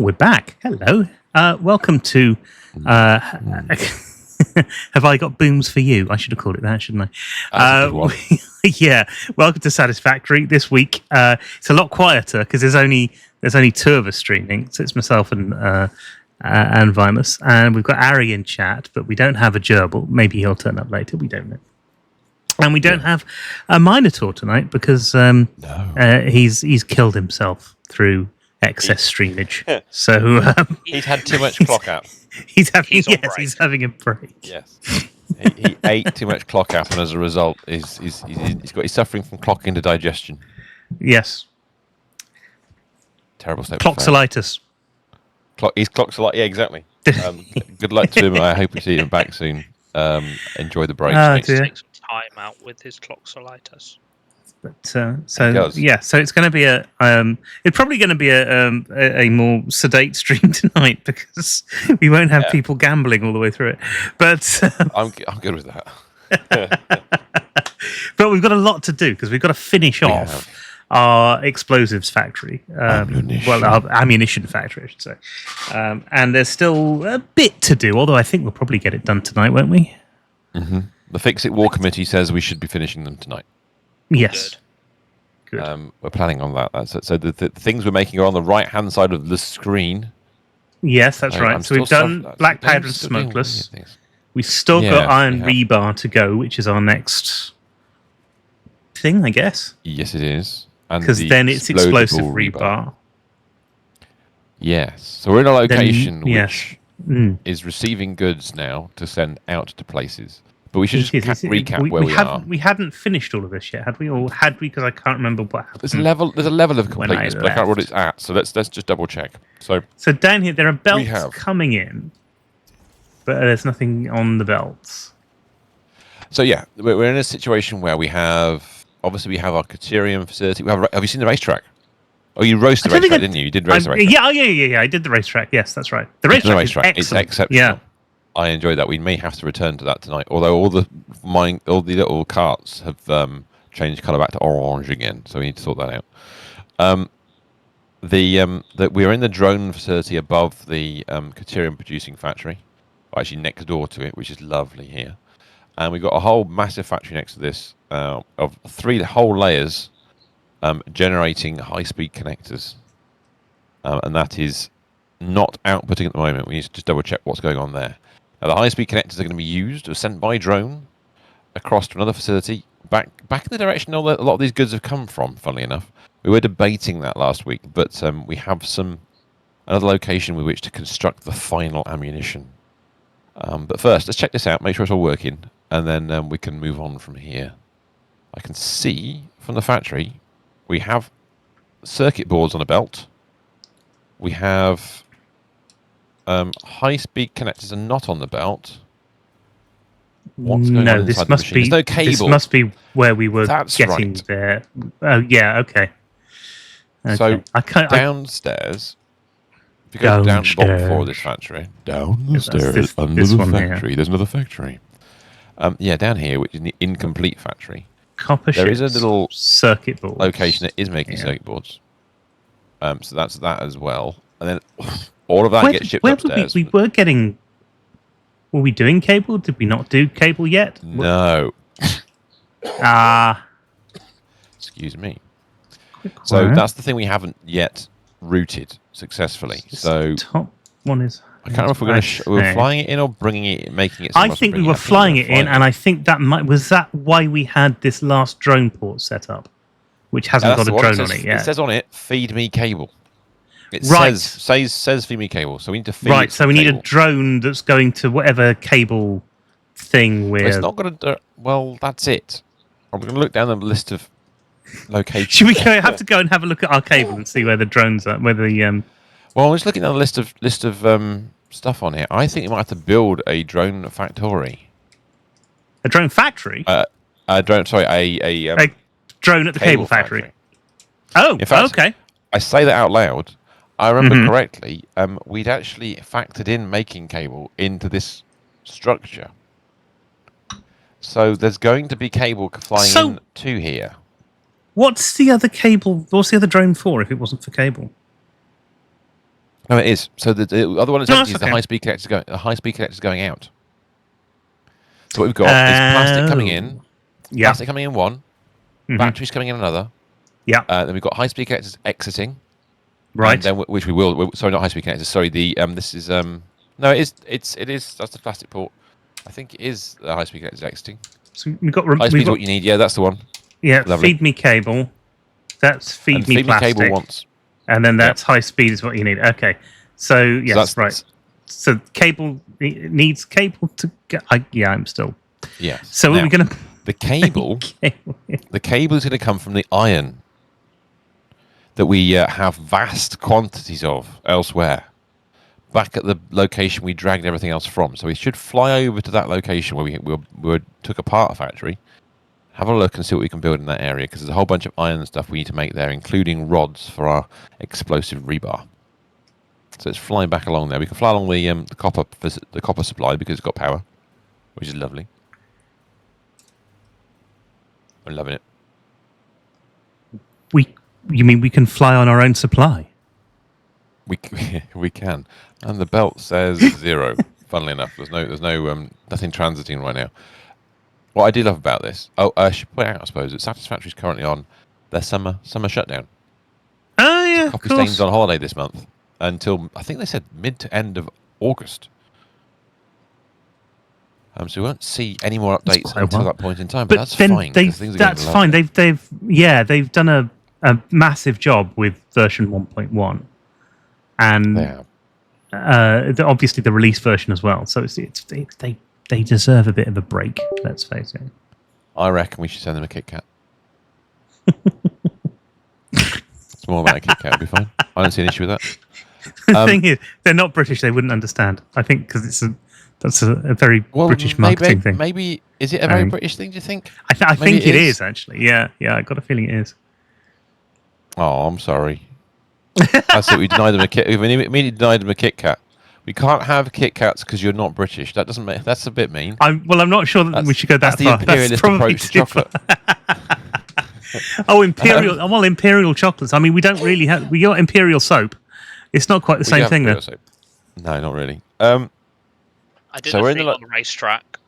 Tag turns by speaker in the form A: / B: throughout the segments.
A: we're back. Hello. Welcome to... have I got booms for you? I should have called it that, shouldn't I? Yeah. Welcome to Satisfactory. This week, it's a lot quieter because there's only two of us streaming. So it's myself and Vimus. And we've got Ari in chat, but we don't have a gerbil. Maybe he'll turn up later. We don't know. And we don't have a Minotaur tonight because he's killed himself through excess streamage. So
B: he's had too much clock app.
A: He's having a break.
B: Yes, he ate too much clock app, and as a result, he's suffering from clock indigestion.
A: Yes,
B: terrible state.
A: Cloxolitis.
B: He's cloxolitis. Yeah, exactly. Good luck to him. I hope we see him back soon. Enjoy the break.
C: Take some time out with his cloxolitis.
A: But so it's going to be it's probably going to be a more sedate stream tonight because we won't have people gambling all the way through it. But
B: I'm good with that.
A: But we've got a lot to do because we've got to finish off our explosives factory. Our ammunition factory, I should say. And there's still a bit to do, although I think we'll probably get it done tonight, won't we?
B: Mm-hmm. The Fix It War Committee says we should be finishing them tonight.
A: Yes. Good.
B: We're planning on that. So the things we're making are on the right-hand side of the screen.
A: Yes, that's right. So we've done Black Powder and Smokeless. We've still got Iron Rebar to go, which is our next thing, I guess.
B: Yes, it is.
A: Because then it's explosive rebar.
B: Yes. So we're in a location which is receiving goods now to send out to places. But we should just recap where we are.
A: We hadn't finished all of this yet, had we? Or had we? Because I can't remember what happened.
B: There's a level of completeness, but I can't remember what it's at. So let's just double check. So
A: down here there are belts coming in, but there's nothing on the belts.
B: So yeah, we're in a situation where we have our Caterium facility. Have you seen the racetrack? Oh, you roast the racetrack, didn't you? You did race the racetrack.
A: Yeah. I did the racetrack. Yes, that's right. The racetrack is
B: exceptional.
A: Yeah.
B: I enjoyed that. We may have to return to that tonight, although all the little carts have changed colour back to orange again, so we need to sort that out. We're in the drone facility above the Caterium producing factory, actually next door to it, which is lovely here, and we've got a whole massive factory next to this of 3 whole layers generating high-speed connectors, and that is not outputting at the moment. We need to just double check what's going on there. Now, the high-speed connectors are going to be used or sent by drone across to another facility back in the direction a lot of these goods have come from, funnily enough. We were debating that last week, but we have another location with which to construct the final ammunition. But first, let's check this out, make sure it's all working, and then we can move on from here. I can see from the factory we have circuit boards on a belt. We have... high-speed connectors are not on the belt. What's going on inside the machine? There's no cable.
A: This must be where we were getting there. Oh, yeah, okay.
B: So, downstairs, if you go down the bottom floor of this factory, down the stairs, under the factory, there's another factory. Down here, which is the incomplete factory, there is a little
A: circuit board
B: location that is making circuit boards. So that's that as well. And then... all of that gets shipped upstairs.
A: Were we doing cable? Did we not do cable yet?
B: No. Excuse me. So that's the thing we haven't yet routed successfully. So
A: top one is...
B: I can't remember if we're flying it in or making it...
A: I think we were flying it in, and I think was that why we had this last drone port set up, which hasn't got a drone on it yet.
B: It says on it, feed me cable. It says feed me cable, so we need to feed it
A: so we need a drone that's going to whatever cable thing we're...
B: It's not going to... Well, that's it. I'm going to look down the list of locations.
A: Should we have to go and have a look at our cable and see where the drones are, where the...
B: Well, I'm just looking at the list of stuff on here. I think you might have to build a drone factory.
A: A drone factory?
B: A drone
A: at the cable factory. Oh,
B: in fact,
A: okay.
B: I say that out loud. I remember correctly, we'd actually factored in making cable into this structure. So there's going to be cable flying in to here.
A: What's the other cable? What's the other drone for if it wasn't for cable?
B: No, it is. So the other one that's
A: No,
B: empty
A: that's
B: is the
A: okay.
B: high-speed connector. The high-speed connector's going out. So what we've got is plastic coming in,
A: Yeah.
B: plastic coming in one, batteries coming in another.
A: Yeah.
B: Then we've got high-speed connectors exiting,
A: Right.
B: and then which we will. Sorry, not high-speed connectors. Sorry, the this is no, it is. That's the plastic port. I think it is the high-speed connectors exiting.
A: So we've got
B: High speed is what you need. Yeah, that's the one.
A: yeah.
B: Lovely.
A: Feed me cable. That's
B: And
A: feed me
B: feed me
A: plastic.
B: cable once.
A: And then
B: Yeah.
A: that's high speed is what you need. Okay. So yes,
B: that's-
A: right. So cable needs cable to get. I'm still.
B: Yes.
A: So
B: Now,
A: are we going to
B: the cable? The cable is going to come from the iron that we have vast quantities of elsewhere, back at the location we dragged everything else from. So we should fly over to that location where we took apart a factory, have a look and see what we can build in that area, because there's a whole bunch of iron stuff we need to make there, including rods for our explosive rebar. So let's fly back along there. We can fly along the copper supply because it's got power, which is lovely. I'm loving it.
A: You mean we can fly on our own supply?
B: We can, and the belt says 0. Funnily enough, there's no nothing transiting right now. What I do love about this, I should point out, I suppose, that Satisfactory is currently on their summer shutdown.
A: Oh yeah,
B: Coffee
A: of course.
B: Stain's on holiday this month until I think they said mid to end of August. So we won't see any more updates until that point in time. But that's
A: then
B: fine.
A: That's fine. They've done a massive job with version 1.1, and obviously the release version as well. So they deserve a bit of a break. Let's face it.
B: I reckon we should send them a Kit Kat. It's more about a Kit Kat. It'll be fine. I don't see an issue with that.
A: The thing is, they're not British. They wouldn't understand. I think because that's a very British marketing thing.
B: Maybe is it a very British thing? Do you think?
A: I think it is actually. Yeah. I got a feeling it is.
B: Oh, I'm sorry. That's it. We denied them a Kit. We immediately denied them a Kit Kat. We can't have Kit Kats because you're not British. That doesn't make. That's a bit mean.
A: I'm not sure that we should go that
B: far.
A: far.
B: That's the imperialist approach to chocolate.
A: Imperial. Well, imperial chocolates. I mean, we don't really have. We got imperial soap. It's not quite the same thing, though.
B: No, not really.
C: I did a thing on the racetrack.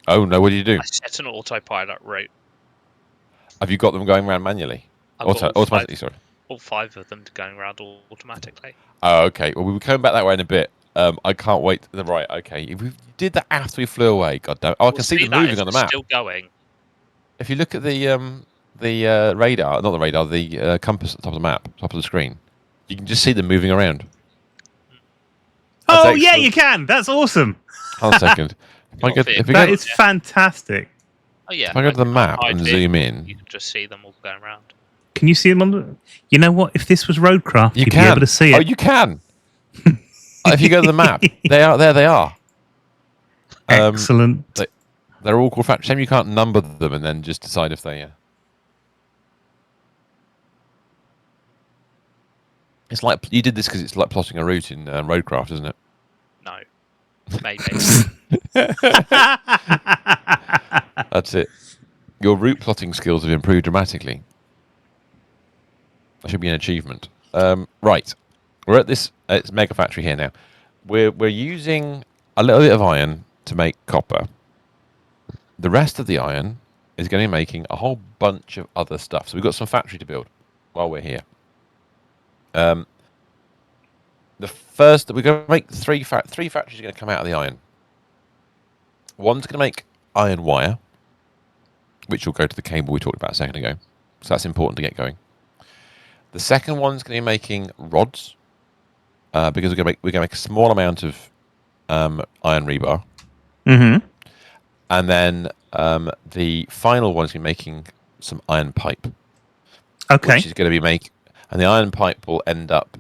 B: Oh no! What did you do?
C: I set an autopilot route.
B: Have you got them going around manually? Automatically, sorry.
C: All 5 of them going around automatically.
B: Oh, okay. Well, we'll be coming back that way in a bit. I can't wait. Right, okay. If we did that after we flew away, God damn. Oh, I can see them moving on the map.
C: Still going.
B: If you look at the radar, not the radar, the compass at the top of the map, top of the screen, you can just see them moving around.
A: Oh yeah, you can. That's awesome.
B: Hold on a second.
A: That is fantastic.
C: Oh yeah.
B: If I go to the map and zoom in,
C: you can just see them all going around.
A: Can you see them on the? You know what? If this was Roadcraft, you'd be able to see it.
B: Oh, you can. If you go to the map, they are there. They are.
A: Excellent.
B: They're all called factories. Shame you can't number them and then just decide if they. It's like you did this because it's like plotting a route in Roadcraft, isn't it?
C: No, maybe.
B: That's it. Your route plotting skills have improved dramatically. That should be an achievement. Right, we're at this it's mega factory here now. We're using a little bit of iron to make copper. The rest of the iron is going to be making a whole bunch of other stuff. So we've got some factory to build while we're here. The first that we're going to make three factories are going to come out of the iron. One's going to make iron wire, which will go to the cable we talked about a second ago. So that's important to get going. The second one's going to be making rods, because we're going to make a small amount of iron rebar.
A: Mm-hmm.
B: And then the final one is going to be making some iron pipe.
A: Okay.
B: Which is going to be and the iron pipe will end up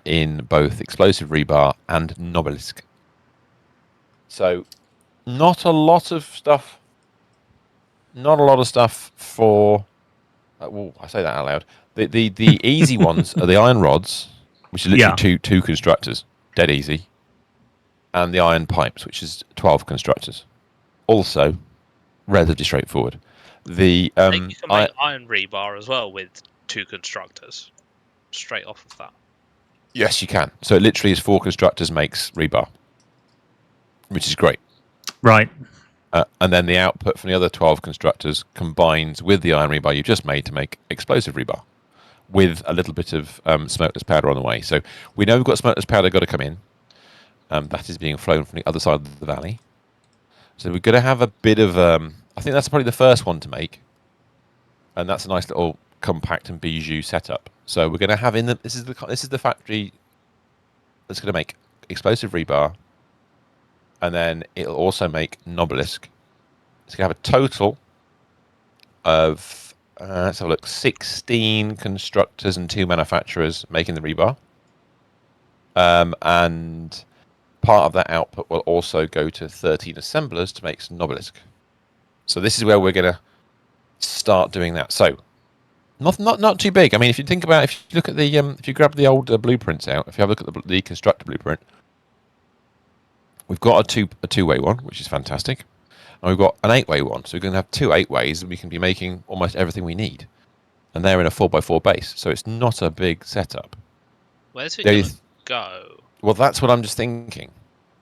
B: in both explosive rebar and Nobelisk. So, not a lot of stuff for. Well, I say that out loud. The easy ones are the iron rods, which is literally two constructors, dead easy, and the iron pipes, which is 12 constructors. Also, relatively straightforward.
C: You can make iron rebar as well with 2 constructors. Straight off of that.
B: Yes, you can. So it literally is 4 constructors makes rebar, which is great.
A: Right.
B: And then the output from the other 12 constructors combines with the iron rebar you just made to make explosive rebar, with a little bit of smokeless powder on the way. So we know we've got smokeless powder got to come in. That is being flown from the other side of the valley. So we're going to have a bit of... I think that's probably the first one to make. And that's a nice little compact and bijou setup. So we're going to have in the... This is the factory that's going to make explosive rebar. And then it'll also make Nobelisk. It's going to have a total of... let's have a look. 16 constructors and 2 manufacturers making the rebar. And part of that output will also go to 13 assemblers to make some Nobelisk. So this is where we're going to start doing that. So not too big. I mean, if you think about, if you look at the, if you grab the old blueprints out, if you have a look at the constructor blueprint, we've got a two-way one, which is fantastic, and we've got an 8-way one. So we're going to have 2 8-ways, and we can be making almost everything we need. And they're in a 4x4 base, so it's not a big setup.
C: Where's it going to go?
B: Well, that's what I'm just thinking.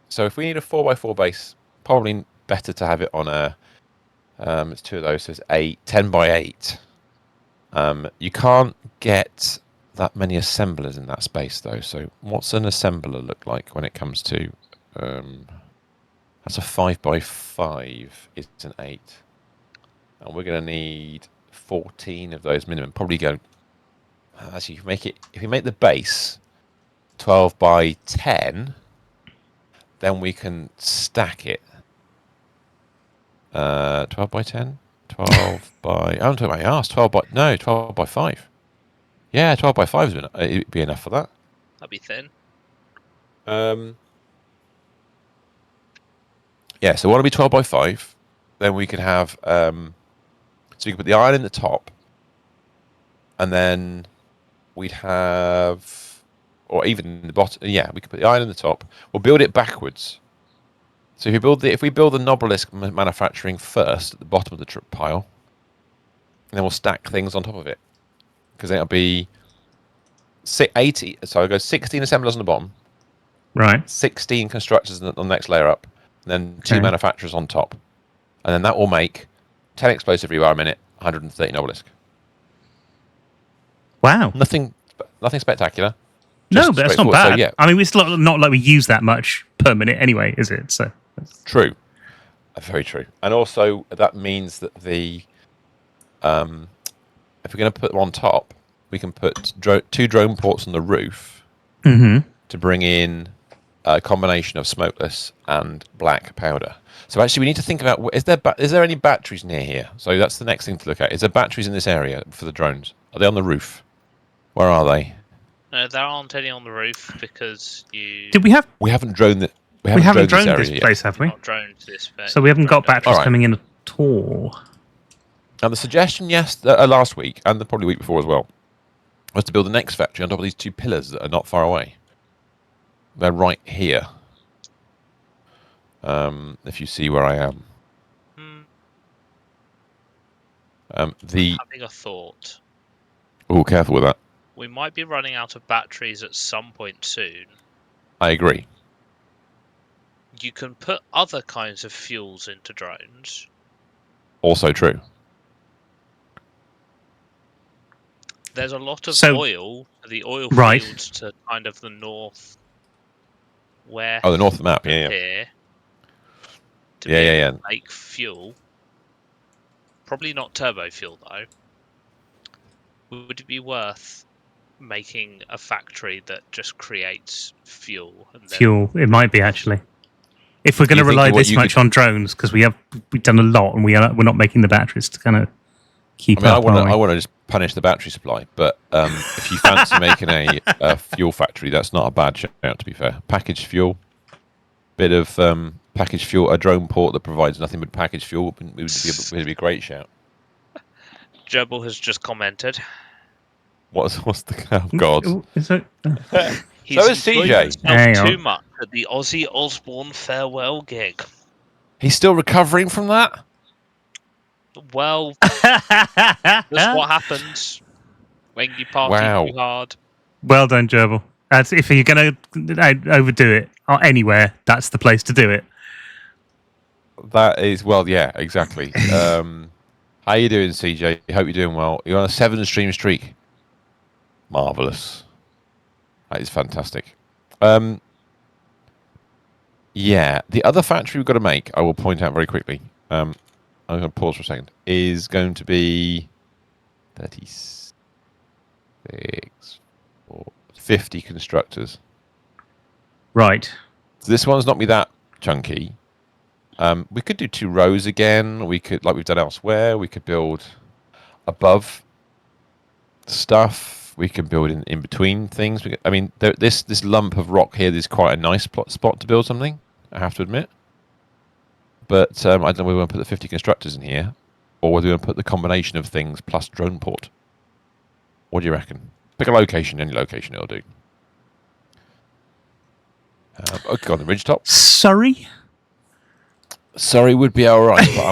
B: So if we need a 4x4 base, probably better to have it on a... it's 2 of those, so it's 10 by 8. You can't get that many assemblers in that space, though. So what's an assembler look like when it comes to... that's a 5 by 5. It's an 8. And we're going to need 14 of those minimum. Probably go... Actually, if you make the base 12 by 10, then we can stack it. 12 by 10? 12 by... I'm talking about my arse. 12 by 5. Yeah, 12 by 5 would be enough for that.
C: That'd be thin.
B: Yeah, so we want to be 12 by 5. Then we can have... so you can put the iron in the top. And then we'd have... Or even in the bottom... Yeah, we could put the iron in the top. We'll build it backwards. So if we build the Nobelisk manufacturing first at the bottom of the pile, and then we'll stack things on top of it, because it'll be 80. So I go 16 assemblers on the bottom,
A: right?
B: 16 constructors on the next layer up, and then 2 manufacturers on top, and then that will make 10 explosive rebar a minute, 130 Nobelisk.
A: Wow!
B: Nothing spectacular.
A: No, but that's not bad.
B: So, yeah.
A: I mean, it's not like we use that much per minute anyway, is it? So
B: true, very true. And also that means that the if we're going to put them on top, we can put 2 drone ports on the roof to bring in a combination of smokeless and black powder. So actually, we need to think about: is there any batteries near here? So that's the next thing to look at. Is there batteries in this area for the drones? Are they on the roof? Where are they?
C: No, there aren't any on the roof because
A: Did we have?
B: We haven't droned it. We
A: haven't droned this place, have we?
C: Not droned this bit.
A: So we haven't got batteries coming in at all.
B: Now the suggestion, last week and probably the week before as well, was to build the next factory on top of these 2 pillars that are not far away. They're right here. If you see where I am.
C: Having a thought.
B: Oh, careful with that.
C: We might be running out of batteries at some point soon.
B: I agree.
C: You can put other kinds of fuels into drones.
B: Also true.
C: There's a lot of oil, the oil fields to kind of the north. Where?
B: Oh, the north of the map, yeah.
C: Here, to make fuel. Probably not turbo fuel though. Would it be worth making a factory that just creates fuel?
A: Fuel, it might be actually. If we're going to rely this much on drones, because we've done a lot, and we're not making the batteries to kind of keep up.
B: I want to just punish the battery supply, but if you fancy making a fuel factory, that's not a bad shout. To be fair, packaged fuel, bit of packaged fuel, a drone port that provides nothing but packaged fuel would be a great shout.
C: Gerbil has just commented.
B: What's the... Oh, God.
A: Is it?
C: He's
B: so is CJ.
C: Too much at the Ozzy Osbourne farewell gig.
B: He's still recovering from that?
C: Well, that's what happens when you party too hard.
A: Well done, Gerbil. That's if you're going to overdo it anywhere, that's the place to do it.
B: That is, well, yeah, exactly. How you doing, CJ? Hope you're doing well. You're on a 7-stream streak. Marvellous. That is fantastic. Yeah, the other factory we've got to make, I will point out very quickly. I'm going to pause for a second. Is going to be 36, 50 constructors.
A: Right.
B: So this one's not be that chunky. We could do 2 rows again. We could, like we've done elsewhere, we could build above stuff. We can build in between things. I mean, this lump of rock here is quite a nice spot to build something, I have to admit. But I don't know whether we want to put the 50 constructors in here, or whether we want to put the combination of things plus drone port. What do you reckon? Pick a location, any location it'll do. Okay, on the ridgetop. Surrey would be all right, but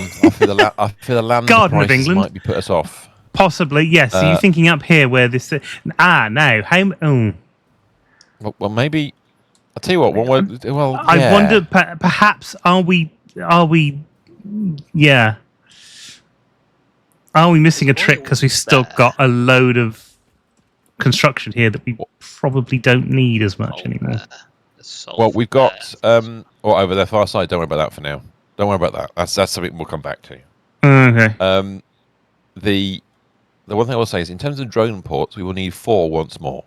B: I feel the land
A: Garden of
B: prices
A: England
B: might be put us off.
A: Possibly, yes. Are you thinking up here where this? No. How?
B: Well, maybe. I'll tell you what. Well, yeah.
A: I wonder. Perhaps are we? Yeah. Are we missing a trick because we've still got a load of construction here that we probably don't need as much anymore?
B: Well, we've got over there far side. Don't worry about that for now. Don't worry about that. That's something we'll come back to.
A: Okay.
B: The one thing I will say is, in terms of drone ports, we will need 4 once more.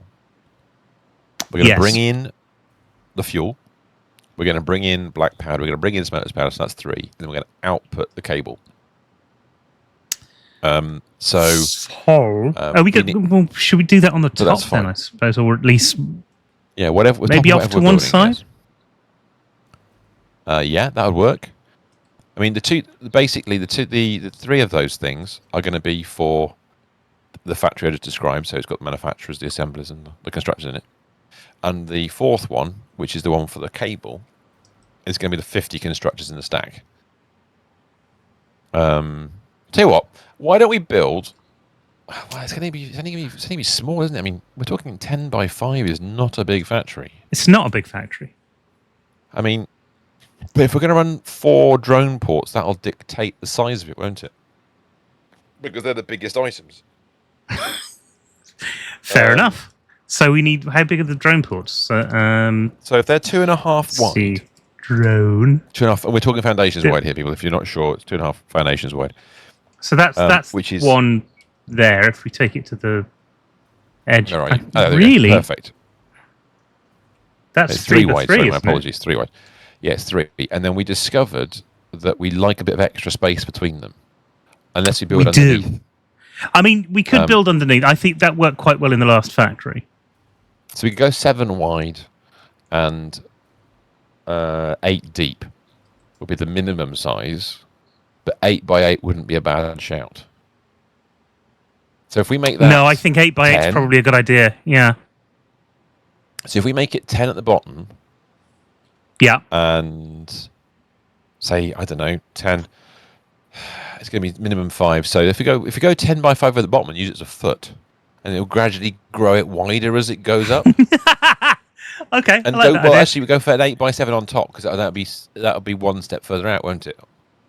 B: We're going to bring in the fuel. We're going to bring in black powder. We're going to bring in smelter's powder, so that's 3. And then we're going to output the cable.
A: Should we do that on the top then, I suppose, or at least
B: whatever.
A: Maybe off to one side.
B: Yes. Yeah, that would work. I mean, the 3 of those things are going to be for the factory I just described. So it's got the manufacturers, the assemblers, and the constructors in it. And the 4th one, which is the one for the cable, is going to be the 50 constructors in the stack. Tell you what, why don't we build? Well, it's going to be small, isn't it? I mean, we're talking 10 by 5 is not a big factory.
A: It's not a big factory.
B: I mean, but if we're going to run 4 drone ports, that'll dictate the size of it, won't it? Because they're the biggest items.
A: Fair enough. So we need, how big are the drone ports? So
B: if they're 2.5 wide.
A: Drone.
B: 2.5. We're talking foundations wide here, people. If you're not sure, it's 2.5 foundations wide.
A: So that's which is one there. If we take it to the edge, really
B: perfect.
A: That's
B: it's 3 wide. Sorry, my apologies. 3 wide. Yeah, it's 3. And then we discovered that we like a bit of extra space between them, unless we build underneath.
A: Do. I mean, we could build underneath. I think that worked quite well in the last factory.
B: So we could go 7 wide and 8 deep would be the minimum size, but 8 by 8 wouldn't be a bad shout. So if we make that...
A: No, I think 8 by 8 is probably a good idea, yeah.
B: So if we make it 10 at the bottom...
A: Yeah.
B: And say, I don't know, 10... It's going to be minimum 5. So if we go 10 by 5 at the bottom and use it as a foot, and it'll gradually grow it wider as it goes up.
A: Okay.
B: And actually, we go for an 8 by 7 on top, because that'll be one step further out, won't it?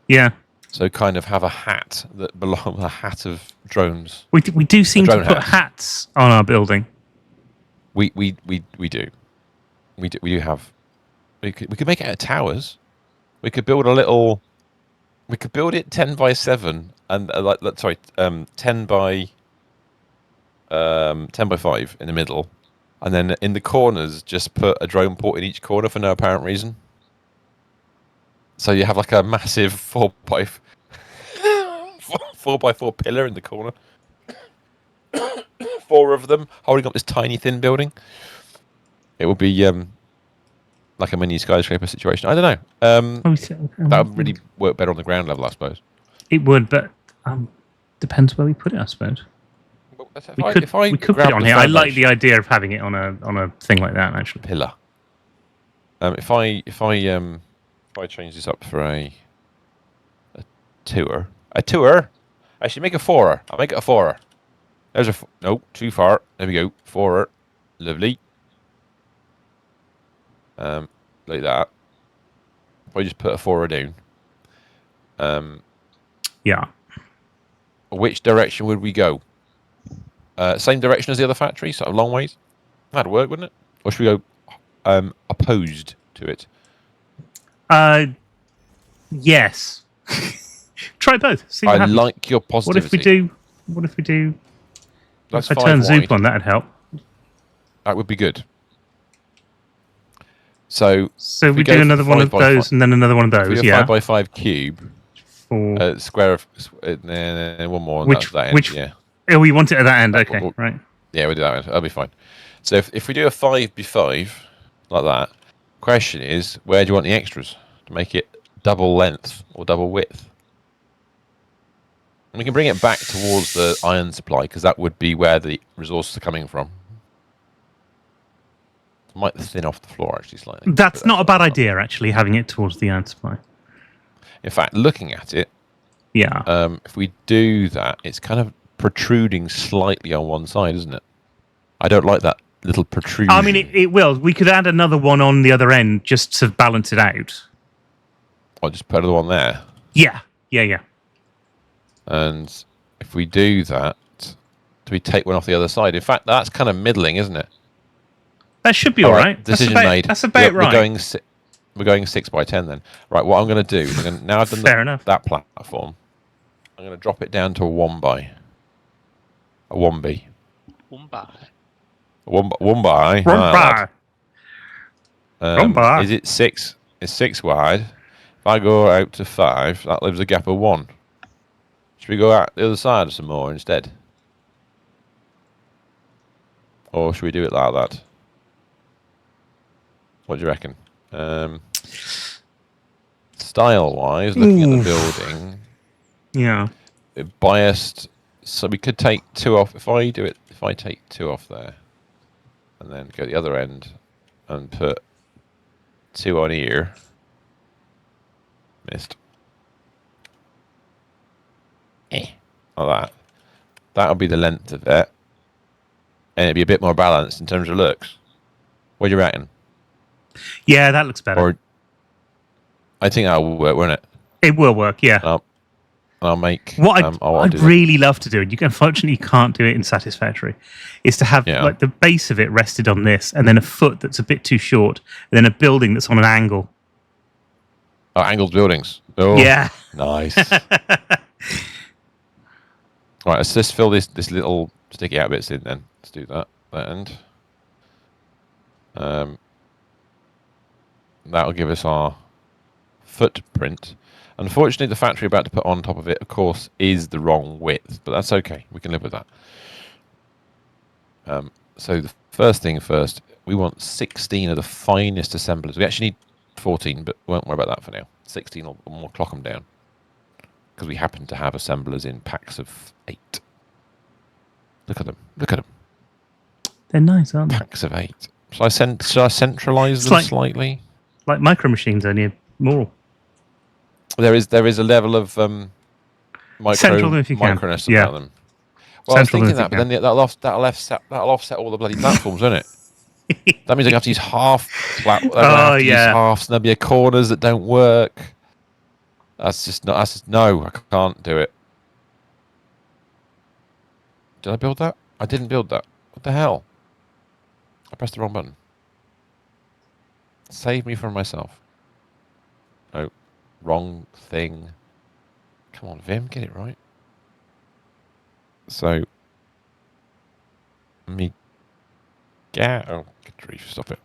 A: Yeah.
B: So kind of have a hat that belongs, a hat of drones.
A: We do seem to put hats on our building.
B: We do. We do have. We could make it out of towers. We could build a little. We could build it 10 by 7 and 10 by 5 in the middle, and then in the corners just put a drone port in each corner for no apparent reason. So you have like a massive 4 by 4 pillar in the corner. 4 of them holding up this tiny thin building. It would be like a mini skyscraper situation. I don't know. That would really work better on the ground level, I suppose.
A: It would, but depends where we put it, I suppose. We could put it on here. I like the idea of having it on a thing like that, actually.
B: Pillar. If I change this up for a tour, I should make a 4er. I'll make it a 4er. There's no, too far. There we go. 4er, lovely. Like that. If I just put a 4 down.
A: Yeah.
B: Which direction would we go? Same direction as the other factory, sort of long ways. That'd work, wouldn't it? Or should we go opposed to it?
A: Yes. Try both. See what
B: I
A: happens.
B: like your positivity.
A: What if we do?
B: That's
A: if I turn
B: 5
A: Zoop
B: wide.
A: on, that'd help.
B: That would be good. So
A: we do another one of those and then another one of those.
B: If we do a 5x5 cube, square of, and one more.
A: Which
B: that end, yeah.
A: Oh, we want it at that end. Okay, right.
B: Yeah, we'll do that. That'll be fine. So if we do a 5x5 like that, question is, where do you want the extras to make it double length or double width? And we can bring it back towards the iron supply because that would be where the resources are coming from. Might thin off the floor actually slightly.
A: That's not a bad idea, actually, having it towards the iron supply.
B: In fact, looking at it,
A: yeah.
B: If we do that, it's kind of protruding slightly on one side, isn't it? I don't like that little protrusion.
A: I mean, it will. We could add another one on the other end just to balance it out.
B: Or just put another one there.
A: Yeah.
B: And if we do that, do we take one off the other side? In fact, that's kind of middling, isn't it?
A: That should be all right.
B: Decision made.
A: That's about right.
B: We're going 6x10 then. Right, what I'm going to do is now I've done that platform, I'm going to drop it down to a 1x. A 1B.
C: 1x.
B: 1x. 1x. Is it 6? It's 6 wide. If I go out to 5, that leaves a gap of 1. Should we go out the other side some more instead? Or should we do it like that? What do you reckon? Style-wise, looking at the building, biased. So we could take 2 off. If I take 2 off there, and then go to the other end and put 2 on here. Missed. Like that. That'll be the length of it, and it'd be a bit more balanced in terms of looks. What do you reckon?
A: Yeah, that looks better.
B: Or I think that will work, won't it?
A: It will work, yeah.
B: I'll make
A: what I'd really love to do, and unfortunately you can't do it in Satisfactory, is to have like the base of it rested on this, and then a foot that's a bit too short, and then a building that's on an angle.
B: Oh, angled buildings. Oh,
A: yeah.
B: Nice. Right, let's just fill this little sticky out bits in then. Let's do that end. That'll give us our footprint. Unfortunately, the factory about to put on top of it, of course, is the wrong width, but that's okay. We can live with that. So the first thing first, we want 16 of the finest assemblers. We actually need 14, but we won't worry about that for now. 16 or more, clock them down. Because we happen to have assemblers in packs of 8. Look at them.
A: They're nice, aren't they?
B: Packs of 8. Shall I centralise them slightly?
A: Like Micro Machines, only more.
B: There is a level of microness about them. Well, I was thinking that, but then that'll offset all the bloody platforms, won't it? That means I have to use half halves, and there'll be corners that don't work. No, I can't do it. Did I build that? I didn't build that. What the hell? I pressed the wrong button. Save me from myself. No, wrong thing. Come on, Vim, get it right. So, oh, good grief, stop it.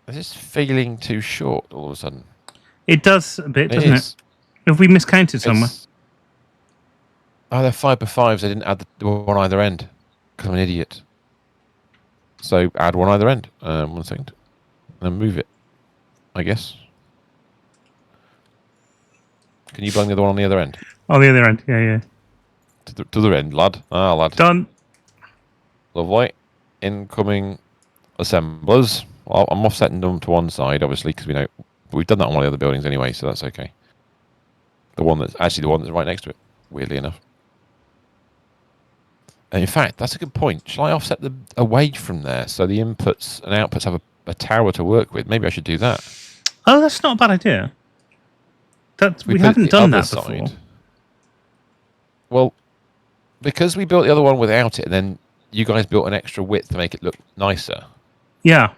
B: Is this feeling too short all of a sudden?
A: It does a bit, doesn't it? Have we miscounted somewhere?
B: Oh, they're 5x5s. I didn't add the one either end because I'm an idiot. So add one either end. 1 second. And then move it, I guess. Can you bring the other one on the other end?
A: On the other end, yeah.
B: To the other end, lad. Lad.
A: Done.
B: Lovely. Incoming assemblers. Well, I'm offsetting them to one side, obviously, because we've done that on one of the other buildings anyway, so that's okay. The one that's right next to it, weirdly enough. And in fact, that's a good point. Shall I offset them away from there so the inputs and outputs have a tower to work with? Maybe I should do that.
A: Oh, that's not a bad idea. We
B: put it
A: haven't
B: the
A: done
B: other
A: that before.
B: side. Well, because we built the other one without it, and then you guys built an extra width to make it look nicer.
A: Yeah.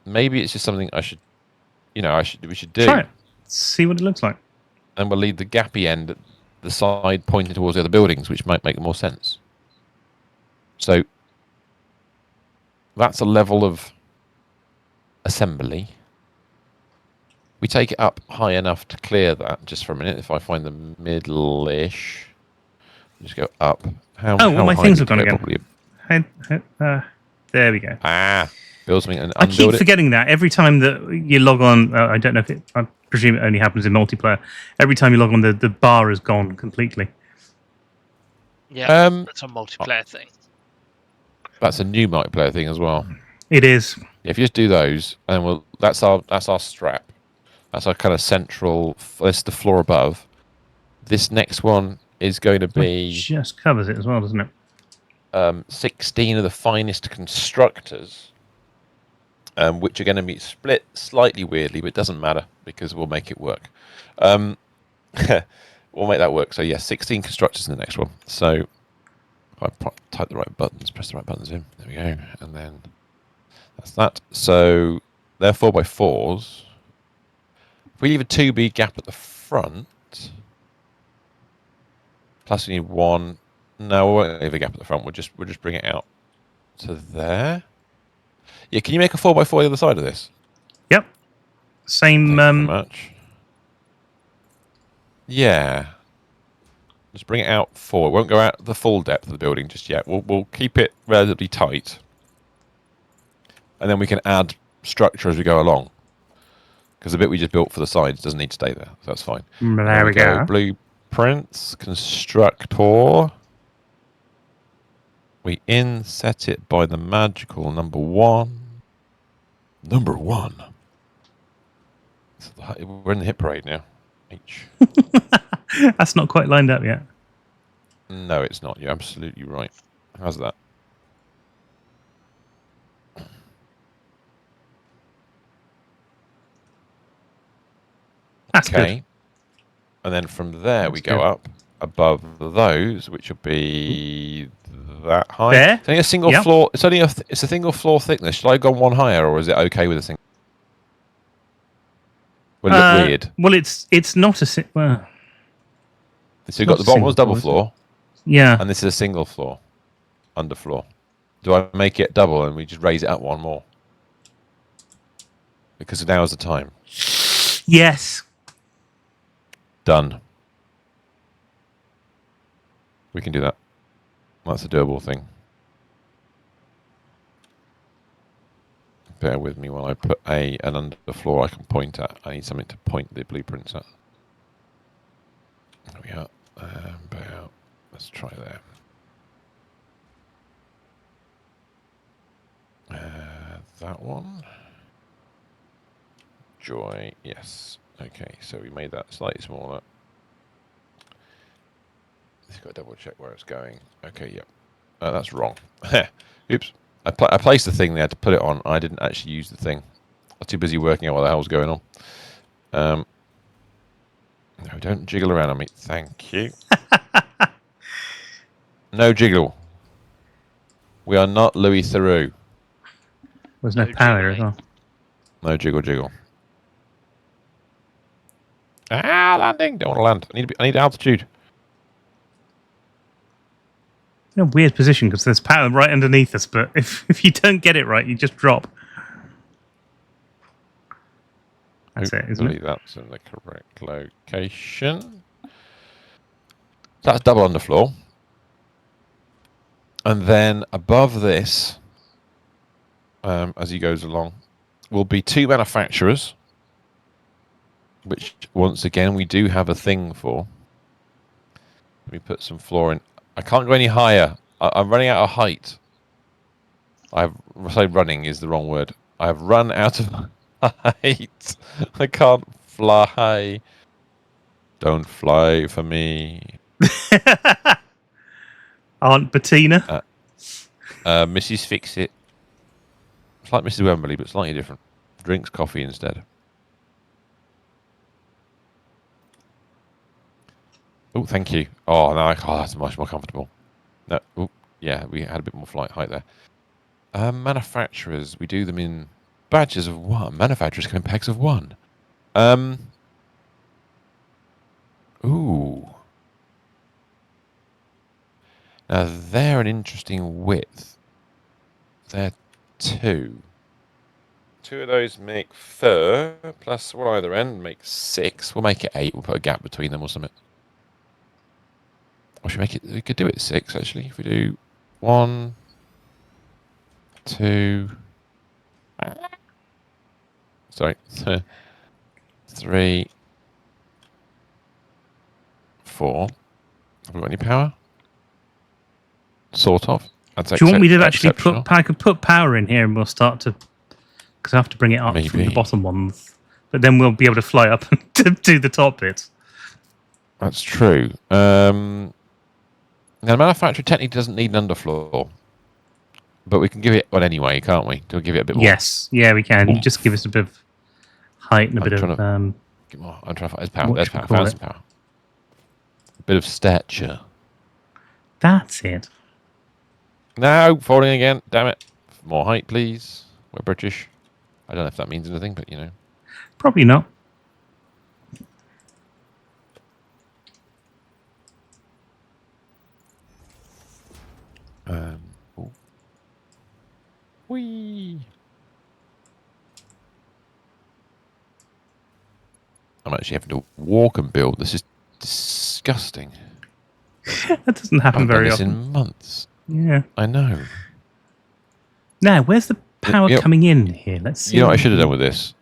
B: Maybe it's just something we should do.
A: Try it. See what it looks like.
B: And we'll leave the gappy end at the side pointing towards the other buildings, which might make more sense. So that's a level of assembly. We take it up high enough to clear that just for a minute. If I find the middle-ish, just go up. How
A: my
B: high
A: things
B: do
A: have gone
B: we go?
A: again. There we go.
B: Build something and
A: I
B: unbuild
A: keep
B: it.
A: forgetting that every time that you log on. I don't know if it. I presume it only happens in multiplayer. Every time you log on, the bar is gone completely.
C: Yeah, that's a multiplayer thing.
B: That's a new multiplayer thing as well.
A: It is.
B: If you just do those, and that's our strap. That's our kind of central. This is the floor above. This next one is going to be
A: It just covers it as well, doesn't it?
B: 16 of the finest constructors, which are going to be split slightly weirdly, but it doesn't matter because we'll make it work. We'll make that work. So, yes, 16 constructors in the next one. So, if I type the right buttons, press the right buttons in. There we go. And then that's that. So, they're 4x4s. If we leave a 2B gap at the front, plus we need one. No, we won't leave a gap at the front. We'll just bring it out to there. Yeah, can you make a 4x4 the other side of this?
A: Yep. Same.
B: Thank you very much. Yeah. Just bring it out forward. It won't go out the full depth of the building just yet. We'll keep it relatively tight, and then we can add structure as we go along. Because the bit we just built for the sides doesn't need to stay there, so that's fine.
A: There we go.
B: Blueprints, constructor. We inset it by the magical number 1. Number 1. We're in the hit parade now. H.
A: That's not quite lined up yet.
B: No, it's not. You're absolutely right. How's that?
A: That's
B: okay.
A: Good.
B: And then from there
A: That's
B: we go
A: good.
B: up above those, which will be that high.
A: There?
B: It's only a single floor. It's only it's a single floor thickness. Should I go one higher, or is it okay with a single? Will it look weird?
A: Well, it's not a well.
B: So you've got the bottom was double floor.
A: Yeah.
B: And this is a single floor, underfloor. Do I make it double and we just raise it up one more? Because now is the time.
A: Yes.
B: Done. We can do that. That's a doable thing. Bear with me while I put an underfloor I can point at. I need something to point the blueprints at. There we are. Let's try there. That one. Joy, yes. Okay, so we made that slightly smaller. Just got to double check where it's going. Okay, yep. That's wrong. Oops. I placed the thing there to put it on. I didn't actually use the thing. I was too busy working out what the hell was going on. No, don't jiggle around on me. Thank you. No jiggle. We are not Louis Theroux.
A: There's no power as well.
B: No jiggle. Landing. Don't want to land. I need altitude.
A: In a weird position because there's power right underneath us, but if you don't get it right, you just drop. That's it, isn't it?
B: That's in the correct location. That's double underfloor. And then above this, as he goes along, will be 2 manufacturers, which, once again, we do have a thing for. Let me put some floor in. I can't go any higher. I'm running out of height. Running is the wrong word. I've run out of height. I can't fly. Don't fly for me.
A: Aunt Bettina.
B: Mrs. Fix-It. It's like Mrs. Wembley, but slightly different. Drinks coffee instead. Oh, thank you. Oh, no, that's much more comfortable. No, yeah, we had a bit more flight height there. Manufacturers, we do them in batches of 1. Manufacturers come in packs of 1. Ooh. Now, they're an interesting width. They're 2. 2 of those make 4, plus one either end make 6. We'll make it 8. We'll put a gap between them or something. Or should we make it? We could do it 6 actually. If we do 1, 2. Sorry. 3, 4. Have we got any power? Sort of.
A: Do you want me to actually put? I could put power in here, and we'll start to. Because I have to bring it up from the bottom ones, but then we'll be able to fly up to do the top bits.
B: That's true. Now, the manufacturer technically doesn't need an underfloor, but we can give it one anyway, can't we? To give it a bit more.
A: Yes, yeah, we can. You just give us a bit of height and a bit of.
B: I'm trying to find. There's power. There's power. Found some power. A bit of stature.
A: That's it.
B: No, falling again. Damn it. More height, please. We're British. I don't know if that means anything, but you know.
A: Probably not.
B: Whee! I'm actually having to walk and build. This is disgusting.
A: That doesn't happen very often.
B: In months.
A: Yeah.
B: I know.
A: Now, where's the power coming in here? Let's see.
B: You know what I should have done with this?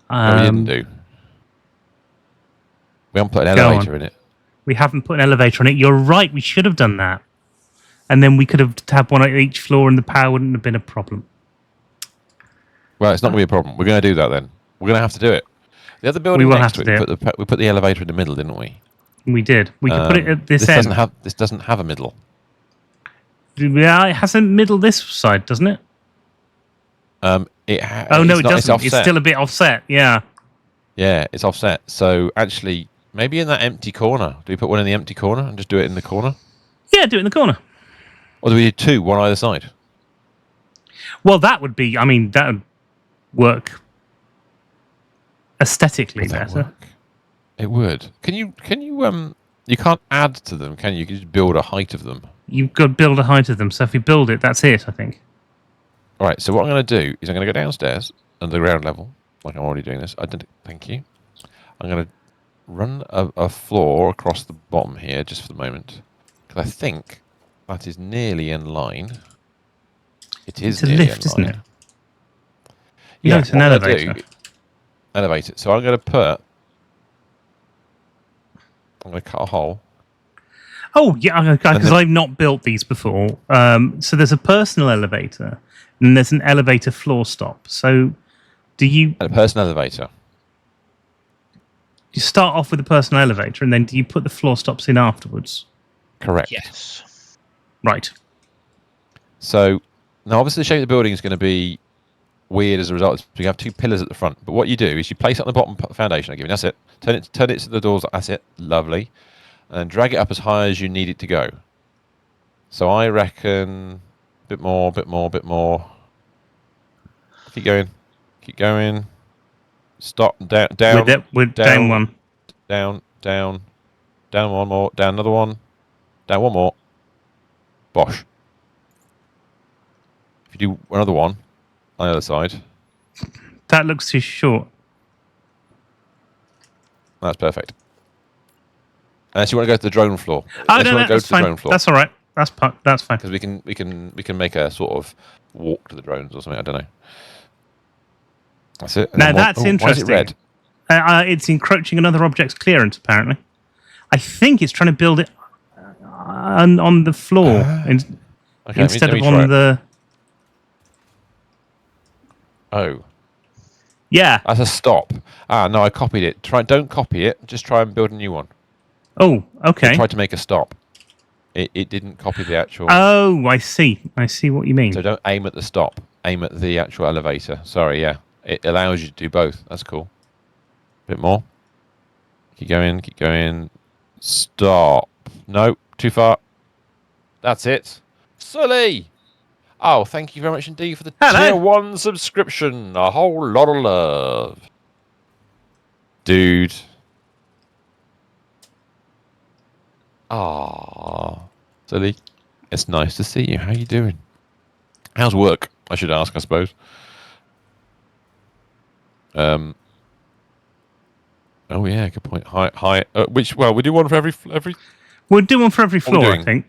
B: No, we didn't do. We haven't put an elevator in it.
A: We haven't put an elevator on it. You're right. We should have done that. And then we could have had one at each floor and the power wouldn't have been a problem.
B: Well, it's not going to be a problem. We're going to do that then. We're going to have to do it. The other building next to it, we put the elevator in the middle, didn't we?
A: We did. We could put it at this end.
B: This doesn't have a middle.
A: Yeah, it has a middle this side, doesn't it?
B: No, it doesn't.
A: It's still a bit offset. Yeah.
B: Yeah, it's offset. So actually, maybe in that empty corner. Do we put one in the empty corner and just do it in the corner?
A: Yeah, do it in the corner.
B: Or do we do 2, one either side?
A: Well, that would be. I mean, that would work aesthetically better.
B: It would. Can you? You can't add to them, can you? You can just build a height of them.
A: You've got to build a height of them. So if we build it, that's it. I think.
B: All right. So what I'm going to do is I'm going to go downstairs under the ground level, like I'm already doing this. Thank you. I'm going to run a floor across the bottom here just for the moment, because I think that is nearly in line. It is
A: it's a lift, isn't it?
B: Yeah,
A: no, it's an elevator.
B: Elevator. So I'm going to cut a hole.
A: Oh, yeah, because I've not built these before. So there's a personal elevator, and there's an elevator floor stop. So do you...
B: A personal elevator.
A: You start off with a personal elevator, and then do you put the floor stops in afterwards?
B: Correct.
C: Yes.
A: Right.
B: So, now obviously the shape of the building is going to be weird as a result. You have 2 pillars at the front. But what you do is you place it on the bottom foundation. I give you. That's it. Turn it to the doors. That's it. Lovely. And drag it up as high as you need it to go. So I reckon bit more. Keep going. Stop. Down.
A: Down one.
B: Down one more. Down another one. Down one more. Bosh. If you do another one on the other side.
A: That looks too short.
B: That's perfect. Unless you want to go to the drone floor.
A: Oh, no, that's fine. That's all right. That's fine.
B: Because we can make a sort of walk to the drones or something. I don't know. That's it.
A: Now that's interesting.
B: Why is it red?
A: It's encroaching another object's clearance. Apparently, I think it's trying to build it on the floor instead of on the.
B: Oh.
A: Yeah.
B: That's a stop. No, I copied it. Don't copy it. Just try and build a new one.
A: Oh, okay.
B: Try to make a stop. It didn't copy the actual.
A: Oh, I see. I see what you mean.
B: So don't aim at the stop. Aim at the actual elevator. Sorry, yeah. It allows you to do both. That's cool. Bit more. Keep going. Keep going. Stop. No, too far. That's it. Sully! Oh, thank you very much indeed for the
A: Hello.
B: tier 1 subscription. A whole lot of love. Dude. Ah, Sully. It's nice to see you. How you doing? How's work? I should ask, I suppose. Oh yeah, good point. Hi. We do one for every.
A: We'll do one for every
B: What are we
A: floor, I
B: doing?
A: think.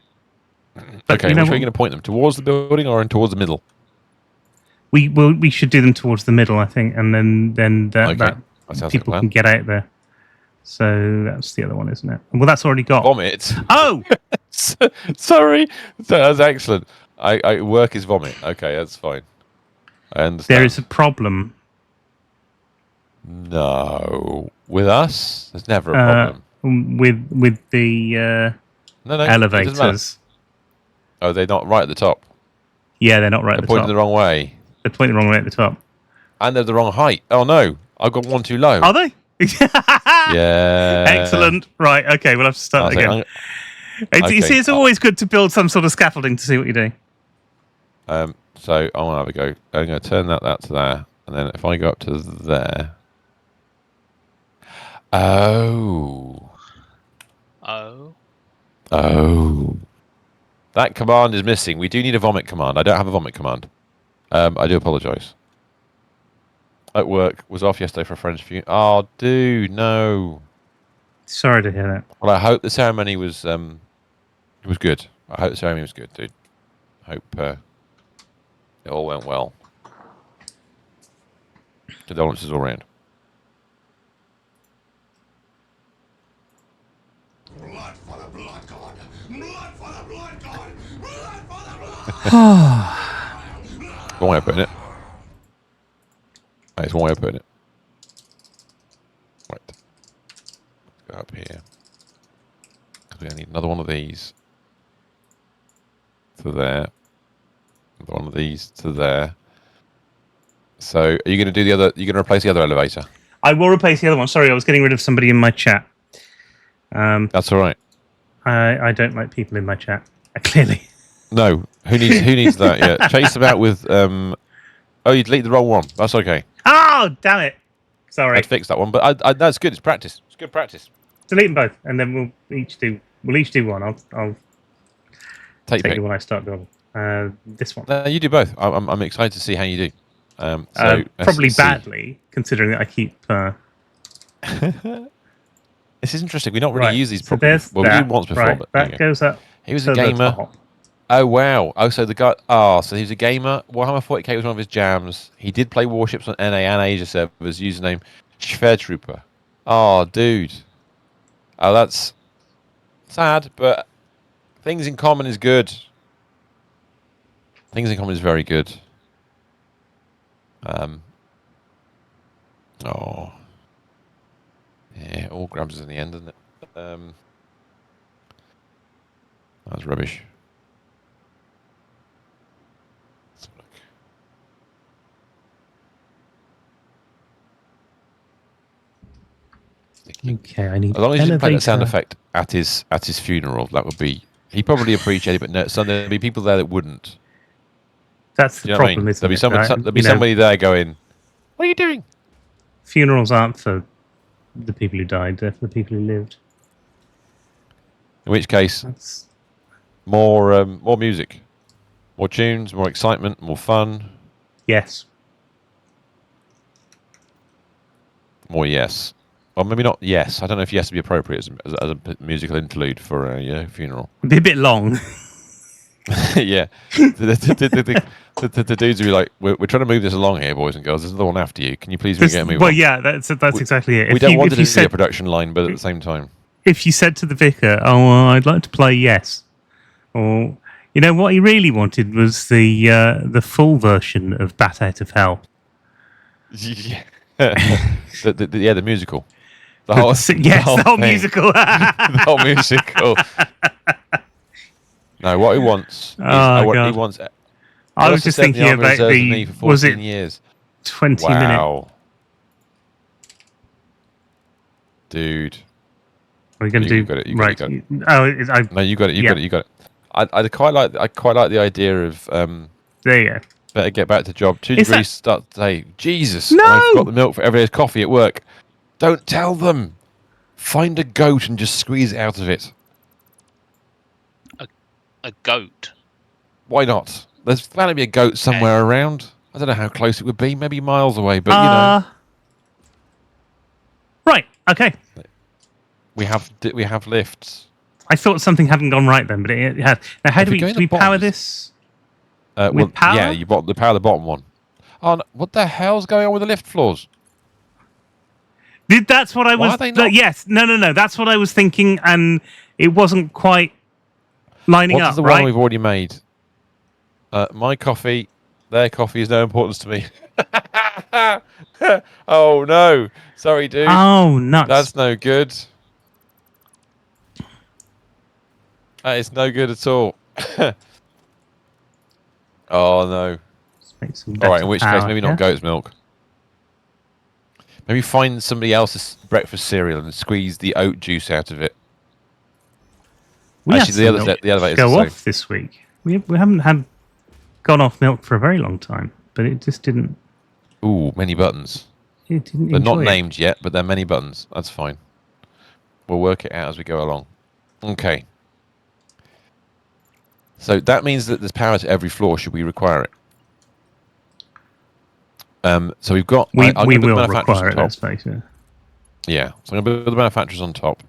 A: But
B: Okay, which way are you going to point them? Towards the building or towards the middle?
A: We should do them towards the middle, I think, and then
B: Okay,
A: that
B: that sounds like a
A: people
B: plan.
A: can get out there. So that's the other one, isn't it? Well, that's already got.
B: Vomit.
A: Oh,
B: Sorry, that's excellent. I work is vomit. Okay, that's fine. I understand.
A: there is a problem.
B: No, with us, there's never a problem.
A: With the
B: No, it doesn't matter.
A: elevators.
B: Oh, they're not right at the top.
A: Yeah, they're not right
B: They're
A: at the
B: pointing
A: top.
B: the wrong way,
A: They're pointing the wrong way at the top.
B: and they're the wrong height. Oh no, I've got one too low.
A: Are they?
B: Yeah.
A: Excellent. Right. Okay. We'll have to start again. You see, it's always good to build some sort of scaffolding to see what you do.
B: So I want to have a go. I'm going to turn that to there, and then if I go up to there. Oh. That command is missing. We do need a vomit command. I don't have a vomit command. I do apologise. At work, was off yesterday for a friend's funeral. Oh, dude, no.
A: Sorry to hear that.
B: Well, I hope the ceremony was good. I hope the ceremony was good, dude. Hope it all went well. Condolences all round.
D: Blood for the blood god! Blood for the blood god! Blood for the blood!
B: One way of putting it. That's one way of putting it. Right. Let's go up here. Because we need another one of these to there. Another one of these to there. So, are you going to do the other? You're going to replace the other elevator?
A: I will replace the other one. Sorry, I was getting rid of somebody in my chat.
B: That's all right.
A: I don't like people in my chat. Clearly.
B: No. Who needs that? Yeah. Chase them out with. Oh, you deleted the wrong one. That's okay.
A: Oh, damn it! Sorry.
B: I'd fix that one, but that's good. It's practice. It's good practice.
A: Delete them both, and then we'll each do one. I'll
B: take
A: the one I start doing. This one.
B: No, you do both. I'm excited to see how you do.
A: Probably badly, considering that I keep.
B: This is interesting. We don't really use these
A: so
B: properly. Well, we did once before,
A: right,
B: but
A: that goes up.
B: He was a gamer. Oh wow! Oh, so the guy. Oh, so he was a gamer. Warhammer 40k was one of his jams. He did play warships on NA and Asia servers. Username Schwertrooper. Oh, dude. Oh, that's sad, but things in common is good. Things in common is very good. Oh. Yeah, it all grabs us in the end, doesn't it? That's rubbish. Let's have a look.
A: Okay, I need.
B: As long as you didn't play that sound
A: elevator.
B: effect at his funeral, that would be. He probably appreciated it, but no, so there'd be people there that wouldn't.
A: That's
B: Do
A: the
B: you know what I
A: problem,
B: mean?
A: isn't
B: There'll be
A: it?
B: someone.
A: Right?
B: There'll be somebody there going, "What are you doing?"
A: Funerals aren't for the people who died; they're for the people who lived.
B: In which case,
A: That's
B: more music, more tunes, more excitement, more fun,
A: yes.
B: more yes. Or maybe not yes. I don't know if yes would be appropriate as a musical interlude for a funeral.
A: It'd be a bit long.
B: Yeah. The dudes would be like, we're trying to move this along here, boys and girls. There's another one after you. Can you please get a move
A: Well,
B: on?
A: yeah, that's exactly it.
B: We
A: If
B: don't
A: you,
B: want
A: if
B: it
A: you
B: to be a
A: said
B: production line, but at the same time.
A: if you said to the vicar, "Oh, I'd like to play Yes," or you know what he really wanted was the full version of Bat Out of Hell.
B: Yeah. The musical. The whole
A: The whole
B: thing.
A: musical.
B: The whole musical. No, what he wants is
A: Oh, God.
B: he wants.
A: I was just thinking about the,
B: for
A: was
B: 14
A: it
B: years.
A: 20-minute?
B: Wow, dude.
A: Are we going to
B: You
A: do
B: got it. You
A: right?
B: got it.
A: Oh,
B: No, you got it. You
A: yeah.
B: got it. You got it. I quite like the idea of
A: There you go.
B: better get back to job. 2
A: Is that-
B: degrees start today. Jesus,
A: No!
B: and I forgot the milk for every day's coffee at work. Don't tell them. Find a goat and just squeeze it out of it.
C: A goat.
B: Why not? There's bound to be a goat somewhere around. I don't know how close it would be. Maybe miles away, but you know.
A: Right. Okay.
B: We have lifts.
A: I thought something hadn't gone right then, but it had. Now, how
B: If
A: do
B: you go
A: we
B: in
A: do we
B: the
A: power
B: bottom,
A: this?
B: Well,
A: power?
B: yeah, you bought the power of the bottom one. Oh, no, what the hell's going on with the lift floors?
A: That's what I
B: Why
A: was.
B: are they not?
A: Yes. No. That's what I was thinking, and it wasn't quite lining
B: What
A: up.
B: does the
A: right?
B: one we've already made? My coffee, their coffee is no importance to me. Oh no! Sorry, dude.
A: Oh, nuts.
B: That's no good. That is no good at all. Oh no!
A: Let's make some
B: All right,
A: better
B: in which
A: power
B: case, maybe
A: here.
B: not goat's milk. Maybe find somebody else's breakfast cereal and squeeze the oat juice out of it.
A: We had
B: Actually,
A: some
B: the
A: milk
B: elevators
A: go
B: are
A: off this week. We haven't gone off milk for a very long time, but it just didn't.
B: Ooh, many buttons.
A: It didn't.
B: They're not
A: enjoy it.
B: named yet, but they're many buttons. That's fine. We'll work it out as we go along. Okay. So that means that there's power to every floor should we require it. So we've got...
A: We
B: I'm gonna
A: will
B: build the manufacturers
A: require
B: on
A: it.
B: top.
A: Let's face it.
B: Yeah, so I'm going to build the manufacturers on top.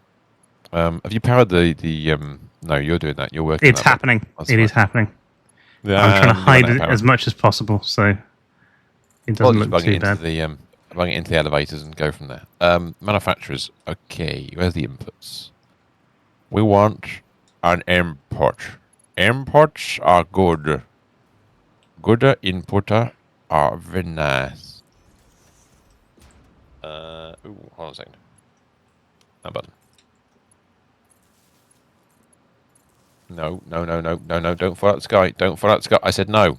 B: Have you powered the no, you're doing that. You're working
A: It's
B: that bit.
A: happening.
B: That's
A: It is
B: fine.
A: happening.
B: Yeah,
A: I'm trying to
B: you
A: hide
B: run out
A: it
B: of power.
A: as much as possible, so it
B: Well,
A: doesn't
B: just
A: look
B: bung it
A: too
B: into
A: bad.
B: the bung it into the elevators and go from there. Manufacturers. Okay, where's the inputs? We want an import. Imports are good. Good inputter are very nice. Ooh, hold on a second. That button. No, don't fall out the sky. Don't fall out the sky. I said no.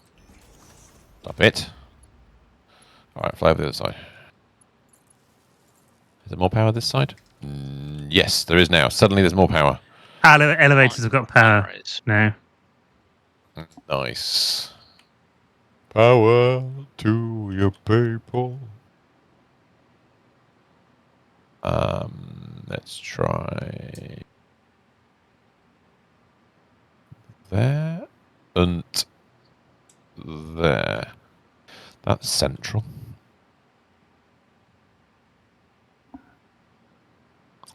B: Stop it. Alright, fly over the other side. Is there more power this side? Yes, there is now. Suddenly there's more power.
A: Elevators have got power now.
B: Nice. Power to your people. Let's try there and there. That's central.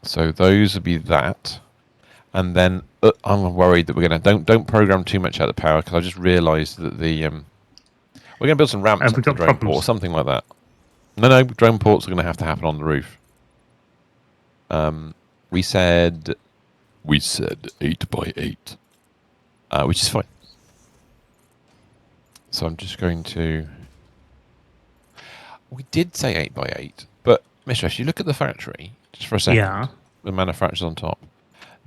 B: So those would be that. And then I'm worried that we're gonna don't program too much out of the power because I just realised that the we're gonna build some ramps
A: Have we
B: up to the
A: got
B: drone
A: problems?
B: port or something like that. No, drone ports are gonna have to happen on the roof. We said 8x8, which is fine. So I'm just going to. We did say 8x8, but Mistress, you look at the factory just for a second.
A: Yeah.
B: The manufacturers on top.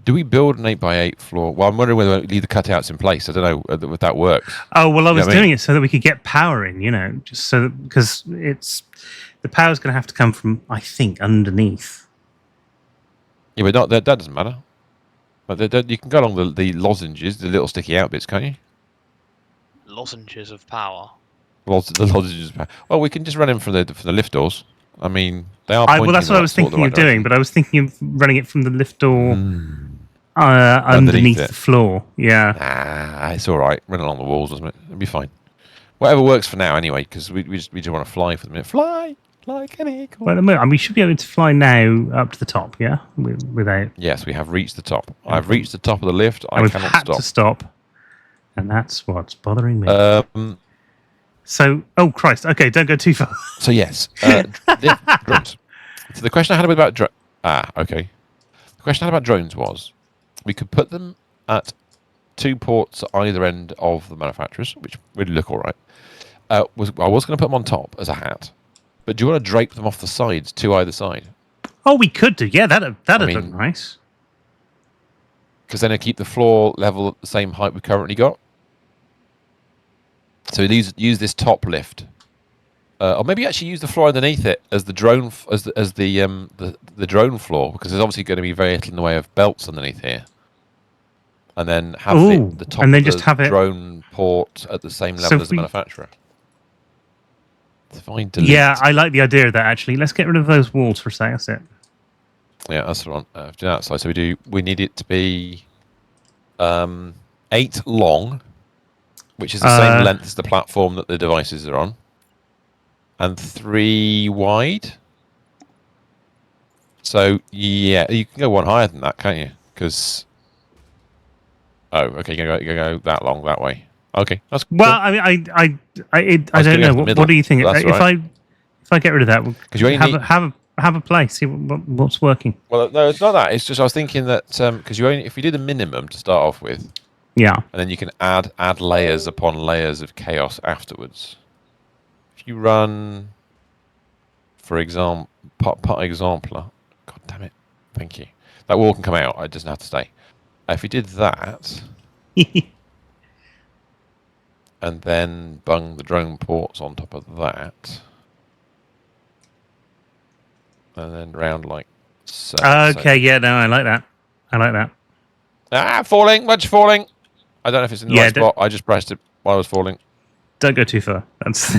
B: Do we build an 8x8 floor? Well, I'm wondering whether we leave the cutouts in place. I don't know if that works.
A: Oh well, I was
B: what I mean?
A: doing it so that we could get power in. Just so that, because the power's going to have to come from, I think, underneath.
B: Yeah, but that doesn't matter. But you can go along the lozenges, the little sticky out bits, can't you?
C: Lozenges of power.
B: The lozenges. Well, we can just run in from the lift doors. I mean, they are.
A: Well, that's what I was thinking of doing, but I was thinking of running it from the lift door underneath the floor. Yeah.
B: Nah, it's all right. Run along the walls, isn't it? It'll be fine. Whatever works for now, anyway, because we just want to fly for the minute. Fly like an eagle.
A: Well, we should be able to fly now up to the top. Yeah, without.
B: Yes, we have reached the top. I've reached the top of the lift.
A: We've
B: cannot
A: had
B: stop.
A: to stop, and that's what's bothering me. So, oh Christ! Okay, don't go too far.
B: So yes, drones. So the question I had about drones. Okay. The question I had about drones was, we could put them at 2 ports at either end of the manufacturers, which really look all right. I was going to put them on top as a hat, but do you want to drape them off the sides to either side?
A: Oh, we could do. Yeah, that'd
B: mean,
A: look nice.
B: because then I keep the floor level at the same height we currently got. So use this top lift, or maybe actually use the floor underneath it as the drone the drone floor, because there's obviously going to be very little in the way of belts underneath here. And then have the top
A: and then
B: of
A: just
B: the
A: have it.
B: drone port at the same
A: So
B: level
A: if
B: as the
A: we-
B: manufacturer. Find delete.
A: Yeah, I like the idea of that. Actually, let's get rid of those walls for a second. That's it.
B: Yeah, that's the one. Do that side. So we need it to be 8 long, which is the same length as the platform that the devices are on, and 3 wide. So yeah, you can go one higher than that, can't you? Because okay, you can go that long that way. Okay, that's cool.
A: Well, I mean, I don't know. What do you think?
B: That's
A: If I get rid of that,
B: because you only need...
A: have a play. See what's working.
B: Well, no, it's not that. It's just I was thinking that because if you do the minimum to start off with,
A: yeah,
B: and then you can add layers upon layers of chaos afterwards. If you run, for example, exemplar. God damn it! Thank you. That wall can come out. It doesn't have to stay. If you did that, and then bung the drone ports on top of that, and then round like so.
A: Okay, yeah, no, I like that.
B: Falling, much falling. I don't know if it's in the right spot. I just pressed it while I was falling.
A: Don't go too far. That's.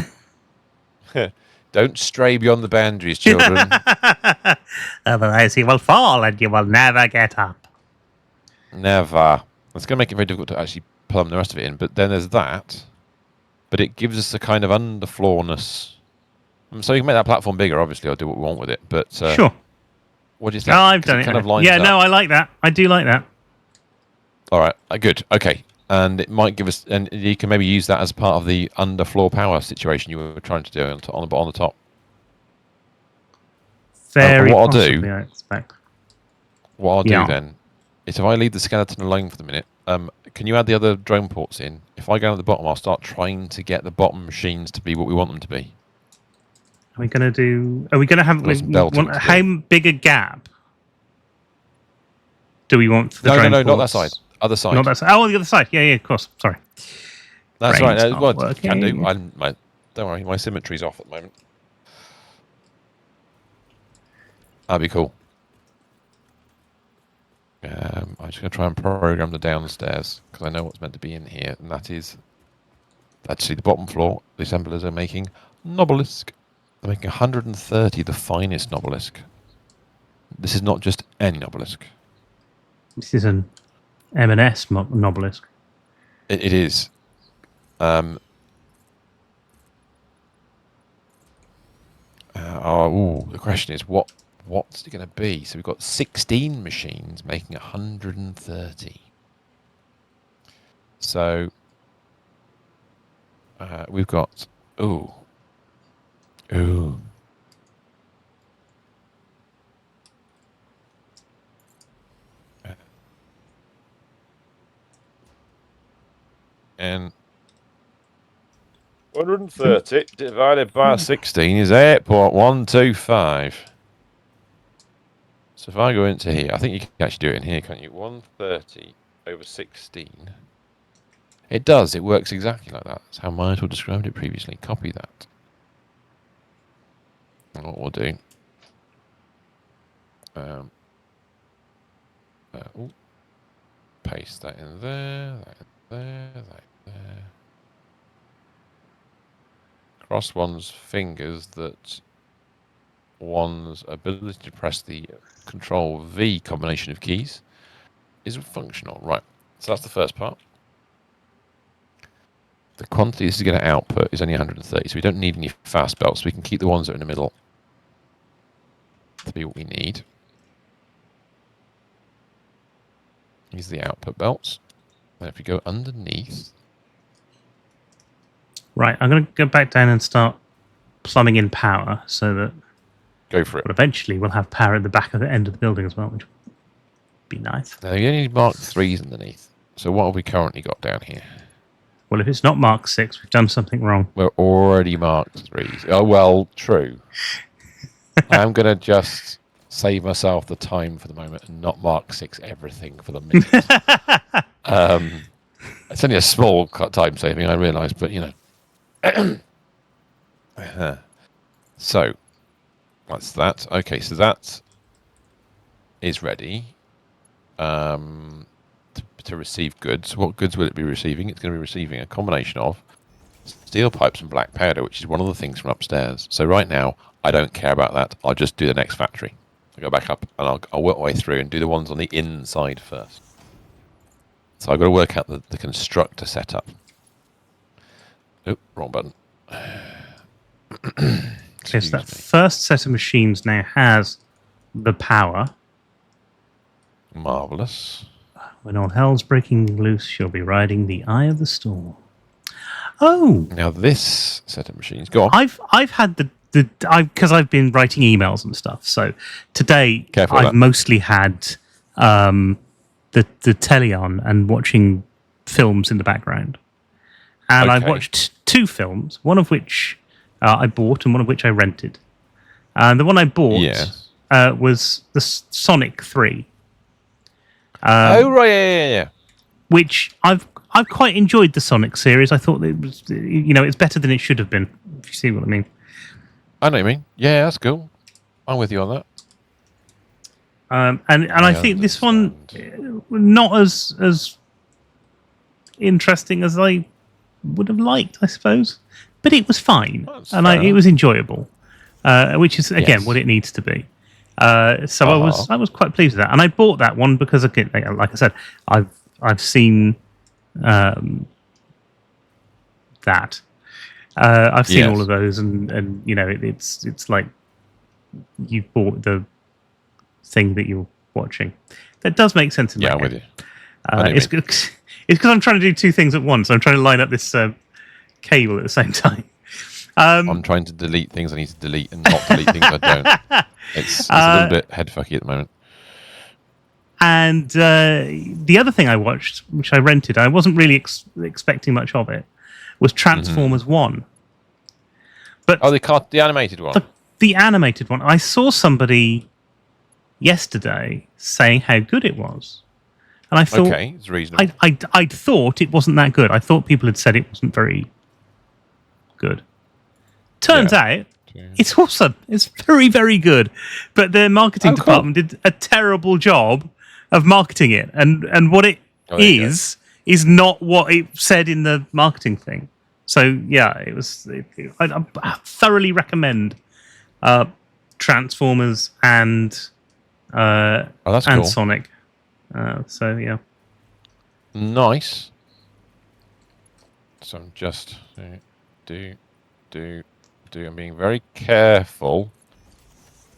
B: Don't stray beyond the boundaries, children.
A: Otherwise, he will fall and you will never get up.
B: Never. It's going to make it very difficult to actually plumb the rest of it in. But then there's that. But it gives us a kind of underfloorness. So you can make that platform bigger, obviously. I'll do what we want with it. But
A: sure.
B: What do you think?
A: Oh, I've done it.
B: Kind of lines
A: yeah,
B: up.
A: no, I like that. I do like that.
B: All right. Good. Okay. And it might give us... And you can maybe use that as part of the underfloor power situation you were trying to do on the top.
A: Very
B: what I'll
A: possibly,
B: do,
A: I expect.
B: What I'll do then is if I leave the skeleton alone for the minute, can you add the other drone ports in? If I go to the bottom, I'll start trying to get the bottom machines to be what we want them to be.
A: Are we going to have... How big a gap do we want for the drone ports?
B: No, not that side. Other side.
A: Not that side. Oh, the other side. Yeah, of course. Sorry.
B: That's
A: Brain's
B: right.
A: not
B: Well, can do.
A: working.
B: Don't worry, my symmetry's off at the moment. That'd be cool. I'm just going to try and program the downstairs because I know what's meant to be in here, and that is actually the bottom floor. The assemblers are making Nobelisk. They're making 130, the finest Nobelisk. This is not just any Nobelisk.
A: This is an M&S Nobelisk.
B: It is. The question is, what's it going to be? So we've got 16 machines making 130. So we've got... Ooh. And 130 divided by 16 is 8.125. So if I go into here, I think you can actually do it in here, can't you? 130 over 16. It does. It works exactly like that. That's how Myrtle described it previously. Copy that. And what we'll do... paste that in there, that in there, that in there. Cross one's fingers that one's ability to press the Control V combination of keys is functional. Right, so that's the first part. The quantity this is going to output is only 130, so we don't need any fast belts. We can keep the ones that are in the middle to be what we need. These are the output belts. And if we go underneath...
A: Right, I'm going to go back down and start plumbing in power so that...
B: Go for it.
A: But eventually we'll have power at the back of the end of the building as well, which would be nice.
B: Now, you only need Mark 3s underneath. So what have we currently got down here?
A: Well, if it's not Mark 6, we've done something wrong.
B: We're already Mark 3s. Oh, well, true. I'm going to just save myself the time for the moment and not Mark 6 everything for the minute. It's only a small time saving, I realise, but you know. So that's that. Okay, so that is ready to receive goods. What goods will it be receiving? It's going to be receiving a combination of steel pipes and black powder, which is one of the things from upstairs. So right now, I don't care about that. I'll just do the next factory. I'll go back up and I'll work my way through and do the ones on the inside first. So I've got to work out the constructor setup. Oh, wrong button.
A: Okay, so that first set of machines now has the power.
B: Marvellous.
A: When all hell's breaking loose, you'll be riding the eye of the storm. Oh,
B: now this set of machines. Go on.
A: I've had because I've been writing emails and stuff. So today I've mostly had the telly on and watching films in the background. And I've watched 2 films, one of which I bought and one of which I rented. And the one I bought was the Sonic 3.
B: Yeah.
A: Which I've quite enjoyed the Sonic series. I thought it was, it's better than it should have been, if you see what I mean.
B: I know what you mean. Yeah, that's cool. I'm with you on that.
A: And I think this one not as interesting as I would have liked, I suppose, but it was fine and it was enjoyable, which is again what it needs to be. So I was quite pleased with that, and I bought that one because, again, like I said, I've seen that. I've seen all of those, and it's like you bought the thing that you're watching. That does make sense in my head.
B: I'm with you.
A: It's because I'm trying to do 2 things at once. I'm trying to line up this cable at the same time.
B: I'm trying to delete things I need to delete and not delete things I don't. It's a little bit headfucky at the moment.
A: And the other thing I watched, which I rented, I wasn't really expecting much of it, was Transformers 1. But
B: the animated one.
A: The animated one. I saw somebody yesterday saying how good it was. And I thought,
B: it's reasonable.
A: I'd thought it wasn't that good. I thought people had said it wasn't very good. Turns out, it's awesome. It's very, very good. But their marketing department did a terrible job of marketing it. And what it is not what it said in the marketing thing. So, yeah, it was. I thoroughly recommend Transformers and cool. Sonic. So, yeah.
B: Nice. So I'm just I'm being very careful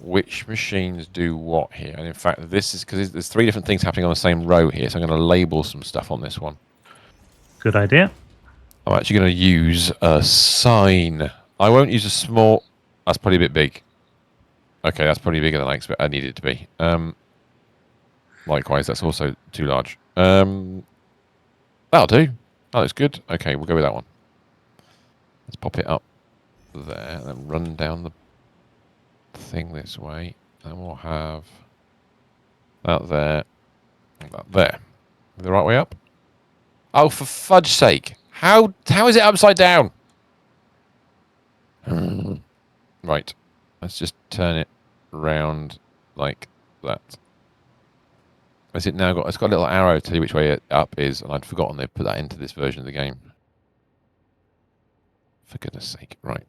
B: which machines do what here. And in fact, this is because there's 3 different things happening on the same row here. So I'm going to label some stuff on this one.
A: Good idea.
B: I'm actually going to use a sign. I won't use a small. That's probably a bit big. Okay, that's probably bigger than I needed it to be. Likewise, that's also too large. That'll do. That looks good. Okay, we'll go with that one. Let's pop it up there and then run down the thing this way. And we'll have that there and that there. The right way up? Oh, for fudge's sake. How is it upside down? Right. Let's just turn it round like that. Has it now got? It's got a little arrow to tell you which way up is, and I'd forgotten they put that into this version of the game. For goodness sake! Right.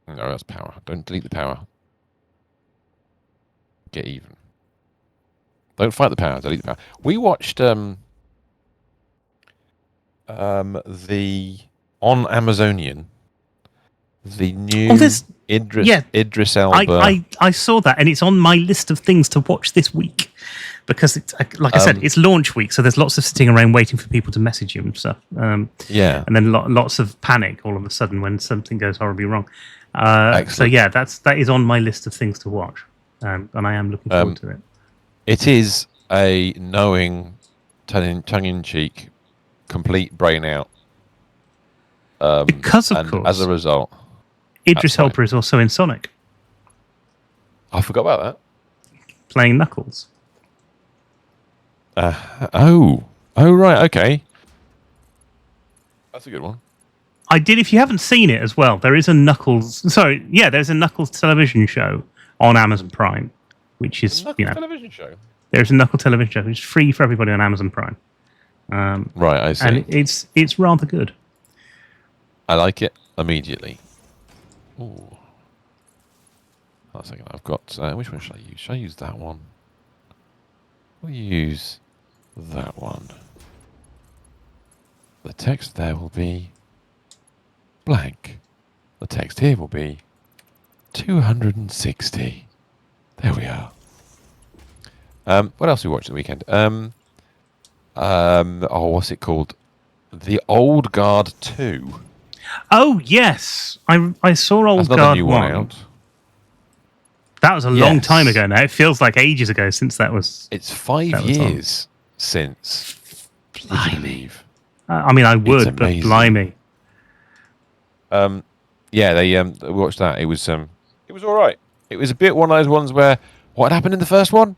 B: No, that's power. Don't delete the power. Get even. Don't fight the power. Delete the power. We watched the on Amazonian. The new Idris Elba.
A: I saw that, and it's on my list of things to watch this week because it's like I said, it's launch week, so there's lots of sitting around waiting for people to message you and stuff. And then lots of panic all of a sudden when something goes horribly wrong. So yeah, that is on my list of things to watch, and I am looking forward to it.
B: It is a knowing, tongue-in-cheek, complete brain out.
A: Because of course,
B: as a result.
A: Idris
B: That's
A: Elba is also in Sonic,
B: I forgot about that.
A: playing Knuckles.
B: Oh, right, okay. That's a good one.
A: I did. If you haven't seen it as well, there is a Knuckles. Sorry, yeah, there's a Knuckles television show on Amazon Prime, which is
B: The Knuckles television show.
A: there's a Knuckles television show. It's free for everybody on Amazon Prime.
B: Right, I see.
A: And it's rather good.
B: I like it immediately. Ooh. Hold on a second. I've got... which one should I use? Should I use that one? We'll use that one. The text there will be blank. The text here will be 260. There we are. What else did we watch the weekend? What's it called? The Old Guard 2.
A: Oh yes, I saw Old
B: That's another
A: Guard
B: new
A: 1.
B: one out.
A: That was a long
B: Yes.
A: time ago now. It feels like ages ago since that was.
B: It's 5
A: That was on.
B: years since. Would you believe?
A: I mean, I would, but
B: amazing.
A: blimey.
B: Yeah, they watched that. It was all right. It was a bit one of those ones where what happened in the first one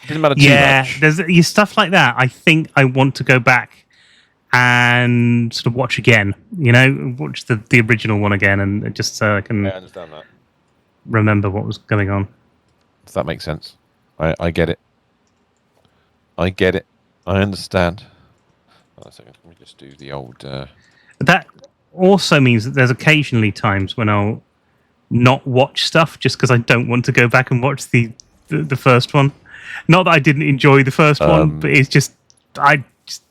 B: didn't matter too much.
A: There's stuff like that. I think I want to go back and sort of watch again. You know, watch the original one again, and just so I can
B: I understand that.
A: remember what was going on.
B: Does that make sense? I get it. I get it. I understand. Hold on a second. Let me just do the old.
A: That also means that there's occasionally times when I'll not watch stuff just because I don't want to go back and watch the first one. Not that I didn't enjoy the first one, but it's just I just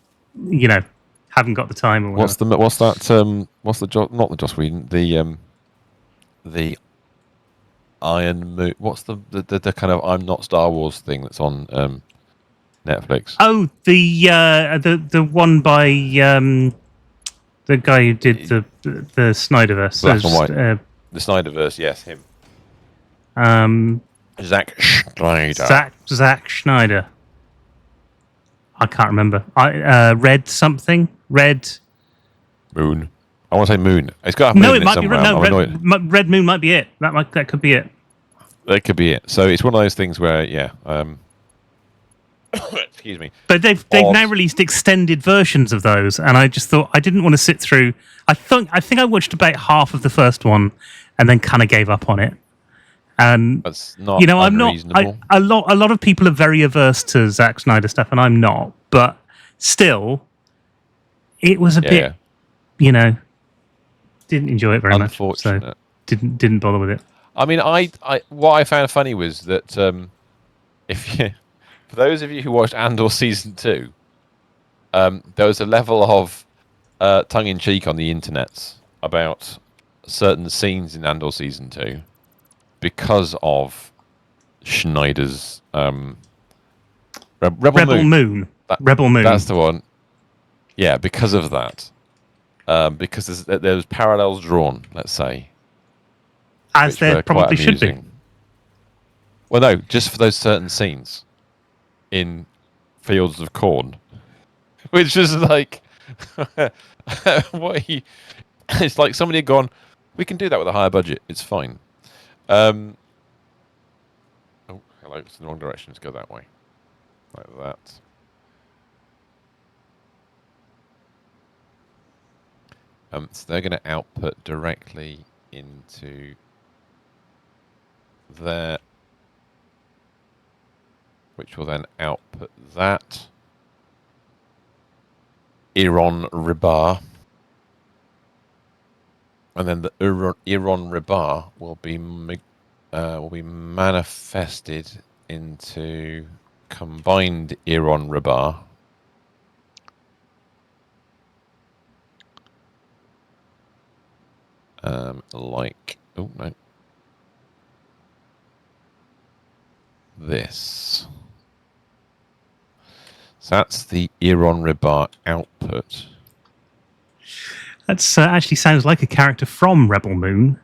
A: haven't got the time or whatever.
B: What's not the Joss Whedon, the Iron Moon. What's the kind of I'm Not Star Wars thing that's on Netflix?
A: Oh, the one by the guy who did the Snyderverse.
B: Black and white. The Snyderverse, yes, him. Zack Snyder.
A: Zack Schneider. I can't remember. Red something. Red
B: Moon. I want to say Moon. It's got a moon
A: No, it
B: in
A: might be
B: somewhere.
A: no. Red Moon might be it. That could be it.
B: That could be it. So it's one of those things where, yeah. Excuse me.
A: But they've now released extended versions of those, and I just thought I didn't want to sit through. I think I watched about half of the first one, and then kind of gave up on it. And
B: that's not
A: I'm not.
B: unreasonable.
A: A lot of people are very averse to Zack Snyder stuff, and I'm not. But still, it was a bit. Didn't enjoy it very much.
B: Unfortunate.
A: So didn't bother with it.
B: I mean, what I found funny was that for those of you who watched Andor season 2, there was a level of tongue in cheek on the internet about certain scenes in Andor season 2 because of Schneider's Rebel
A: Moon. Rebel Moon.
B: That's the one. Yeah, because of that. Because there's parallels drawn, let's say.
A: As there probably should be.
B: Well, no, just for those certain scenes in Fields of Corn, which is like, it's like somebody had gone, we can do that with a higher budget. It's fine. Oh, hello, it's in the wrong direction. Let's go that way, like that. So they're going to output directly into there, which will then output that. Iron rebar. And then the Iron rebar will be manifested into combined Iron rebar. This. So that's the Iron rebar output.
A: That's actually sounds like a character from Rebel Moon,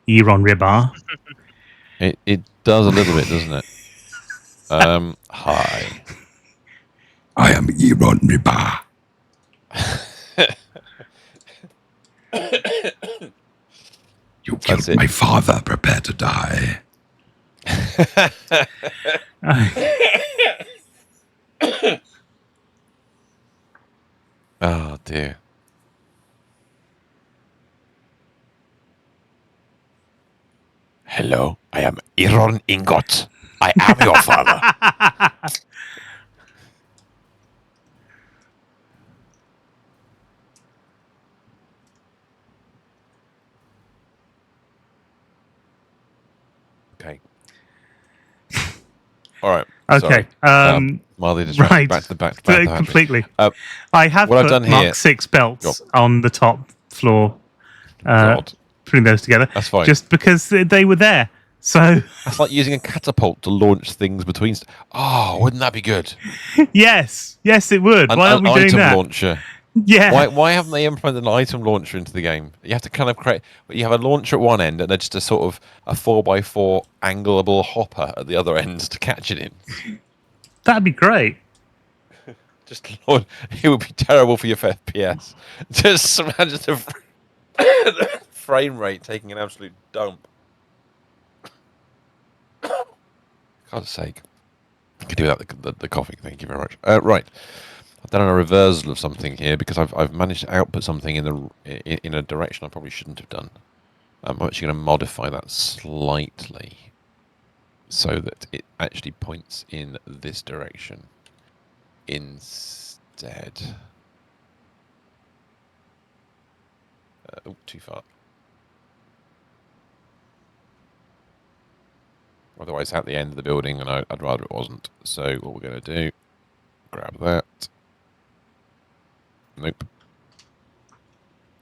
A: Euron Ribar.
B: It does a little bit, doesn't it? Hi.
D: I am Iron Ribar. You
B: That's
D: killed
B: it.
D: my father. Prepare to die.
B: Oh dear. Hello, I am Iron Ingot. I am your father. Okay. All right.
A: Okay.
B: Sorry. Mildly distracted.
A: Right.
B: Back to the factory.
A: Completely. I have
B: what I've
A: put
B: done
A: Mark
B: here-
A: 6 belts on the top floor,
B: God,
A: putting those together.
B: that's fine.
A: Just because they were there. So,
B: That's like using a catapult to launch things between. Oh, wouldn't that be good?
A: yes, it would. Why aren't we doing
B: item
A: that?
B: launcher.
A: Yeah.
B: Why haven't they implemented an item launcher into the game? You have to kind of create. You have a launcher at one end and then just a sort of a 4x4 angleable hopper at the other end to catch it in.
A: That'd be great.
B: Just Lord, it would be terrible for your FPS. Just imagine the frame rate taking an absolute dump. God's sake. I could do without the coughing. Thank you very much. Right. I've done a reversal of something here because I've managed to output something in a direction I probably shouldn't have done. I'm actually going to modify that slightly so that it actually points in this direction instead. Oh, too far. Otherwise, at the end of the building, and I'd rather it wasn't. So what we're going to do, grab that. Nope.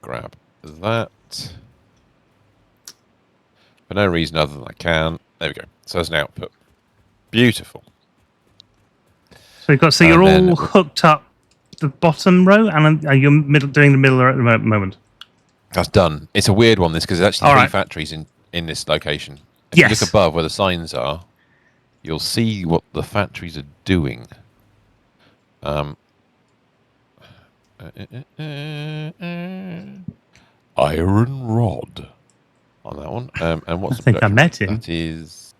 B: Grab that. For no reason other than I can. There we go. So there's an output. Beautiful.
A: So you're all hooked up the bottom row, and you're doing the middle at the moment.
B: That's done. It's a weird one, this, because there's actually
A: All
B: three
A: right.
B: factories in this location. If
A: Yes.
B: you look above where the signs are, you'll see what the factories are doing. Iron Rod on that one. And what's
A: I think I
B: production
A: met
B: rate?
A: him.
B: That is.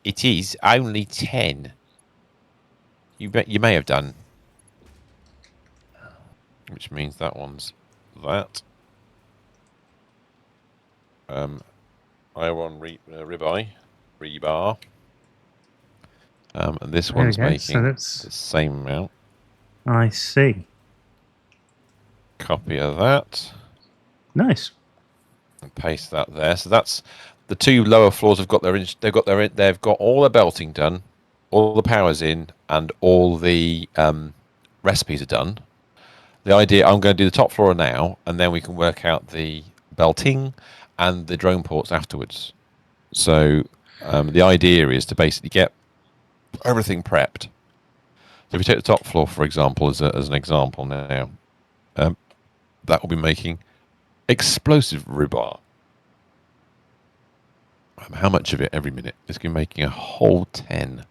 B: It is only 10. You may have done. Which means that one's that. Iron ribeye, rebar. And this
A: There we
B: one's
A: go.
B: making
A: So that's-
B: the same amount.
A: I see.
B: Copy of that
A: Nice.
B: and paste that there. So that's the two lower floors have got they've got all their belting done, all the power's in, and all the recipes are done. The idea, I'm going to do the top floor now, and then we can work out the belting and the drone ports afterwards. So the idea is to basically get everything prepped. So if we take the top floor, for example, as an example now, that will be making explosive rebar. How much of it every minute? It's going to be making a whole 10,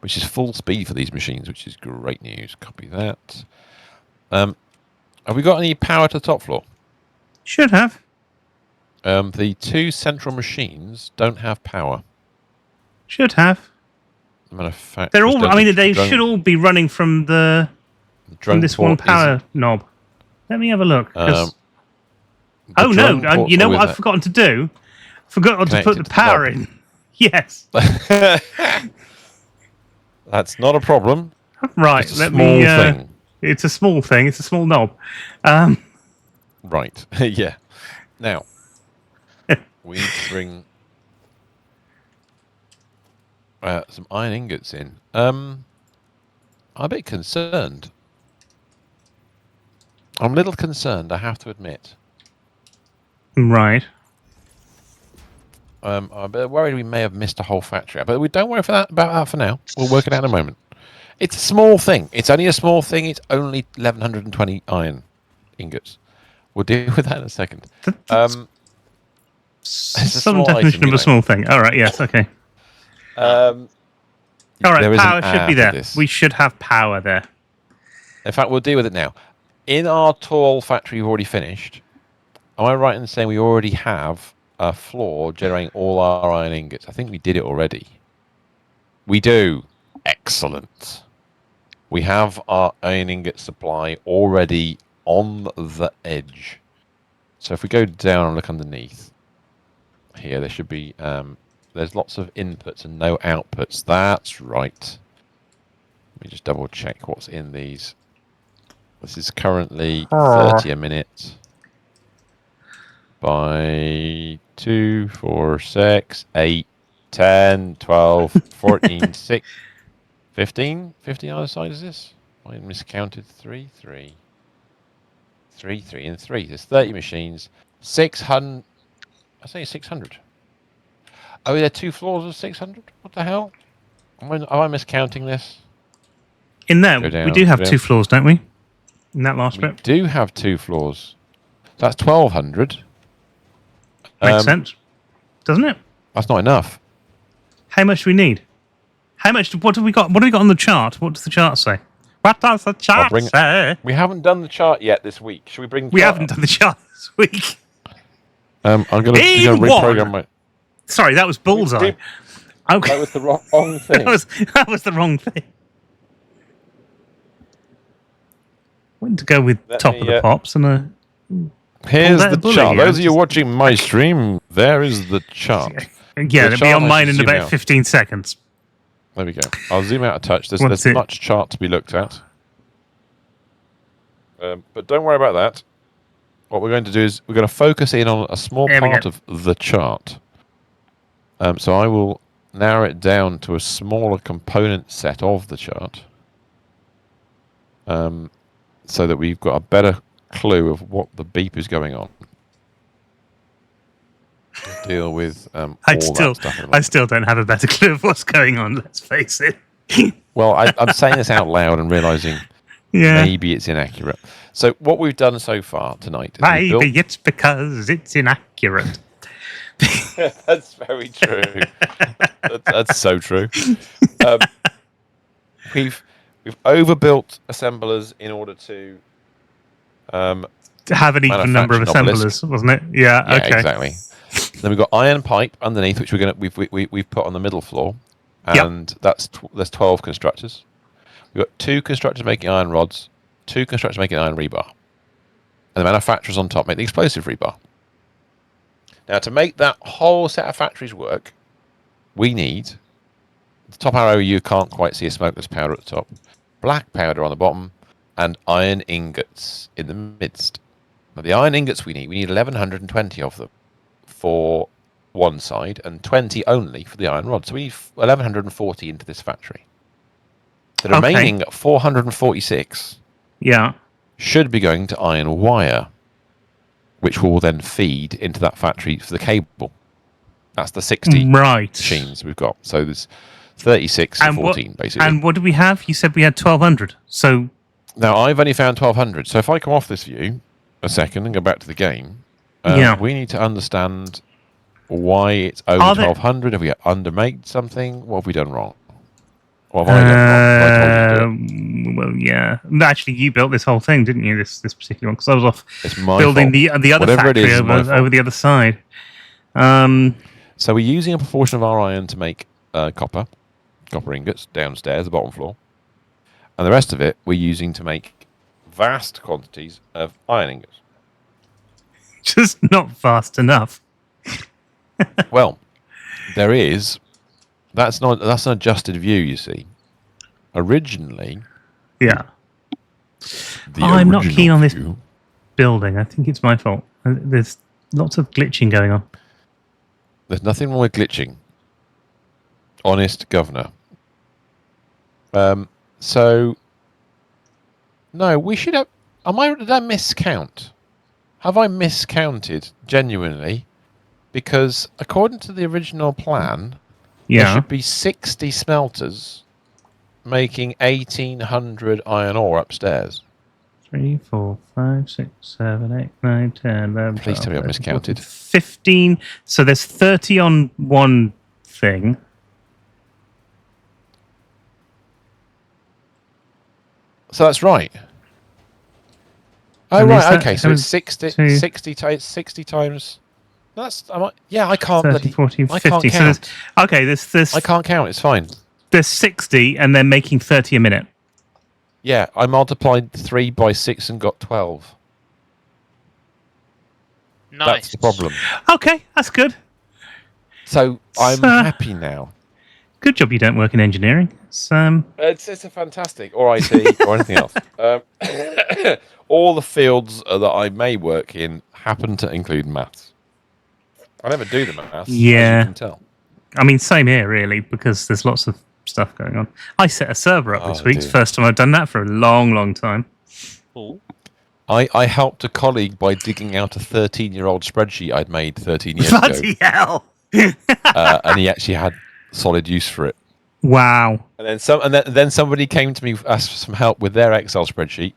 B: which is full speed for these machines, which is great news. Copy that. Have we got any power to the top floor?
A: Should have.
B: The two central machines don't have power.
A: Should have.
B: Matter of fact,
A: They're all. I mean, they should all be running from this one power knob. Let me have a look. Oh no! You know what I've forgotten to do? Forgotten to put the power in. Yes.
B: That's not a problem.
A: Right.
B: Just a small thing.
A: It's a small thing. It's a small knob.
B: Right. Yeah. Now we need to bring some iron ingots in. I'm a bit concerned. I'm a little concerned, I have to admit.
A: Right.
B: I'm a bit worried we may have missed a whole factory, but we don't worry about that for now. We'll work it out in a moment. It's a small thing. It's only a small thing. It's only 1,120 iron ingots. We'll deal with that in a second.
A: Some definition of a small thing. All right. Yes. Okay. All right. Power should be there. We should have power there.
B: In fact, we'll deal with it now. In our tall factory we've already finished, Am I right in saying we already have a floor generating all our iron ingots? I think we did it already. We do. Excellent. We have our iron ingot supply already on the edge. So if we go down and look underneath, here there should be, there's lots of inputs and no outputs. That's right. Let me just double check what's in these. This is currently 30 a minute by 2, 4, 6, 8, 10, 12, 14, 6, 15. 15 other side is this? I miscounted 3, 3. 3, 3, and 3. There's 30 machines. 600. I say 600. Oh, there are 2 floors of 600? What the hell? Am I miscounting this?
A: In there,
B: Go down,
A: we do have
B: go
A: 2
B: down.
A: floors, don't we? In that last
B: We
A: bit.
B: do have 2 floors. That's 1,200.
A: Makes sense. Doesn't it?
B: That's not enough.
A: How much do we need? How much? What have we got? What do we got on the chart? What does the chart say? What does the chart say?
B: We haven't done the chart yet this week. Should we bring?
A: We haven't done the chart this week.
B: I'm gonna reprogram my.
A: Sorry, that was bullseye. Okay.
B: That was the wrong thing.
A: that was the wrong thing. Went to go with top of the pops and
B: here's the chart.
A: Yeah.
B: Those of you watching my stream, there is the chart.
A: Yeah, it'll be on mine in about 15 seconds.
B: There we go. I'll zoom out a touch. There's much chart to be looked at. But don't worry about that. What we're going to do is we're going to focus in on a small part of the chart. So I will narrow it down to a smaller component set of the chart. So that we've got a better clue of what the beep is going on. Deal with that stuff.
A: I still don't have a better clue of what's going on, let's face it.
B: Well, I'm saying this out loud and realising maybe it's inaccurate. So what we've done so far tonight is
A: maybe it's because it's inaccurate.
B: That's very true. That's so true. We've overbuilt assemblers in order to
A: have an even number of assemblers, wasn't it? Yeah, okay.
B: Exactly. Then we've got iron pipe underneath, which we've put on the middle floor, and there's 12 constructors. We've got 2 constructors making iron rods, 2 constructors making iron rebar, and the manufacturers on top make the explosive rebar. Now, to make that whole set of factories work, we need the top arrow. You can't quite see a smokeless powder at the top, black powder on the bottom, and iron ingots in the midst. Now, the iron ingots we need 1,120 of them for one side and 20 only for the iron rod. So we need 1,140 into this factory. The remaining 446 should be going to iron wire, which will then feed into that factory for the cable. That's the 60 machines we've got. So there's 36 and 14, basically.
A: And what did we have? You said we had 1,200. So
B: now I've only found 1,200. So if I come off this view a second and go back to the game, we need to understand why it's over 1,200. Have we undermade something? What have we done wrong? What have I done wrong?
A: Well, yeah. Actually, you built this whole thing, didn't you? This particular one, because I was off building the other factory over the other side.
B: So we're using a proportion of our iron to make copper ingots downstairs, the bottom floor, and the rest of it we're using to make vast quantities of iron ingots.
A: Just not fast enough.
B: Well, there is. That's an adjusted view, you see. Originally,
A: I'm not keen on this building. I think it's my fault. There's lots of glitching going on.
B: There's nothing wrong with glitching. Honest governor. So, no, we should have. Did I miscount? Have I miscounted genuinely? Because according to the original plan, there should be 60 smelters making 1,800 iron ore upstairs.
A: 3, 4, 5, 6, 7, 8, 9, 10, 11.
B: Please tell me I miscounted.
A: 15. So there's 30 on one thing.
B: So that's right. Oh,
A: And is
B: right,
A: that
B: okay, so
A: how
B: it's
A: many-
B: 60,
A: two,
B: 60 times... I can't
A: 30,
B: bloody...
A: 40,
B: I can't
A: 50. So
B: count.
A: there's
B: I can't count, it's fine.
A: there's 60, and they're making 30 a minute.
B: Yeah, I multiplied 3 by 6 and got 12.
C: Nice.
B: That's the problem.
A: Okay, that's good.
B: So I'm
A: So-
B: happy now.
A: Good job you don't work in engineering.
B: It's a fantastic, or IT, or anything else. All the fields that I may work in happen to include maths. I never do the maths, as you
A: Yeah.
B: can tell.
A: I mean, same here, really, because there's lots of stuff going on. I set a server up this week. It's the first time I've done that for a long, long time.
C: Cool.
B: I helped a colleague by digging out a 13-year-old spreadsheet I'd made 13 years ago,
A: Bloody hell!
B: and he actually had solid use for it.
A: Wow.
B: And then somebody came to me asked for some help with their Excel spreadsheet,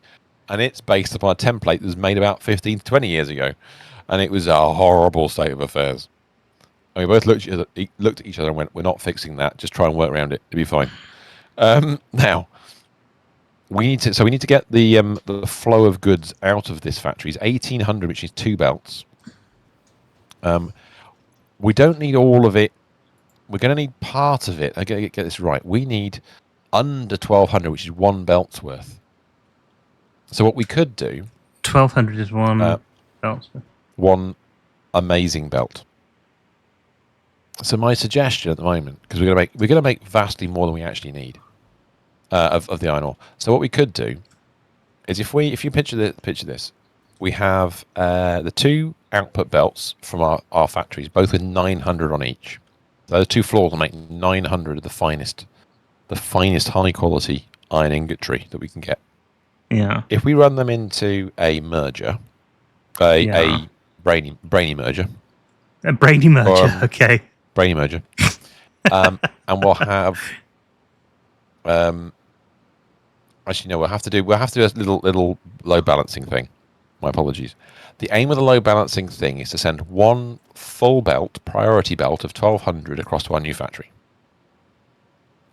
B: and it's based upon a template that was made about 15 to 20 years ago, and it was a horrible state of affairs. And we both looked at each other and went, "We're not fixing that. Just try and work around it. It'll be fine." Now we need to get the flow of goods out of this factory. It's 1,800, which is 2 belts. We don't need all of it. We're going to need part of it. I get this right. We need under 1,200, which is 1 belt's worth. So what we could do,
A: 1,200 is one belt.
B: one amazing belt. So my suggestion at the moment, because we're going to make vastly more than we actually need of the iron ore. So what we could do is if you picture this, we have the 2 output belts from our factories, both with 900 on each. Those 2 floors will make 900 of the finest high quality iron ingotree that we can get.
A: Yeah.
B: If we run them into a merger, a brainy merger,
A: A brainy merger, okay.
B: brainy merger, and we'll have. Actually, no. We'll have to do a little load balancing thing. My apologies. The aim of the load balancing thing is to send 1 full belt, priority belt of 1,200 across to our new factory.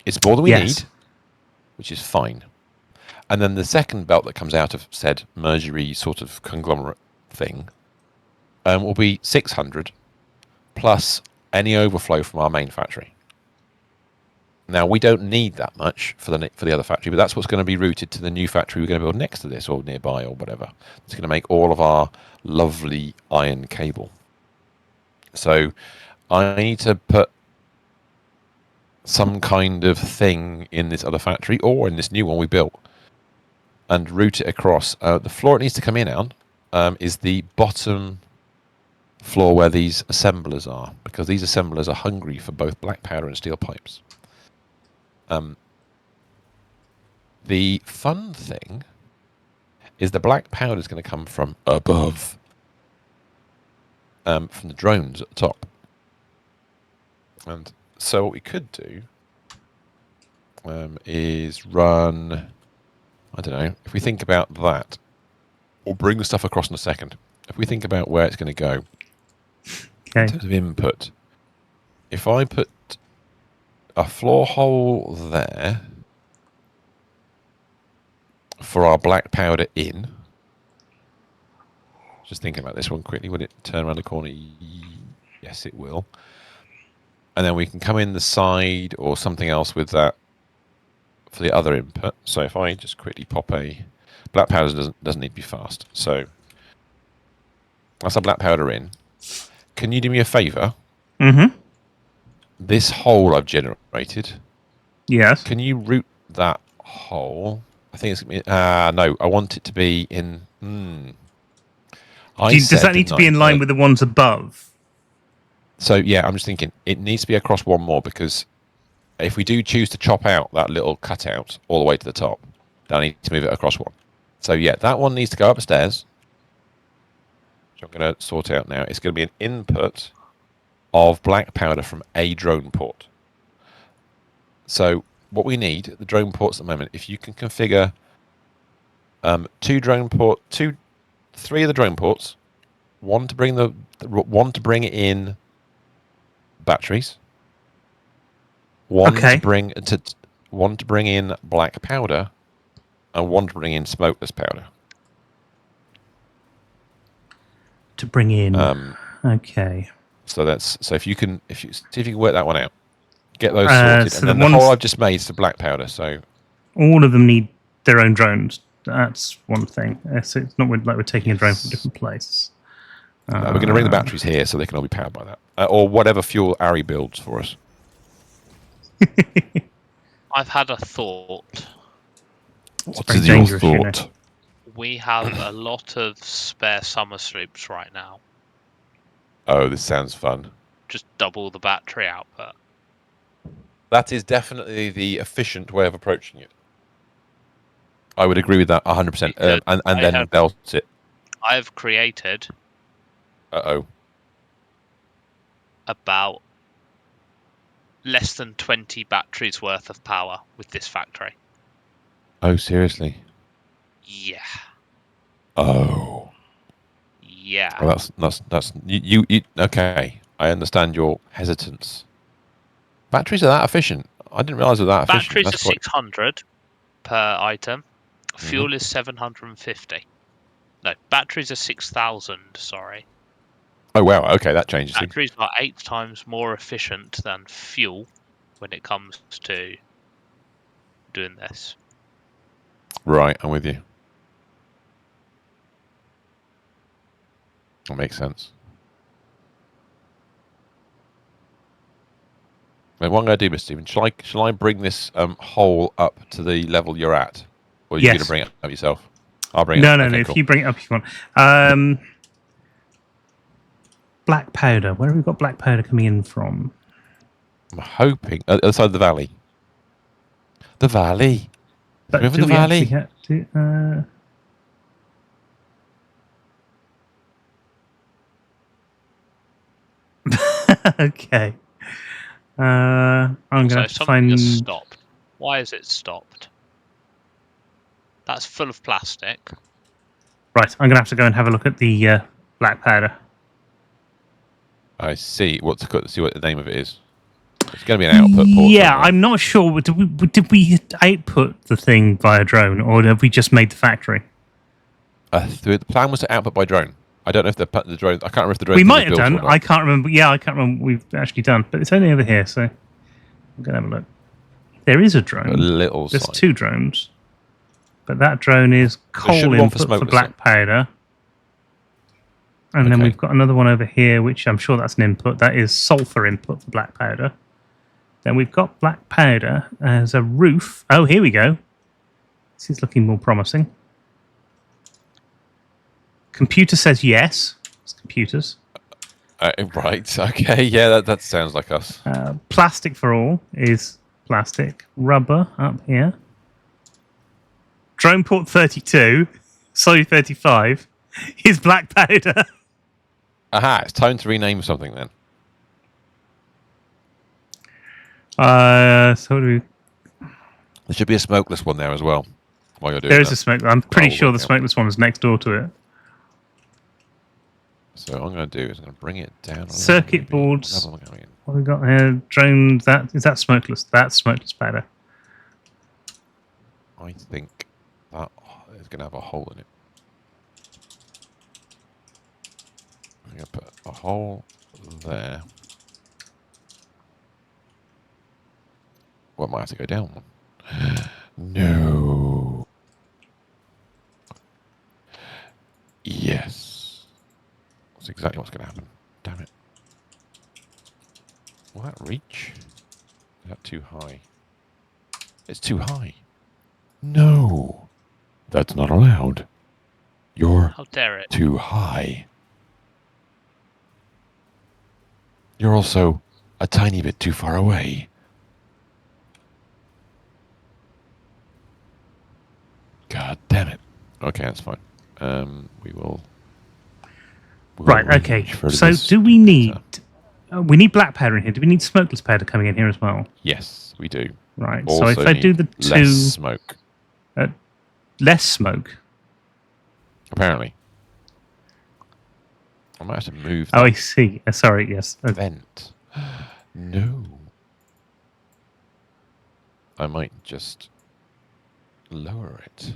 B: It's more than we need, which is fine. And then the second belt that comes out of said mergery sort of conglomerate thing will be 600 plus any overflow from our main factory. Now, we don't need that much for the other factory, but that's what's going to be routed to the new factory we're going to build next to this or nearby or whatever. It's going to make all of our lovely iron cable. So I need to put some kind of thing in this other factory or in this new one we built and route it across. The floor it needs to come in on is the bottom floor where these assemblers are, because these assemblers are hungry for both black powder and steel pipes. The fun thing is the black powder is going to come from above, from the drones at the top. And so what we could do is run, I don't know, if we think about that, we'll bring the stuff across in a second. If we think about where it's going to go, in terms of input, if I put a floor hole there for our black powder in, just thinking about this one quickly, would it turn around the corner? Yes, it will. And then we can come in the side or something else with that for the other input. So if I just quickly pop a black powder doesn't need to be fast. So that's a black powder in. Can you do me a favour?
A: Mm-hmm.
B: This hole I've generated.
A: Yes.
B: Can you route that hole? I think it's no. I want it to be in.
A: Does that need to be in line with the ones above?
B: So yeah, I'm just thinking it needs to be across one more, because if we do choose to chop out that little cutout all the way to the top, then I need to move it across one. So yeah, that one needs to go upstairs, which I'm going to sort out now. It's going to be an input of black powder from a drone port. So what we need at the drone ports at the moment, if you can configure 3 of the drone ports, one to bring in batteries, one to bring in black powder, and one to bring in smokeless powder.
A: to bring in. Okay.
B: So if you see if you can work that one out, get those sorted,
A: So
B: and then the hole I've just made is the black powder. So
A: all of them need their own drones. That's one thing. So it's not like we're taking a drone from a different place.
B: no, we're going to bring the batteries here so they can all be powered by that, or whatever fuel Ari builds for us.
C: I've had a thought.
B: What
A: very
B: is your
A: dangerous, you know.
B: thought?
C: We have a lot of spare summer sloops right now.
B: Oh, this sounds fun.
C: Just double the battery output.
B: That is definitely the efficient way of approaching it. I would agree with that 100%. And then belt it.
C: I have created about less than 20 batteries worth of power with this factory.
B: Oh, seriously?
C: Yeah.
B: Oh.
C: Yeah.
B: Well, that's you. Okay, I understand your hesitance. Batteries are that efficient. I didn't realize they're that efficient.
C: Batteries
B: That's
C: are 600 per item.
B: Mm-hmm.
C: Fuel is 750. No, batteries are 6,000. Sorry.
B: Oh wow. Okay, that changes things.
C: Batteries are 8 times more efficient than fuel when it comes to doing this.
B: Right, I'm with you. That makes sense. Now, what I'm going to do, Mr. Stephen, shall I bring this hole up to the level you're at, or are you going to bring it up yourself? I'll bring it up.
A: No.
B: Okay,
A: If
B: cool.
A: you bring it up, if you want. Black powder. Where have we got black powder coming in from?
B: I'm hoping at the other side of the valley. The valley.
A: But
B: Over
A: do
B: the
A: we actually
B: valley.
A: have to? Okay. I'm going to have to
C: something has
A: find.
C: stopped. Why is it stopped? That's full of plastic.
A: Right, I'm going to have to go and have a look at the black powder.
B: I see. See what the name of it is. It's going to be an output port.
A: Yeah,
B: somewhere.
A: I'm not sure. Did we output the thing via drone, or have we just made the factory?
B: The plan was to output by drone. I don't know if the drone. I can't remember if the drone.
A: We
B: thing
A: might
B: was
A: have
B: built
A: done.
B: or not.
A: I can't remember. Yeah, I can't remember what we've actually done, but it's only over here, so I'm going to have a look. There is a drone.
B: A little.
A: There's
B: side.
A: 2 drones, but that drone is
B: There should
A: coal
B: be one for
A: input for
B: smokeless,
A: black powder. And then
B: Okay.
A: we've got another one over here, which I'm sure that's an input. That is sulfur input for black powder. Then we've got black powder as a roof. Oh, here we go. This is looking more promising. Computer says yes. It's computers.
B: Right. Okay. Yeah. That sounds like us.
A: Plastic for all is plastic. Rubber up here. Drone port 32. Sorry, 35 is black powder.
B: Aha! It's time to rename something then.
A: So what do we...
B: There should be a smokeless one there as well. While you're doing
A: There is
B: that.
A: a smoke. I'm pretty
B: we'll
A: sure the
B: work out.
A: smokeless one was next door to it.
B: So what I'm going to do is I'm going to bring it down. a level,
A: Circuit
B: maybe.
A: boards.
B: What level am I going in?
A: What have we got here? Drone. Is that smokeless? That's smokeless powder.
B: I think that is going to have a hole in it. I'm going to put a hole there. Well, I might have to go down one. No. Yes. That's exactly what's going to happen. Damn it. Will that reach? Is that too high? It's too high. No. That's not allowed. You're
C: How dare it?
B: too high. You're also a tiny bit too far away. God damn it. Okay, that's fine. We'll
A: Right. Okay.
B: arrange for
A: So
B: this
A: do we need? We need black powder in here. Do we need smokeless powder coming in here as well?
B: Yes, we do.
A: Right.
B: Also
A: so if I do
B: need
A: the
B: less
A: 2
B: smoke,
A: less smoke.
B: apparently. I might have to move
A: Oh,
B: that
A: I see. Sorry. Yes.
B: vent. No. I might just lower it.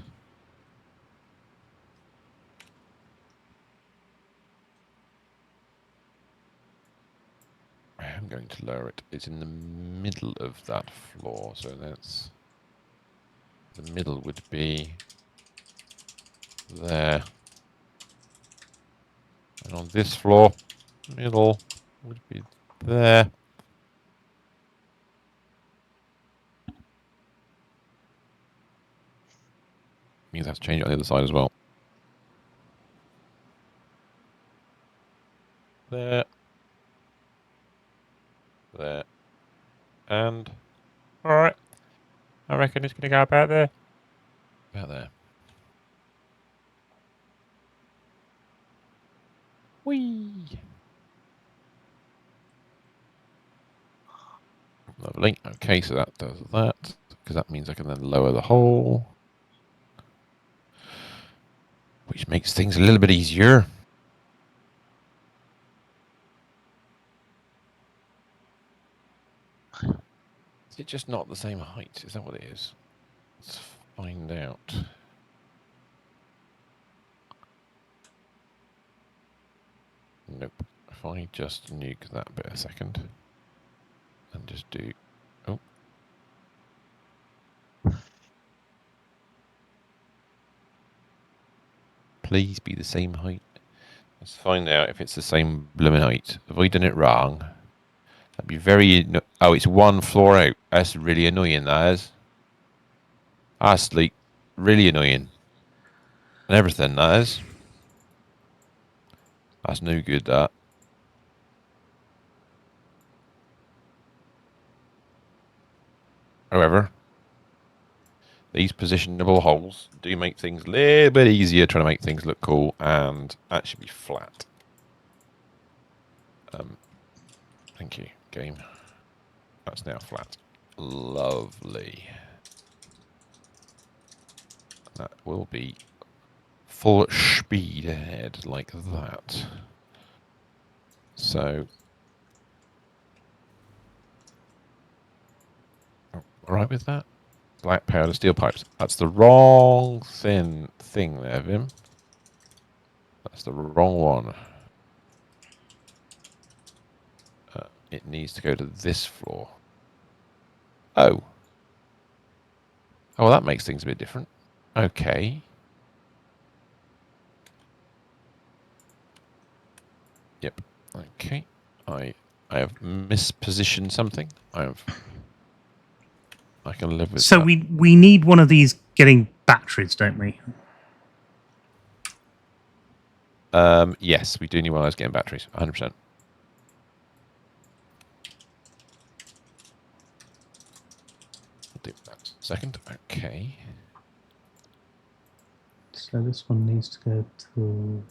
B: am going to lower it. It's in the middle of that floor, so that's... The middle would be there. And on this floor, middle would be there. Means I have to change it on the other side as well. There. There. And... Alright. I reckon it's going to go about there. About there. Whee! Lovely. Okay, so that does that. Because that means I can then lower the hole. Which makes things a little bit easier. Is it just not the same height? Is that what it is? Let's find out. Nope. If I just nuke that bit a second. And just do... Oh. Please be the same height. Let's find out if it's the same blooming height. Have I done it wrong? That'd be very... Oh, it's one floor out. That's really annoying, that is. That's like really annoying. And everything, that is. That's no good, that. However, these positionable holes do make things a little bit easier, trying to make things look cool and actually be flat. Thank you, game. That's now flat. Lovely. That will be full speed ahead like that. So, all right with that? Black powder steel pipes. That's the wrong thing there, Vim. That's the wrong one. It needs to go to this floor. Oh. Oh, well, that makes things a bit different. Okay. Yep. Okay. I have mispositioned something. I can live with
A: So
B: that.
A: we need one of these getting batteries, don't we?
B: Yes, we do need one of those getting batteries. 100%. I'll do that in a second. Okay.
A: So this one needs to go to...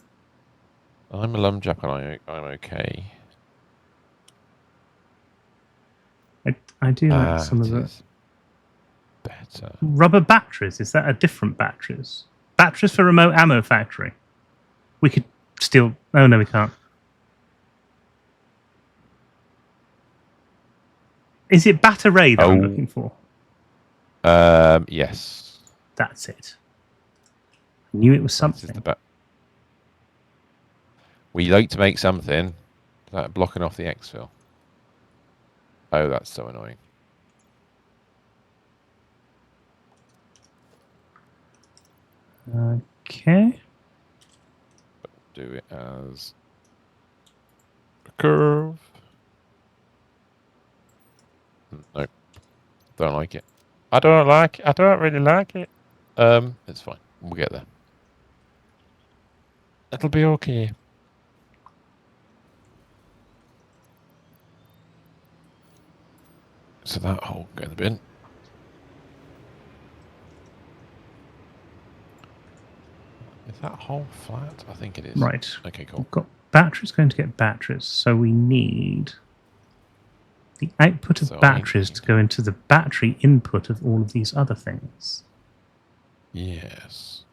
B: I'm a lumberjack and I'm okay.
A: I do like some of
B: That
A: the...
B: is better.
A: Rubber batteries, is that a different batteries? Batteries for remote ammo factory. We could still... Oh, no, we can't. Is it battery that I'm looking for?
B: Yes.
A: That's it. I knew it was
B: That is
A: something.
B: We like to make something that blocking off the exfil. Oh, that's so annoying.
A: Okay.
B: Do it as a curve. Nope. Don't like it. I don't really like it. It's fine. We'll get there. It'll be okay. So that hole go in the bin. Is that hole flat? I think it is.
A: Right.
B: Okay, cool.
A: We've got batteries going to get batteries, so we need the output of batteries to go into the battery input of all of these other things.
B: Yes.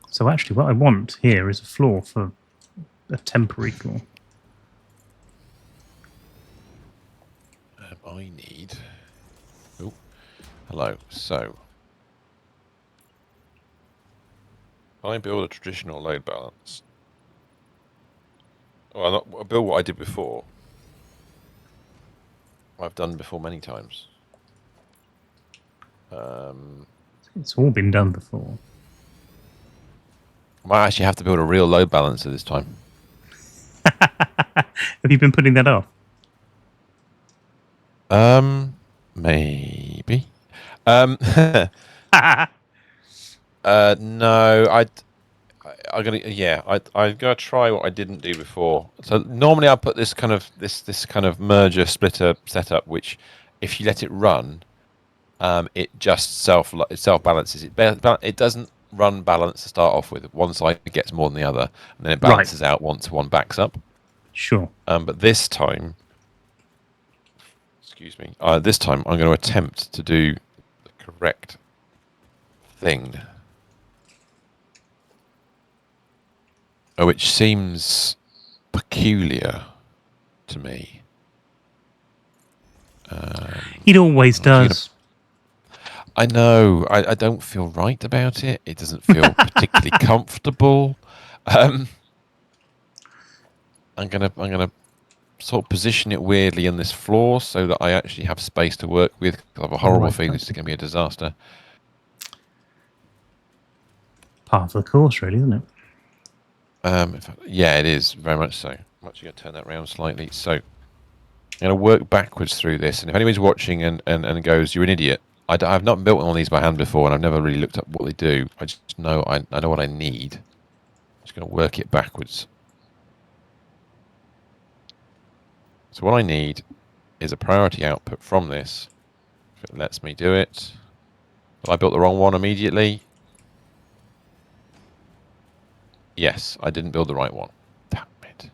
A: So actually what I want here is a floor for a temporary floor.
B: I need... Oh, hello. So, I build a traditional load balance. Well, I build what I did before. I've done before many times.
A: It's all been done before.
B: I might actually have to build a real load balancer this time.
A: Have you been putting that off?
B: Maybe. No, I'm gonna try what I didn't do before. So normally I put this kind of merger splitter setup, which if you let it run, it just self balances. It doesn't run balance to start off with. One side gets more than the other, and then it balances out once one backs up.
A: Sure.
B: But this time, excuse me, this time I'm going to attempt to do the correct thing. Which seems peculiar to me.
A: It always does.
B: I know. I don't feel right about it. It doesn't feel particularly comfortable. I'm gonna sort of position it weirdly in this floor so that I actually have space to work with. I have a horrible feeling this is going to be a disaster.
A: Part of the course, really, isn't it?
B: Yeah, it is very much so. I'm actually going to turn that around slightly. So I'm going to work backwards through this. And if anybody's watching and goes, "You're an idiot," I've not built one of these by hand before, and I've never really looked up what they do. I just know I know what I need. I'm just going to work it backwards. So what I need is a priority output from this. If it lets me do it. Have I built the wrong one immediately? Yes, I didn't build the right one. Damn it.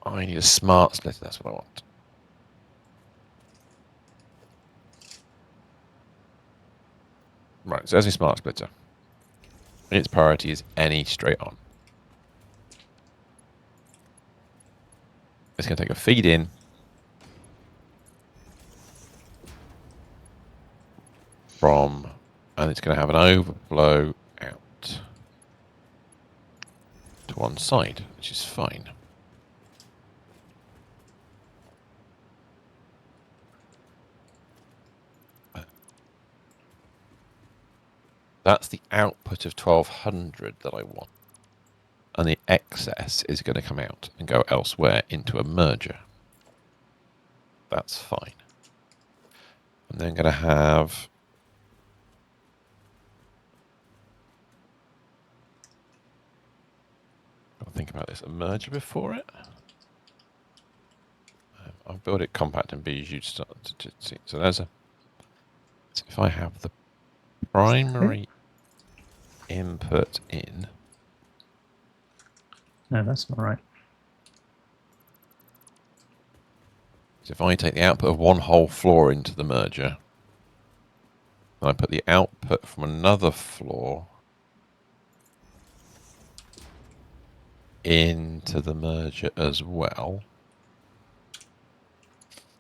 B: I need a smart splitter, that's what I want. Right, so there's my smart splitter. Its priority is any straight on. It's going to take a feed in. From, and it's going to have an overflow out to one side, which is fine. That's the output of 1200 that I want. And the excess is going to come out and go elsewhere into a merger. That's fine. I'm then going to have I'll think about this. A merger before it. I'll build it compact and bijou to start to see. So there's a. So if I have the primary input in.
A: No, that's not right.
B: So if I take the output of one whole floor into the merger, and I put the output from another floor into the merger as well.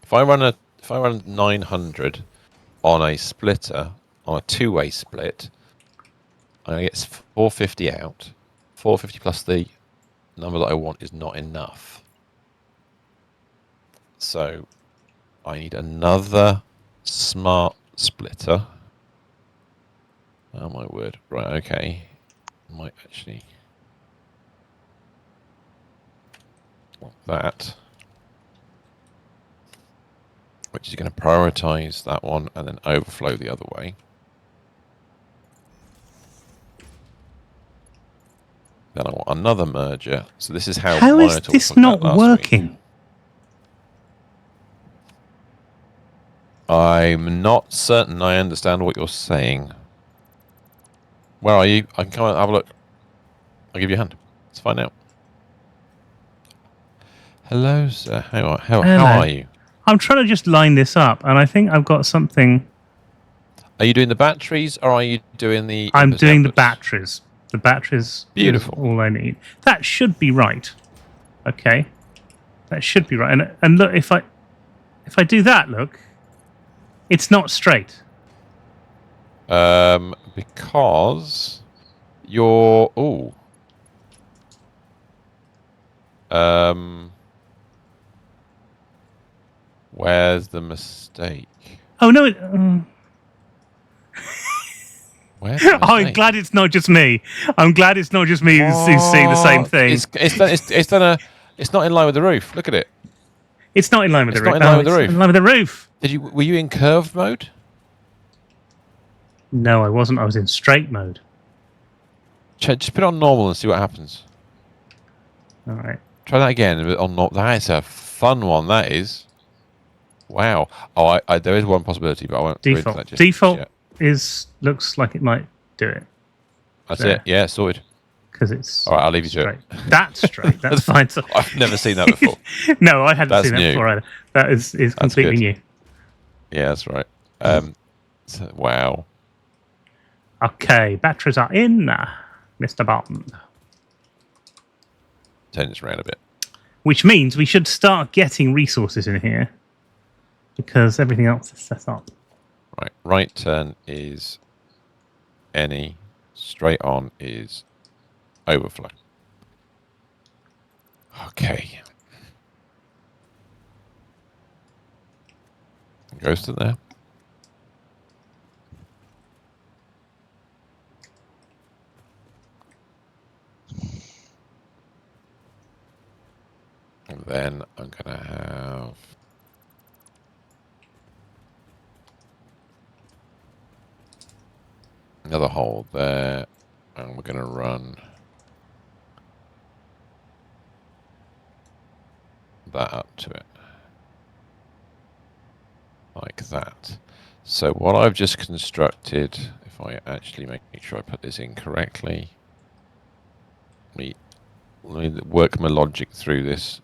B: If I run 900 on a splitter, on a two-way split, I get 450 out. 450 plus the number that I want is not enough. So I need another smart splitter. Oh my word. Right, okay. I might actually want that. Which is going to prioritize that one and then overflow the other way. Then I want another merger. So this is how
A: is this not working?
B: Week. I'm not certain I understand what you're saying. Where are you? I can come and have a look. I'll give you a hand. Let's find out. Hello, sir. How are you?
A: I'm trying to just line this up, and I think I've got something.
B: Are you doing the batteries, or are you doing the...
A: I'm doing the batteries. The batteries
B: Beautiful.
A: Is all I need. That should be right. Okay. That should be right. And look, if I do that, look, it's not straight.
B: Because you're... Ooh. Where's the mistake?
A: Oh no!
B: Where's the
A: I'm
B: mistake?
A: glad it's not just me. I'm glad it's not just me who's seeing the same
B: What?
A: thing.
B: It's done a. It's not in line with the roof. Look at it.
A: It's not in line with
B: It's
A: the roof.
B: not in line with the
A: It's
B: roof.
A: in line with the roof.
B: Were you in curved mode?
A: No, I wasn't. I was in straight mode.
B: Just put it on normal and see what happens.
A: All right.
B: Try that again. That is a fun one. That is. Wow. Oh, there is one possibility, but I won't. go into
A: Default.
B: that just
A: Default
B: yet.
A: looks like it might do it
B: That's
A: there.
B: it. Yeah, sorted.
A: because it's.
B: All right, I'll leave you to
A: straight.
B: it.
A: That's straight. That's fine. So,
B: I've never seen that before.
A: no, I hadn't
B: That's
A: seen that
B: new.
A: before either. That is completely
B: good.
A: new.
B: Yeah, that's right. Wow.
A: Okay, batteries are in, Mr. Bond.
B: Turn this around a bit.
A: Which means we should start getting resources in here because everything else is set up.
B: Right turn is any. Straight on is overflow. Okay. Goes to there. And then I'm going to have another hole there, and we're going to run that up to it. Like that. So what I've just constructed, if I actually make sure I put this in correctly, let me work my logic through this.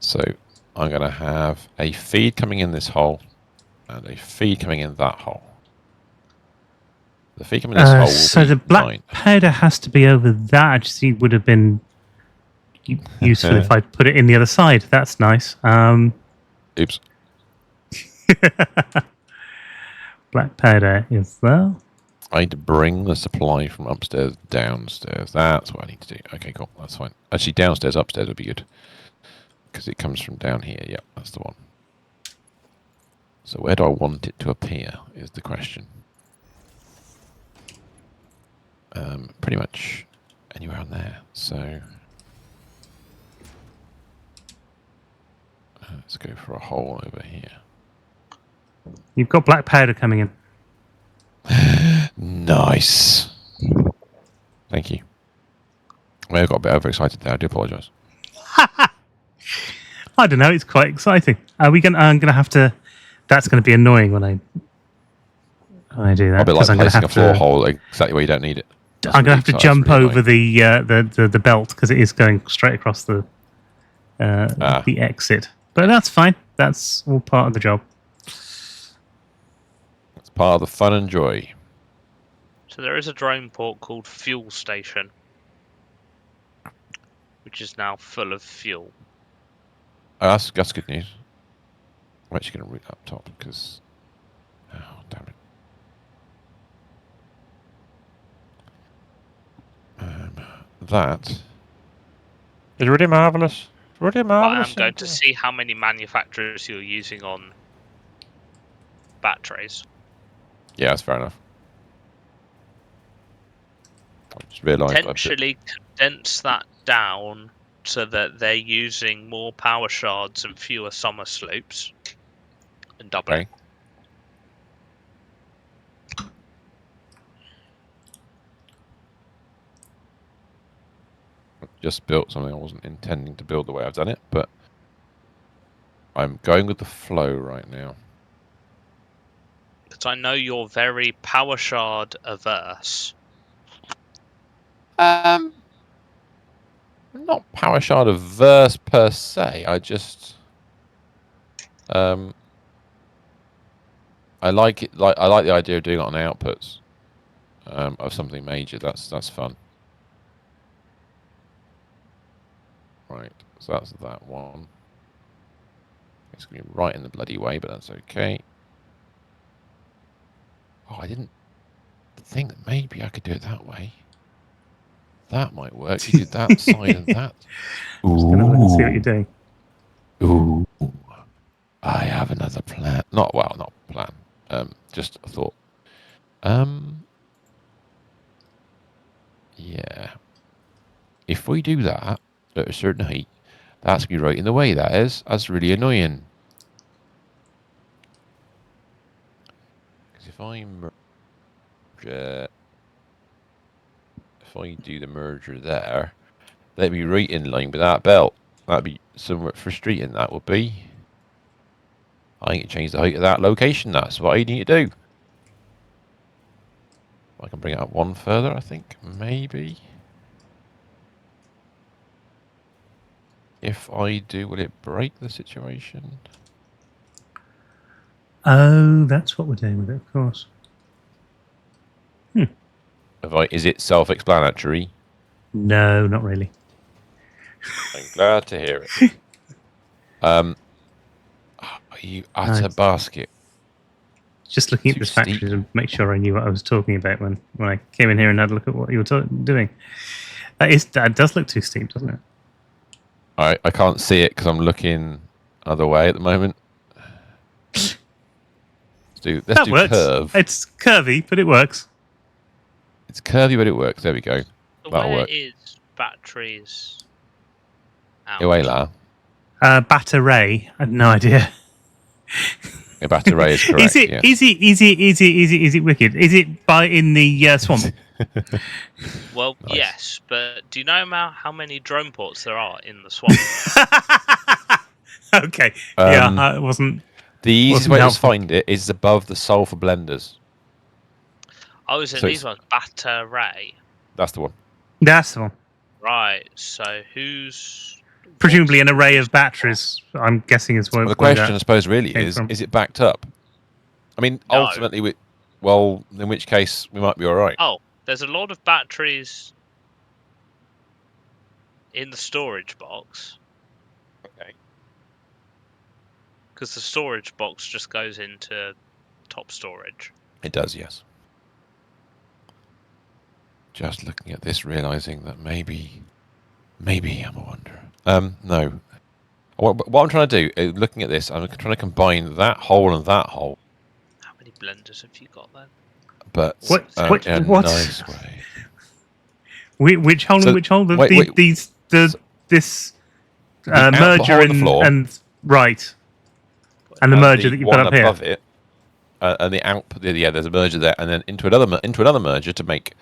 B: So I'm going to have a feed coming in this hole and a feed coming in that hole. The feed coming in this hole will
A: So
B: be
A: the black
B: 9.
A: powder has to be over that. I just think it would have been useful if I put it in the other side. That's nice.
B: Oops.
A: Black powder is there.
B: I need to bring the supply from upstairs downstairs. That's what I need to do. Okay, cool. That's fine. Actually, downstairs, upstairs would be good. Because it comes from down here. Yep, that's the one. So where do I want it to appear is the question. Pretty much anywhere on there. So let's go for a hole over here.
A: You've got black powder coming in.
B: Nice. Thank you. I got a bit overexcited there. I do apologise.
A: I don't know. It's quite exciting. Are we going? I'm going to have to. That's going to be annoying when I do that.
B: A bit like
A: I'm going to
B: placing a
A: have
B: floor
A: to.
B: hole exactly where you don't need it.
A: I'm going to have to jump over the belt because it is going straight across the exit. But that's fine. That's all part of the job.
B: It's part of the fun and joy.
C: So there is a drone port called Fuel Station, which is now full of fuel.
B: Oh, that's good news. I'm actually going to root up top because... Oh, damn it. That is really marvellous. Really
C: But
B: marvellous.
C: I'm going to see how many manufacturers you're using on batteries.
B: Yeah, that's fair enough. I just realised...
C: Potentially condense that down so that they're using more power shards and fewer summer slopes. And double it.
B: Just built something I wasn't intending to build the way I've done it, but I'm going with the flow right now.
C: Because I know you're very power shard averse.
B: Not power shard averse per se. I just I like it. I like the idea of doing it on outputs of something major. That's fun. Right, so that's that one. It's going to be right in the bloody way, but that's okay. Oh, I didn't think that maybe I could do it that way. That might work. You do that side and that.
A: Just going to look and see what you're doing.
B: Ooh, I have another plan. Not plan. Just a thought. Yeah. If we do that at a certain height, that's gonna be right in the way. That's really annoying. Because if I do the merger there, that'd be right in line with that belt. That'd be somewhat frustrating. That would be. I need to change the height of that location. That's what I need to do. I can bring it up one further, I think. Maybe. If I do, will it break the situation?
A: Oh, that's what we're doing with it, of course.
B: Is it self-explanatory?
A: No, not really.
B: I'm glad to hear it. Are you at a basket?
A: Just looking at
B: Too
A: this
B: steep.
A: factory to make sure I knew what I was talking about when I came in here and had a look at what you were doing. That does look too steep, doesn't it?
B: I can't see it because I'm looking other way at the moment. Let's do
A: works.
B: curve.
A: It's curvy, but it works.
B: It's curvy, but it works. There we go.
C: So
B: That'll
C: where
B: work.
C: is batteries out?
B: Iwela.
A: Battery. I had no idea.
B: Yeah, battery is correct.
A: Is it wicked? Is it in the swamp?
C: Well,
B: Nice.
C: yes, but do you know how many drone ports there are in the swamp?
A: Okay. I wasn't.
B: The easiest
A: Wasn't
B: way to
A: helpful.
B: find it is above the sulfur blenders.
C: Oh, is it
B: So
C: these ones? Battery.
B: That's the one.
A: That's the one.
C: Right. So who's
A: Presumably an array of batteries. I'm guessing is where
B: Well, the
A: where
B: question, I
A: that
B: suppose, really
A: came
B: is:
A: from.
B: is it backed up? I mean,
C: No.
B: ultimately, in which case we might be all right.
C: Oh, there's a lot of batteries in the storage box.
B: Okay.
C: Because the storage box just goes into top storage.
B: It does, yes. Just looking at this, realizing that maybe I'm a wanderer. No. What I'm trying to do, looking at this, I'm trying to combine that hole and that hole,
C: How many blenders have you got then?
B: but
A: What-
B: in a
A: what?
B: nice way.
A: Which hole
B: So-
A: and which hole?
B: wait.
A: This
B: output
A: merger
B: hole on the floor.
A: and right, and the merger that you put
B: one
A: up here.
B: above it, and the output. Yeah, there's a merger there, and then into another merger to make,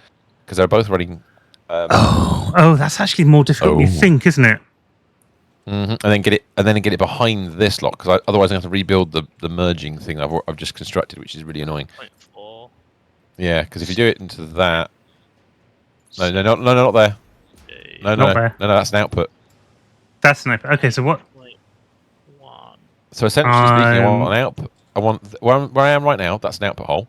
B: because they're both running.
A: Oh, that's actually more difficult than you
B: Oh.
A: think, isn't it?
B: And then get it behind this lot, because otherwise I have to rebuild the merging thing I've just constructed, which is really annoying.
C: 0.4.
B: Yeah, because if you do it into that, no, not there. No,
A: Not there.
B: no, that's an output.
A: That's an okay. So what?
C: 0.1.
B: So essentially speaking, I want an output. I want where I am right now. That's an output hole,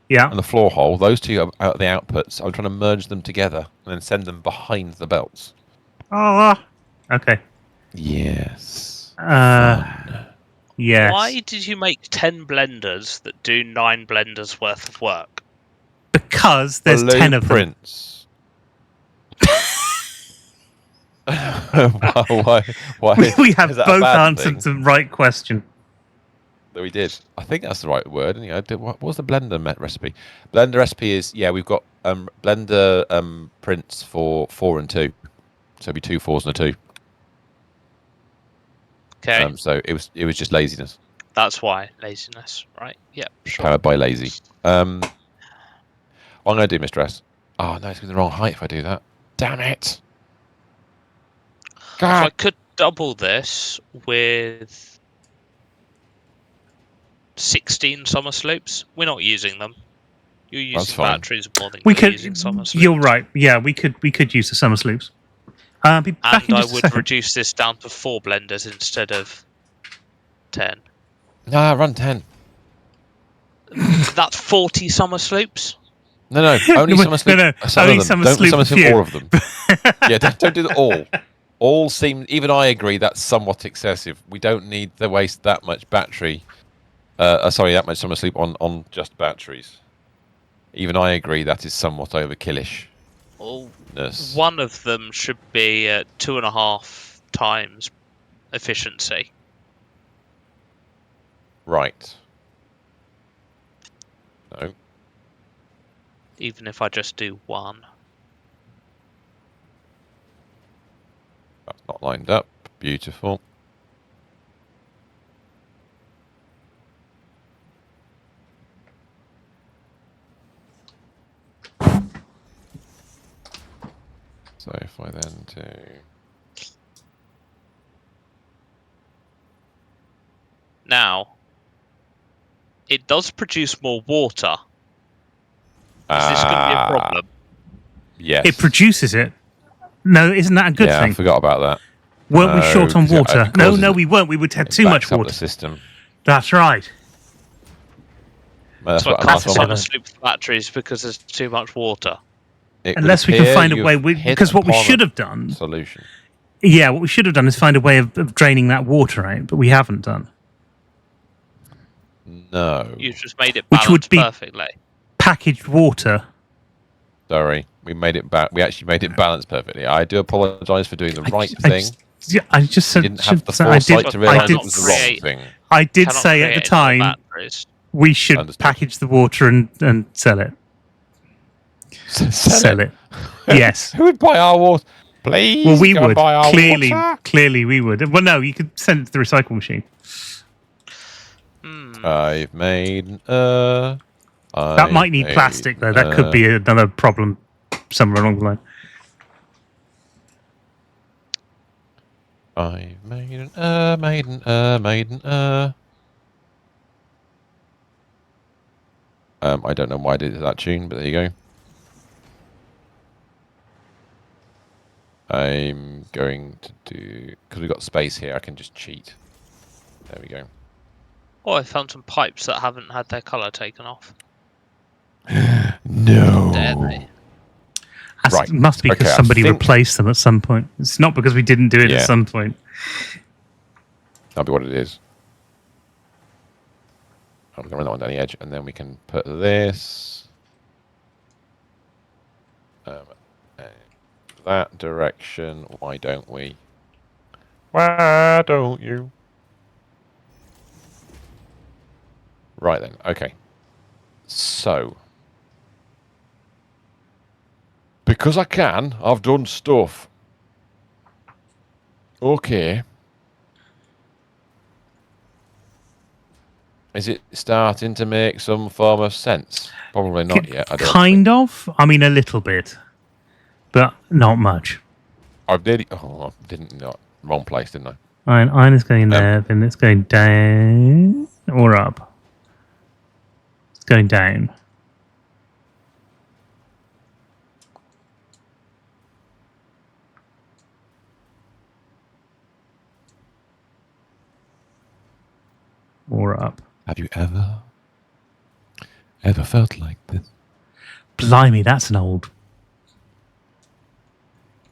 A: Yeah.
B: and the floor hole. Those two are the outputs. I'm trying to merge them together and then send them behind the belts.
A: Oh. Okay.
B: Yes.
A: Yes.
C: Why did you make 10 blenders that do 9 blenders worth of work?
A: Because there's 10 of them.
B: Blueprints. Why?
A: We have
B: Is that a
A: both
B: bad
A: answered
B: thing?
A: the right question.
B: That we did. I think that's the right word. What was the blender recipe? Blender recipe is we've got blender prints for 4 and 2, so it'd be 2 4s and a 2.
C: Okay,
B: So it was just laziness,
C: that's why. Laziness, right? Yep, sure.
B: powered by lazy. What I'm gonna do, Mr. S. Oh no, it's the wrong height if I do that. Damn it!
C: So I
B: God.
C: could double this with 16 summer slopes. We're not using them. You're
B: That's
C: using
B: fine.
C: batteries more than
A: We
C: you're
A: could.
C: using summer sloops.
A: You're right. Yeah, we could use the summer sloops. Be back
C: And
A: in
C: I
A: just a
C: would
A: second.
C: reduce this down to 4 blenders instead of 10.
B: Nah, run 10.
C: That's 40 summer slopes.
B: No, only
A: No,
B: summer sleep.
A: no,
B: Some
A: only
B: of them.
A: summer
B: Don't
A: sleep
B: summer
A: a
B: sleep
A: few.
B: all of them. Yeah, don't do the all. All seem. Even I agree that's somewhat excessive. We don't need to waste that much battery. That much summer sleep on just batteries. Even I agree that is somewhat overkillish.
C: Well, one of them should be at 2.5 times efficiency.
B: Right. No.
C: Even if I just do one.
B: That's not lined up. Beautiful. So if I then do...
C: Now, it does produce more water. Is this going to be a problem?
B: Yes.
A: It produces it. No, isn't that a good
B: yeah,
A: thing?
B: I forgot about that.
A: Weren't we short on
B: 'cause it
A: water? No,
B: causes
A: we weren't. We would have
B: it
A: too much
B: backs up
A: water.
B: the system.
A: That's right.
B: Well, that's
C: So I
B: what,
C: can't
B: that's what-
A: clever.
C: summer sloop batteries because there's too much water.
B: it would
A: Unless we can
B: appear
A: find a
B: you've
A: way,
B: hit
A: because what we
B: upon
A: should
B: a
A: have done,
B: solution.
A: yeah, what we should have done is find a way of draining that water out, but we haven't done.
B: No.
C: You just made it
A: Which would
C: balanced
A: be-
C: perfectly.
A: Packaged water.
B: Sorry, we made it back. We actually made it balanced perfectly. I do apologise for doing the right
A: I
B: thing.
A: I just
B: You
A: said,
B: didn't have the
A: I
B: foresight
A: did,
B: to
A: I
B: realise
A: did,
B: it was the wrong thing.
A: I did
C: Cannot
A: say at the
C: create any more
A: time
C: batteries.
A: we should
B: Understood.
A: package the water and sell it.
B: Sell
A: it. Yes.
B: Who would buy our water? Please.
A: Well, we
B: go and
A: would.
B: buy our
A: Clearly,
B: water.
A: clearly we would. Well, no, you could send it to the recycle machine.
B: I've made.
A: That might need plastic, though. That could be another problem somewhere along the line.
B: I've made an I don't know why I did that tune, but there you go. I'm going to do, because we've got space here, I can just cheat. There we go.
C: Oh, I found some pipes that haven't had their colour taken off.
B: No.
C: Dare they?
B: Right.
A: Must be because
B: Okay, I
A: somebody
B: think-
A: replaced them at some point. It's not because we didn't do it
B: Yeah.
A: at some point.
B: That'll be what it is. I'm going to run that one down the edge, and then we can put this that direction. Why don't we? Why don't you? Right then. Okay. So, because I can, I've done stuff. Okay. Is it starting to make some form of sense? Probably not yet. I don't
A: Kind of. I mean, a little bit, but not much.
B: I did. Oh, I didn't. Not wrong place, didn't I?
A: Iron is going there, then it's going down or up. It's going down. Or up.
B: Have you ever felt like this?
A: Blimey, that's an old.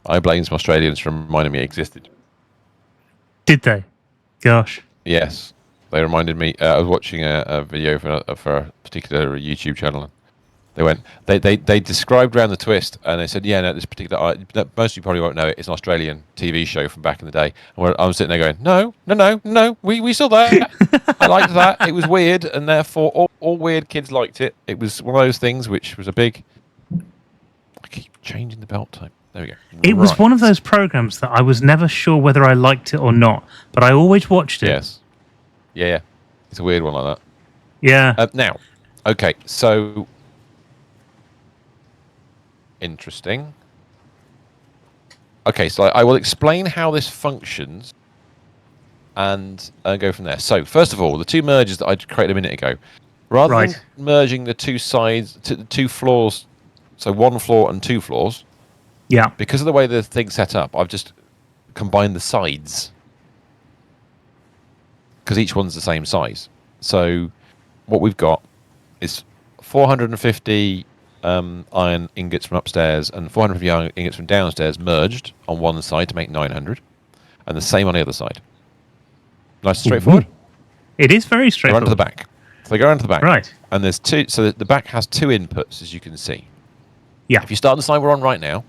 B: I blame some Australians for reminding me it existed.
A: Did they? Gosh.
B: Yes, they reminded me. I was watching a video for a particular YouTube channel. They went. They described Round the Twist, and they said, "Yeah, no, this particular. Most of you probably won't know it. It's an Australian TV show from back in the day." And I'm sitting there going, "No, we saw that. I liked that. It was weird, and therefore all weird kids liked it. It was one of those things which was a big. I keep changing the belt type. There we go.
A: It was
B: Right.
A: one of those programs that I was never sure whether I liked it or not, but I always watched it.
B: Yes. Yeah. It's a weird one like that.
A: Yeah.
B: Now, okay, so interesting. Okay, so I will explain how this functions and go from there. So, first of all, the two merges that I created a minute ago, rather
A: Right.
B: than merging the two sides to the two floors, so one floor and two floors,
A: Yeah.
B: because of the way the thing's set up, I've just combined the sides because each one's the same size. So what we've got is 450 iron ingots from upstairs and 450 iron ingots from downstairs merged on one side to make 900, and the same on the other side. Nice and straightforward.
A: It is very
B: Go around
A: straightforward.
B: to the back. So they go around to the back.
A: Right.
B: And there's two. So the back has two inputs, as you can see.
A: Yeah.
B: If you start on the side we're on right now,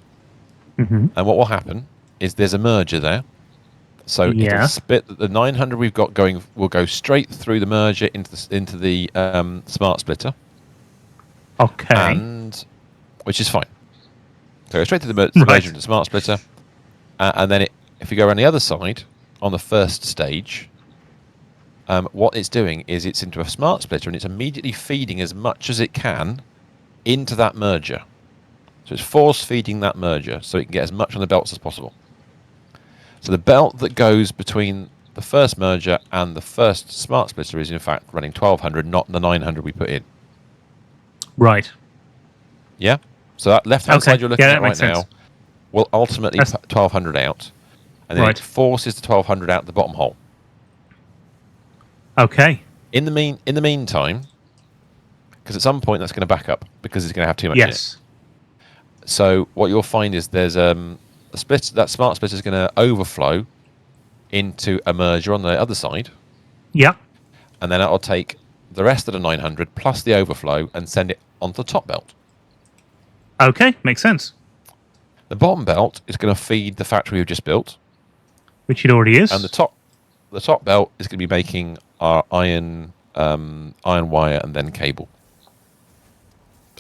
A: Hmm.
B: and what will happen is there's a merger there, So it'll
A: Yeah.
B: split the 900 we've got going. Will go straight through the merger into the smart splitter,
A: Okay.
B: and which is fine. So go straight to the merger
A: Right.
B: into the smart splitter, and then if you go around the other side on the first stage, what it's doing is it's into a smart splitter and it's immediately feeding as much as it can into that merger. So it's force feeding that merger so it can get as much on the belts as possible. So the belt that goes between the first merger and the first smart splitter is in fact running 1200, not the 900 we put in.
A: Right.
B: Yeah? So that left-hand
A: Okay.
B: side you're looking
A: Yeah,
B: at
A: that
B: right
A: makes sense.
B: now will ultimately
A: That's-
B: put 1200 out, and then
A: Right.
B: it forces the 1200 out the bottom hole.
A: Okay.
B: In the meantime, because at some point that's going to back up because it's going to have too much in it.
A: Yes.
B: So what you'll find is there's a split. That smart splitter is going to overflow into a merger on the other side,
A: Yep.
B: and then that'll take the rest of the 900 plus the overflow and send it onto the top belt.
A: Okay. Makes sense.
B: The bottom belt is going to feed the factory we've just built,
A: Which it already is.
B: and the top belt is going to be making our iron wire and then cable.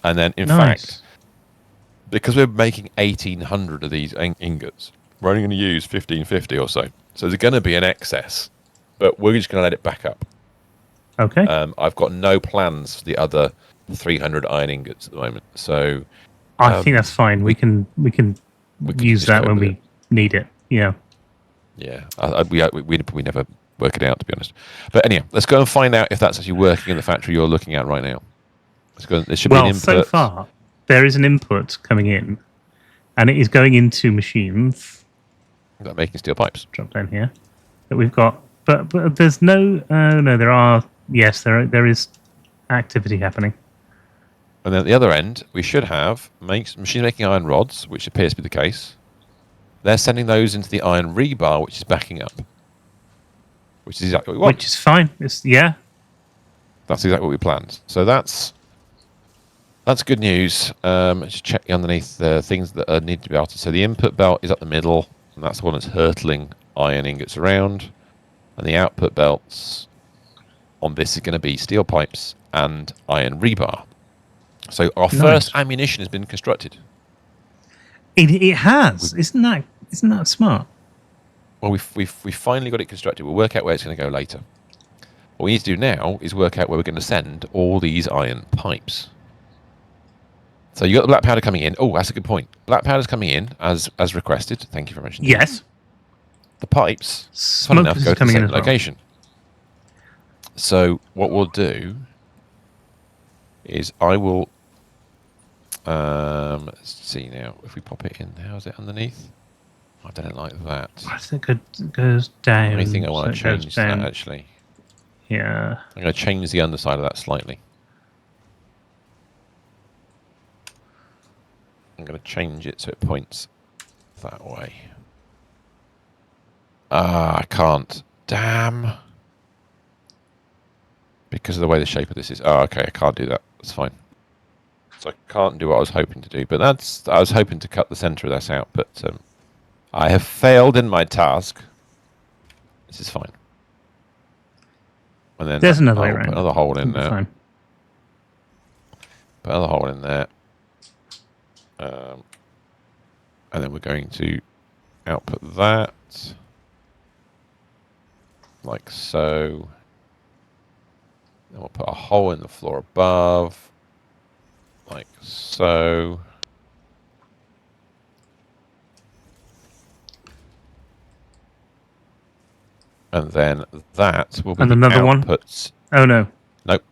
B: And then in fact, because we're making 1,800 of these ingots, we're only going to use 1,550 or so. So there's going to be an excess, but we're just going to let it back up.
A: Okay.
B: I've got no plans for the other 300 iron ingots at the moment. So
A: I think that's fine. We can
B: can
A: use
B: just
A: that
B: go
A: when
B: with
A: we need it. Yeah.
B: yeah, we never work it out, to be honest. But anyhow, let's go and find out if that's actually working in the factory you're looking at right now. Let's go. There should be an input.
A: So far there is an input coming in, and it is going into machines.
B: Is that making steel pipes?
A: Drop down here that we've got, but there's no. No, there are. Yes, there is activity happening.
B: And then at the other end, we should have machines making iron rods, which appears to be the case. They're sending those into the iron rebar, which is backing up. Which is exactly what we want.
A: Which is fine. That's
B: exactly what we planned. So that's good news. Just check underneath the things that need to be altered. So the input belt is up the middle, and that's the one that's hurtling iron ingots around. And the output belts on this is going to be steel pipes and iron rebar. So our first ammunition has been constructed.
A: It has. Isn't that smart?
B: Well, we've finally got it constructed. We'll work out where it's going to go later. What we need to do now is work out where we're going to send all these iron pipes. So you got the black powder coming in. Oh, that's a good point. Black powder's coming in as requested. Thank you very much.
A: Yes.
B: The pipes, fun
A: Smoke
B: enough,
A: is
B: go to the
A: coming in
B: same
A: as well.
B: location. So what we'll do is I will. Let's see now. If we pop it in, how's it underneath? I don't like that.
A: I think it goes down.
B: I think I want to
A: so it goes
B: change that
A: down.
B: actually.
A: Yeah.
B: I'm going to change the underside of that slightly. I'm going to change it so it points that way. Ah, I can't. Damn. Because of the way the shape of this is. Oh, okay, I can't do that. That's fine. So I can't do what I was hoping to do. But I was hoping to cut the centre of this out. But I have failed in my task. This is fine. And then
A: There's another way
B: I'll
A: around.
B: put another hole in there.
A: Fine.
B: Put another hole in there. And then we're going to output that. Like so. Then we'll put a hole in the floor above. Like so. And then that will be
A: And
B: the
A: another
B: outputs.
A: one? Oh, no.
B: Nope.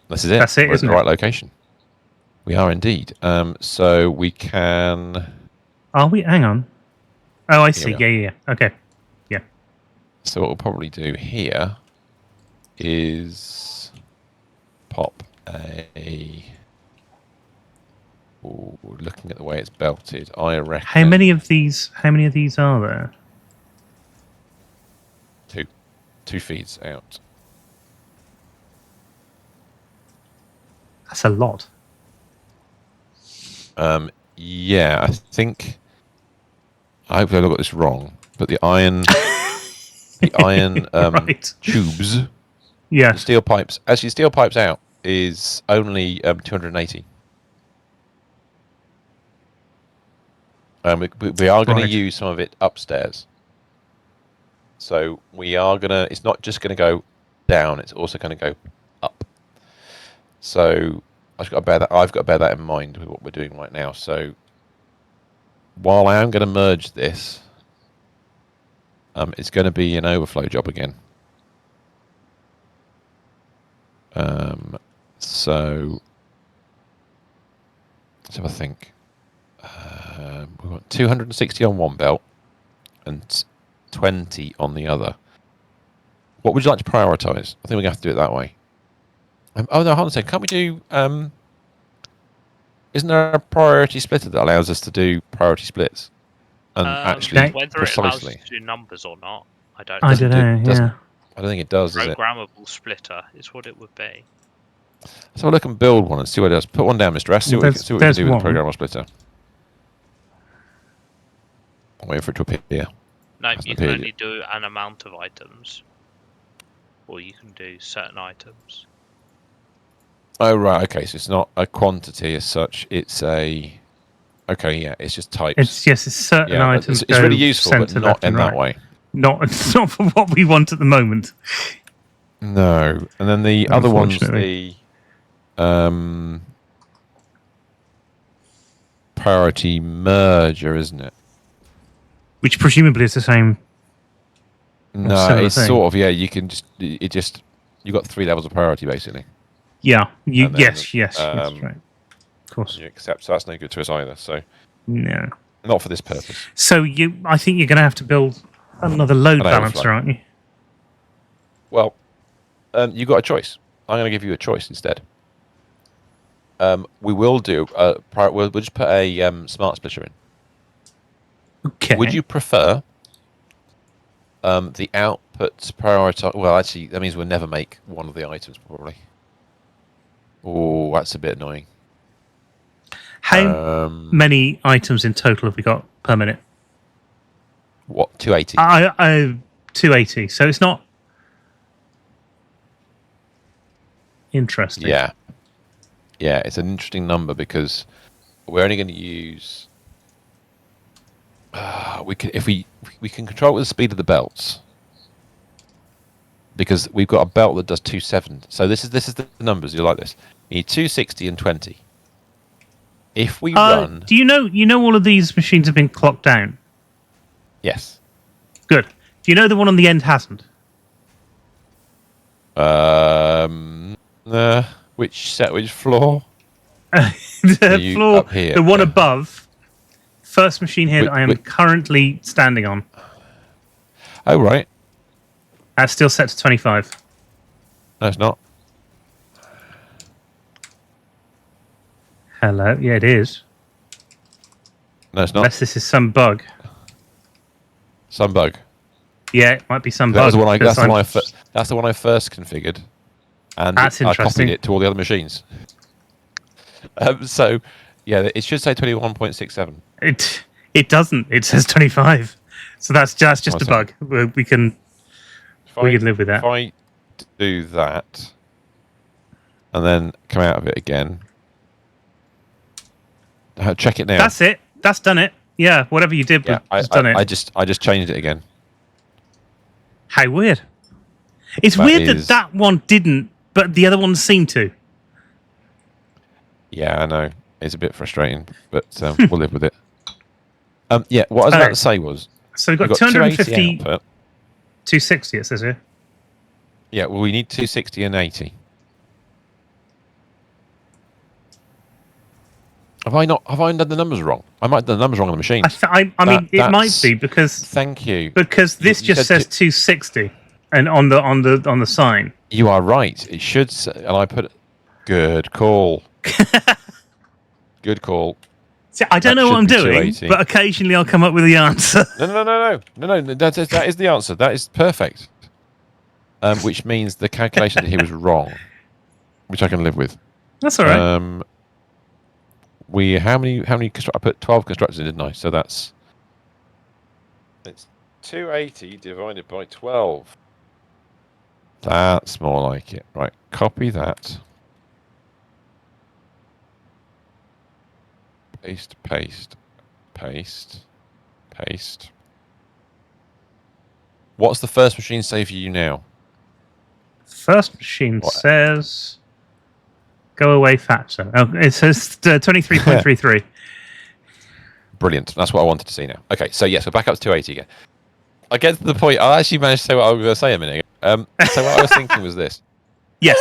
B: This is it.
A: That's it,
B: We're
A: isn't
B: at the
A: it?
B: right location. We are indeed. So we can...
A: Are we? Hang on. Oh, I see.
B: we are.
A: Yeah. Okay. Yeah.
B: So what we'll probably do here is pop a... Ooh, looking at the way it's belted, I reckon...
A: How many of these are there?
B: Two feeds out.
A: That's a lot.
B: Yeah, I think... I hope I got this wrong, but the iron... the iron
A: Right.
B: tubes,
A: Yes.
B: steel pipes. Actually, steel pipes out is only 280. We are going to
A: Right.
B: use some of it upstairs. So we are going to, it's not just going to go down, it's also going to go up. So I've got to bear that in mind with what we're doing right now. So while I am going to merge this, it's going to be an overflow job again. So let's have a think. We've got 260 on one belt and 20 on the other. What would you like to prioritise? I think we're going to have to do it that way. Oh no, hold on a second. Can't we do? Isn't there a priority splitter that allows us to do priority splits? And actually,
C: whether
B: precisely.
C: it allows us to do numbers or not, I don't
A: I
C: know.
A: don't know. Yeah.
B: I don't think it does. Is it?
C: Programmable splitter is what it would be.
B: Let's have a look and build one and see what it does. Put one down, Mr. S. See what we can
A: There's
B: do with
A: one.
B: the programmable splitter. I'm waiting for it to appear.
C: No,
B: Hasn't
C: you can
B: appeared
C: only do an amount of items, or you can do certain items.
B: Oh right, okay. So it's not a quantity as such. It's a. Okay, yeah. It's just types.
A: It's certain items.
B: It's really
A: go
B: useful, but
A: centre,
B: not
A: left,
B: in
A: and
B: that
A: right.
B: way.
A: Not for what we want at the moment.
B: No, and then the other one's
A: Unfortunately.
B: the priority merger, isn't it?
A: Which presumably is the same.
B: No,
A: similar
B: it's
A: thing.
B: sort of, yeah. You can just you got 3 levels of priority basically.
A: Yeah.
B: And then,
A: Yes. Yes. Right. Of course.
B: You accept, so that's no good to us either. So
A: No.
B: not for this purpose.
A: So I think you're going to have to build another load
B: An
A: balancer,
B: overflow.
A: aren't you?
B: Well, you got a choice. I'm going to give you a choice instead. We will do. We'll just put a smart splitter in.
A: Okay.
B: Would you prefer the output prioritize? Well, actually, that means we'll never make one of the items probably. Oh, that's a bit annoying.
A: How many items in total have we got per minute?
B: What, 280?
A: 280. So it's not interesting.
B: Yeah, it's an interesting number because we're only going to use. We can control it with the speed of the belts because we've got a belt that does 270. So this is the numbers. You like this? You need 260 and 20. If we run,
A: do you know all of these machines have been clocked down?
B: yes.
A: Good. Do you know the one on the end hasn't?
B: Which floor?
A: The floor,
B: up here?
A: the one
B: Yeah.
A: above. First machine here that I am
B: Wait.
A: currently standing on.
B: Oh right.
A: That's still set to 25.
B: No, it's not.
A: Hello. Yeah, it is.
B: No, it's not.
A: Unless this is some bug.
B: Some bug.
A: Yeah, it might be some
B: That
A: bug.
B: was the one I.
A: because
B: That's the one I first configured, and
A: That's
B: I copied
A: interesting.
B: it to all the other machines. So, yeah, it should say 21.67.
A: It doesn't. It says 25. So that's just
B: Oh,
A: a
B: sorry.
A: bug. We can live with that.
B: If I do that, and then come out of it again, check it now.
A: That's it. That's done it. Yeah, whatever you did,
B: Yeah,
A: has done it.
B: I just changed it again.
A: How weird. It's
B: That
A: weird
B: is-
A: that one didn't, but the other ones seem to.
B: Yeah, I know. It's a bit frustrating, but we'll live with it. Yeah, what I was about to say was
A: So we've got,
B: we've
A: 250,
B: 280 output.
A: 260, it says here.
B: Yeah, well, we need 260 and 80. Have I done the numbers wrong? I might have done the numbers wrong on the machine.
A: I mean, it might
B: That's-
A: be because
B: Thank you.
A: this
B: You
A: just
B: said
A: says 260, and on the sign.
B: You are right. It should say, and I put good call. Good call.
A: See, I don't
B: That
A: know what I'm
B: should be
A: doing,
B: 280.
A: but occasionally I'll come up with the answer.
B: No. That is the answer. That is perfect. Which means the calculation that he was wrong, which I can live with.
A: That's all right.
B: How many? I put 12 constructors in, didn't I? So it's 280 divided by 12. That's more like it. Right, copy that. Paste, paste, paste, paste. What's the first machine say for you now?
A: First machine
B: What?
A: says, "Go away, fatso." Oh, it says 23.33.
B: Brilliant. That's what I wanted to see now. Okay, so yes, we're back up to 280 again. I get to the point. I actually managed to say what I was going to say a minute ago. So what I was thinking was this.
A: Yes.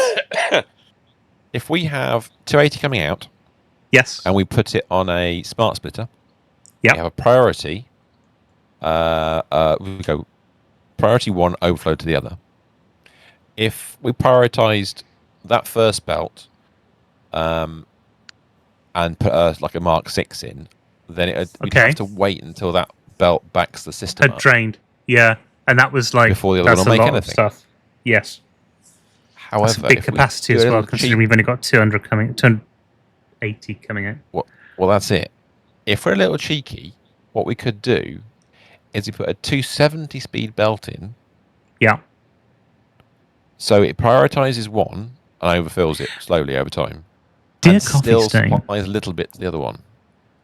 B: If we have 280 coming out
A: Yes.
B: and we put it on a smart splitter,
A: Yep.
B: we have a priority. We go priority 1 overflow to the other. If we prioritized that first belt and put like a Mark 6 in, then we'd have to wait until that belt backs the system
A: Had drained. Yeah. And that was like,
B: before the other
A: that's
B: one will
A: a
B: make
A: lot
B: anything.
A: of stuff. Yes.
B: However,
A: That's a big
B: if we
A: capacity
B: do
A: as
B: a
A: well,
B: little
A: considering we've only got 280 coming out.
B: Well, that's it. If we're a little cheeky, what we could do is we put a 270 speed belt in.
A: Yeah.
B: So it prioritizes one and overfills it slowly over time.
A: Dear
B: and
A: Coffee
B: still
A: Stain,
B: supplies a little bit to the other one.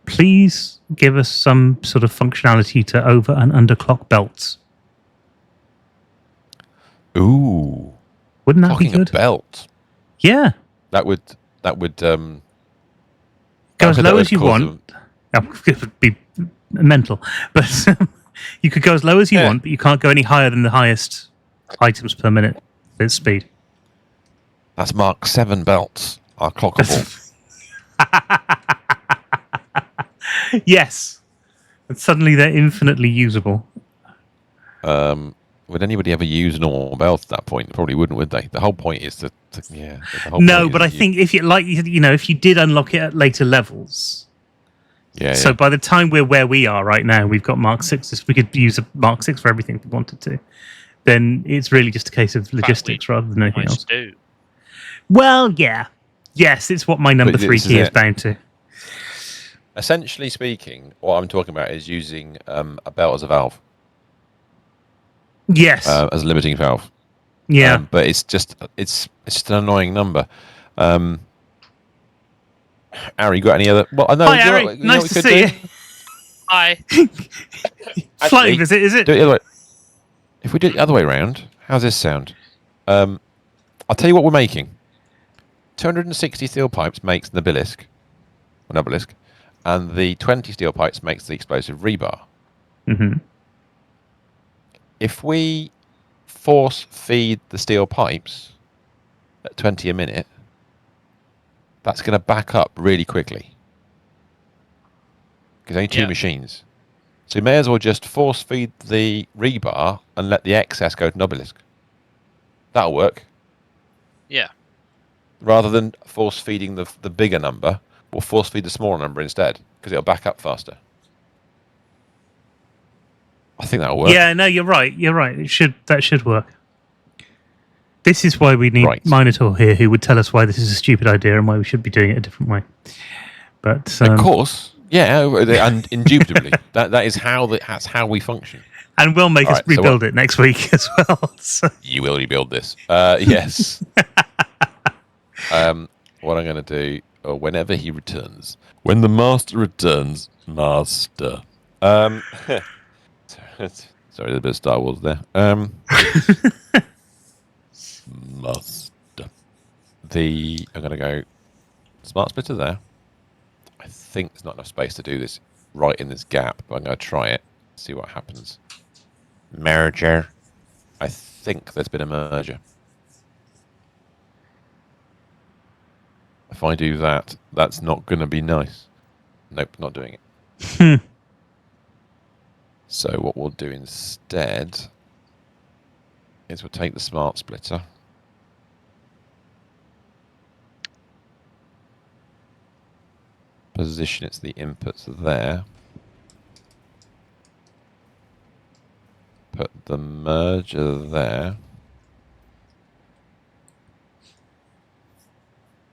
A: please give us some sort of functionality to over and underclock belts.
B: Ooh.
A: Wouldn't that be
B: Clocking a
A: good?
B: belt.
A: Yeah.
B: That would
A: Go as low as you want. It would be mental. But you could go as low as you want, but you can't go any higher than the highest items per minute at speed.
B: That's Mark 7 belts are clockable.
A: Yes. And suddenly they're infinitely usable.
B: Would anybody ever use a normal belt at that point? Probably wouldn't, would they? The whole point is to yeah.
A: No, but I think if you like, if you did unlock it at later levels.
B: Yeah.
A: So by the time we're where we are right now, we've got Mark 6s. We could use a Mark 6 for everything if we wanted to. Then it's really just a case of logistics rather than anything else.
C: Do.
A: Well, yeah. Yes, it's what my number 3 key is bound to.
B: Essentially speaking, what I'm talking about is using a belt as a valve.
A: Yes.
B: As a limiting valve.
A: Yeah.
B: But it's just an annoying number. Ari, you got any other? Well, I know.
A: Hi, Ari. Nice to see you.
C: Hi.
A: Flight visit, is it?
B: Do it the other way. If we do it the other way around, how's this sound? I'll tell you what we're making. 260 steel pipes makes the obelisk, and the 20 steel pipes makes the explosive rebar.
A: Mm-hmm.
B: If we force feed the steel pipes at 20 a minute, that's going to back up really quickly. Because only two machines. So you may as well just force feed the rebar and let the excess go to an obelisk. That'll work.
C: Yeah.
B: Rather than force feeding the bigger number, we'll force feed the smaller number instead, because it'll back up faster. I think that'll work.
A: Yeah, no, you're right. That should work. This is why we need Minotaur here, who would tell us why this is a stupid idea and why we should be doing it a different way. But
B: of course, yeah, and indubitably, that's how we function.
A: And we'll make us rebuild it next week as well. So.
B: You will rebuild this, yes. What I'm going to do, or whenever he returns, when the master returns, master. Sorry, there's a bit of Star Wars there. Master. I'm going to go smart splitter there. I think there's not enough space to do this right in this gap, but I'm going to try it, see what happens. Merger. I think there's been a merger. If I do that, that's not going to be nice. Nope, not doing it. So what we'll do instead is we'll take the smart splitter. Position it to the inputs there. Put the merger there.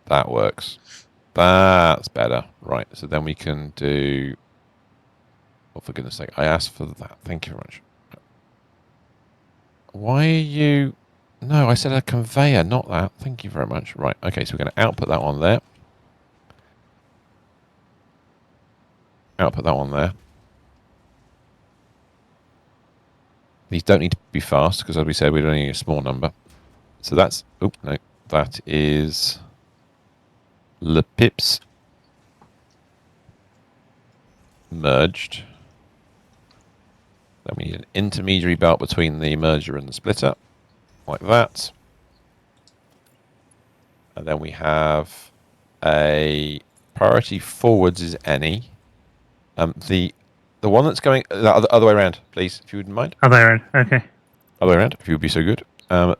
B: That works. That's better. Right, so then we can do... Oh, for goodness sake, I asked for that. Thank you very much. Why are you... No, I said a conveyor, not that. Thank you very much. Right, okay, so we're going to output that one there. Output that one there. These don't need to be fast, because as we said, we're only need a small number. So that's... Oh, no. That is... Le Pips. Merged. Then we need an intermediary belt between the merger and the splitter. Like that. And then we have a priority forwards is any. The one that's going the other way around, please, if you wouldn't mind.
A: Other end. Okay.
B: Other way around, if you would be so good.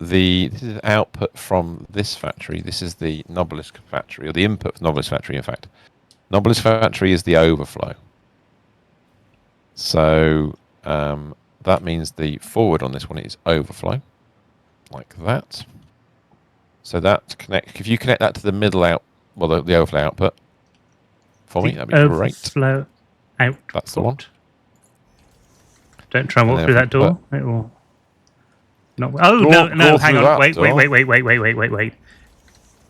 B: This is output from this factory. This is the Nobilis factory, or the input from Nobilis factory, in fact. Nobilis factory is the overflow. So that means the forward on this one is overflow, like that. So that if you connect that to the middle the overflow output for me, that'd be great.
A: Overflow output.
B: That's the one.
A: Don't try and walk
B: And
A: through
B: then
A: that door. It will not. Oh no! Hang on. Wait.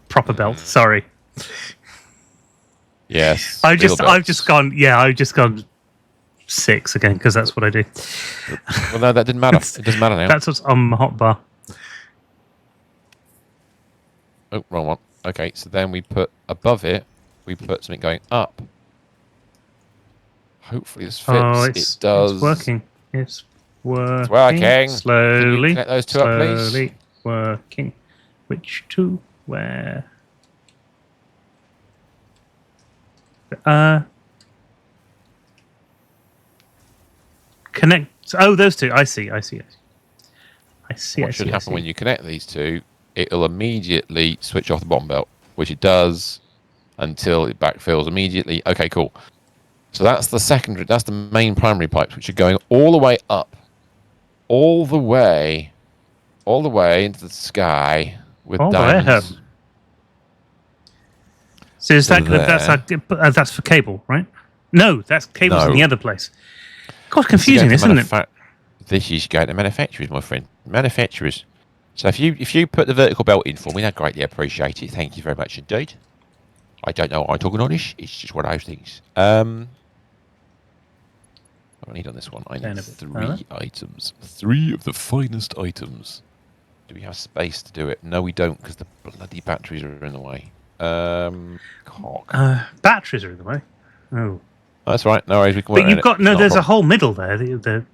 A: Proper belt. Sorry.
B: Yes.
A: I've just gone 6 again because that's what I do.
B: Well, no, that didn't matter. It doesn't matter now.
A: That's what's on my hotbar.
B: Oh, wrong one. Okay, so then we put above it. We put something going up. Hopefully this fits.
A: Oh,
B: it does.
A: It's working. It's working.
B: It's working.
A: Slowly.
B: Can you connect those two up, please?
A: Slowly working. Which two? Where? Connect. Oh, those two. I see.
B: What should happen when you connect these two? It'll immediately switch off the bottom belt, which it does until it backfills immediately. Okay, cool. So that's the secondary. That's the main primary pipes, which are going all the way up, all the way into the sky with diamonds.
A: So is that's for cable, right? No, that's cables in the other place. God, confusing, isn't it?
B: This is going to manufacturers, my friend. Manufacturers. So if you put the vertical belt in for me, I'd greatly appreciate it. Thank you very much indeed. I don't know what I'm talking on this. It's just one of those things. What do I need on this one? I need 3 items. 3 of the finest items. Do we have space to do it? No, we don't, because the bloody batteries are in the way. Cock.
A: Batteries are in the way. Oh.
B: That's right. No worries. We can.
A: But you've got there's a whole middle there that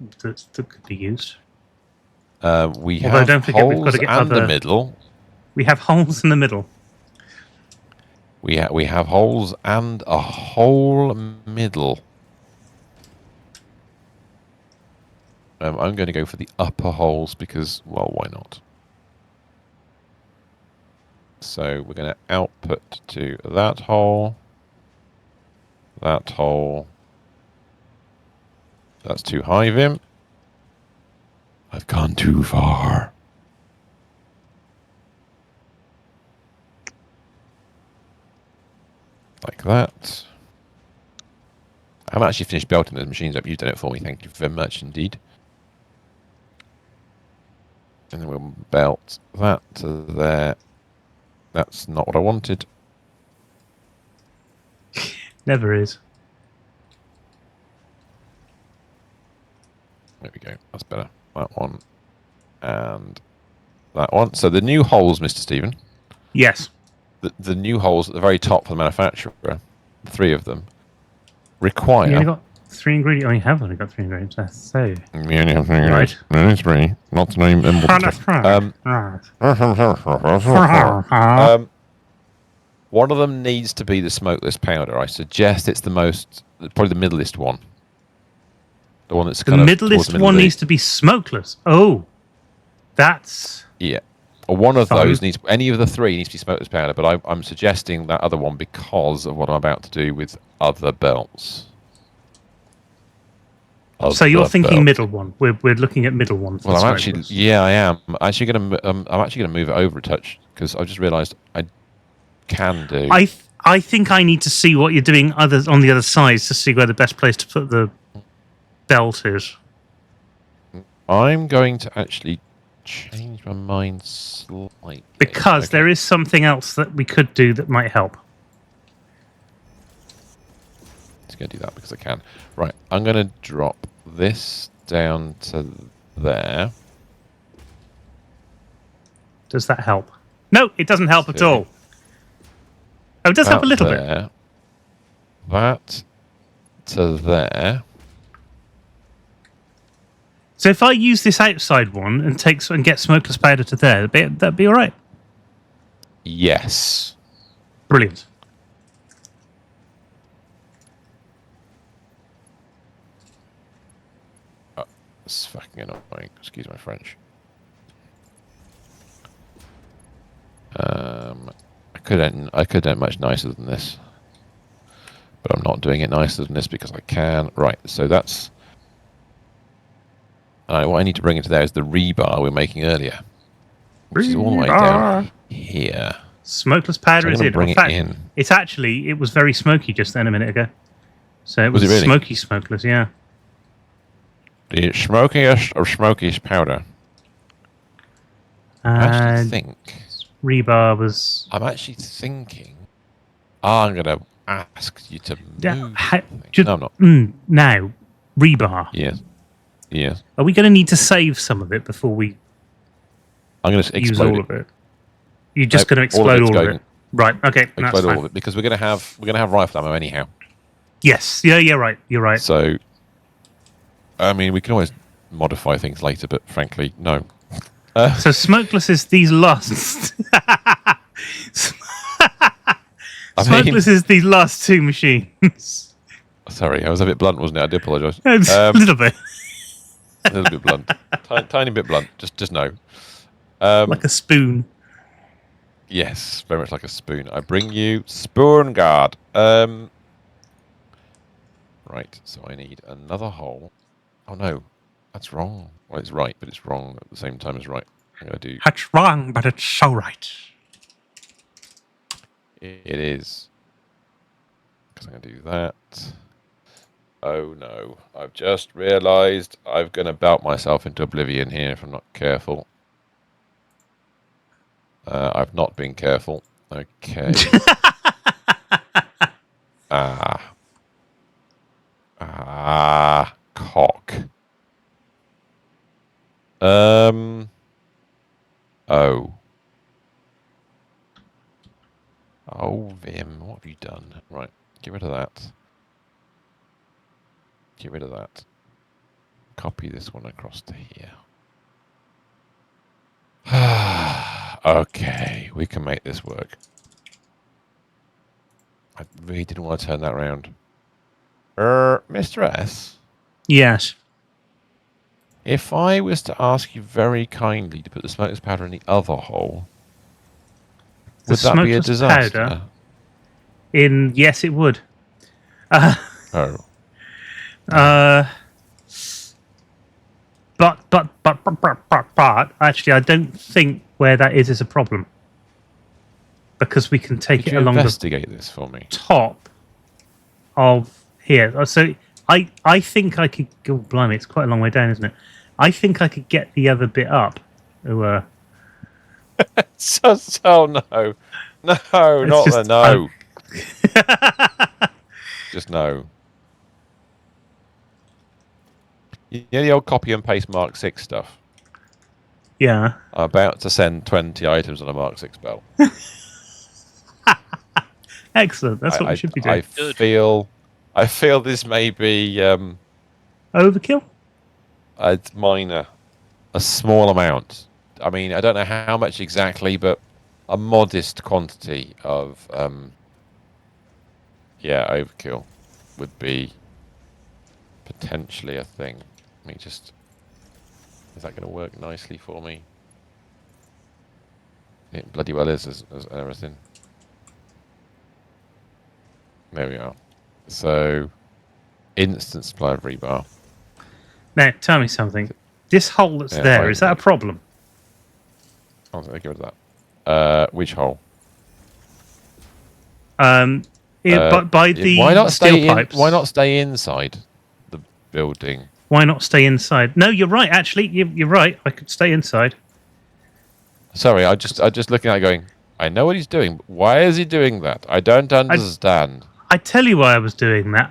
A: could be used.
B: We have
A: don't forget, we've got to get
B: holes and the middle.
A: We have holes in the middle.
B: We have holes and a whole middle. I'm going to go for the upper holes because, well, why not? So we're going to output to that hole. That hole. That's too high, Vim. I've gone too far. Like that. I haven't actually finished belting those machines up. You've done it for me. Thank you very much indeed. And then we'll belt that to there. That's not what I wanted.
A: Never is.
B: There we go. That's better. That one. And that one. So the new holes, Mr. Stephen.
A: Yes.
B: The new holes at the very top for the manufacturer, the 3 of them, require...
A: You only got 3 ingredients. Oh, you have only got 3 ingredients. That's so...
B: You only have 3 ingredients. Right. 3. Not to name them. One of them needs to be the smokeless powder. I suggest it's probably the middlest one. The one that's
A: the middlest one needs to be smokeless. Oh, that's...
B: Yeah. Or one of those any of the 3 needs to be smokeless powder, but I'm suggesting that other one because of what I'm about to do with other belts.
A: So you're thinking middle one. We're looking at middle one.
B: Well, I am. I'm actually going to move it over a touch because I just realised I can do.
A: I think I need to see what you're doing on the other sides to see where the best place to put the belt is.
B: I'm going to actually changed my mind slightly.
A: Because
B: Okay.
A: there is something else that we could do that might help.
B: Just going to do that because I can. Right, I'm going to drop this down to there.
A: Does that help? No, it doesn't help at
B: See.
A: all. Oh, it does help a little bit.
B: there. That to there.
A: So if I use this outside one and get smokeless powder to there, that'd be all right.
B: Yes.
A: Brilliant.
B: It's fucking annoying. Excuse my French. I could end much nicer than this, but I'm not doing it nicer than this because I can. Right, so that's. What I need to bring into there is the rebar we were making earlier, which is all the way down here.
A: Smokeless powder
B: So I'm
A: is
B: gonna
A: in.
B: bring
A: In
B: it
A: fact,
B: in.
A: it was very smoky just then a minute ago. So it was
B: it really?
A: smoky smokeless, yeah.
B: The smokiest of smokiest powder. I actually
A: And
B: think.
A: rebar was.
B: I'm actually thinking. I'm gonna ask you to move.
A: Just,
B: No, I'm not.
A: Now, rebar.
B: Yes. Yes.
A: Are we going to need to save some of it before we
B: I'm going to
A: use
B: explode
A: all
B: it.
A: of it? You're just
B: Nope,
A: going to explode
B: it's
A: all of
B: going.
A: it, right? Okay, that's
B: Explode all
A: fine.
B: of it because we're gonna have rifle ammo anyhow.
A: Yes, yeah, you're right. You're right.
B: So, I mean, we can always modify things later, but frankly, no.
A: So smokeless is these last. Smokeless is these last two machines.
B: Sorry, I was a bit blunt, wasn't it? I do apologise.
A: A little bit.
B: A little bit blunt, tiny bit blunt. Just no.
A: Like a spoon.
B: Yes, very much like a spoon. I bring you spoon guard. Right, so I need another hole. Oh no, that's wrong. Well, it's right, but it's wrong at the same time as right. I'm gonna do.
A: That's wrong, but it's so right.
B: It is. Because I'm gonna do that. Oh no, I've just realised I'm gonna belt myself into oblivion here if I'm not careful. I've not been careful. Okay. Cock. Oh. Oh, Vim, what have you done? Right, get rid of that. Get rid of that. Copy this one across to here. Okay, we can make this work. I really didn't want to turn that round. Mr. S,
A: Yes.
B: if I was to ask you very kindly to put the smokeless powder in the other hole, would that be a
A: smokeless
B: disaster?
A: powder yes, it would.
B: Oh.
A: But actually, I don't think where that is a problem because we can take
B: Could
A: it
B: you
A: along the
B: investigate this for me?
A: top of here. So I think I could go. Blimey, it's quite a long way down, isn't it? I think I could get the other bit up.
B: So no, not
A: just
B: the no. Just no. You know the old copy and paste Mark 6 stuff?
A: Yeah.
B: I'm about to send 20 items on a Mark 6 belt.
A: Excellent. That's what we should be doing.
B: I feel this may be
A: Overkill?
B: it's minor, a small amount. I mean, I don't know how much exactly, but a modest quantity of overkill would be potentially a thing. Let me just. Is that going to work nicely for me? It bloody well is as everything. There we are. So, instant supply of rebar.
A: Now, tell me something. This hole that's
B: Yeah,
A: there, is that a problem?
B: I'll get rid of that. Which hole?
A: By the
B: why not
A: steel
B: stay
A: pipes.
B: Why not stay inside the building?
A: Why not stay inside? No, you're right. Actually, you're right. I could stay inside.
B: Sorry, I just looking at it going, I know what he's doing, but why is he doing that? I don't understand.
A: I tell you why I was doing that.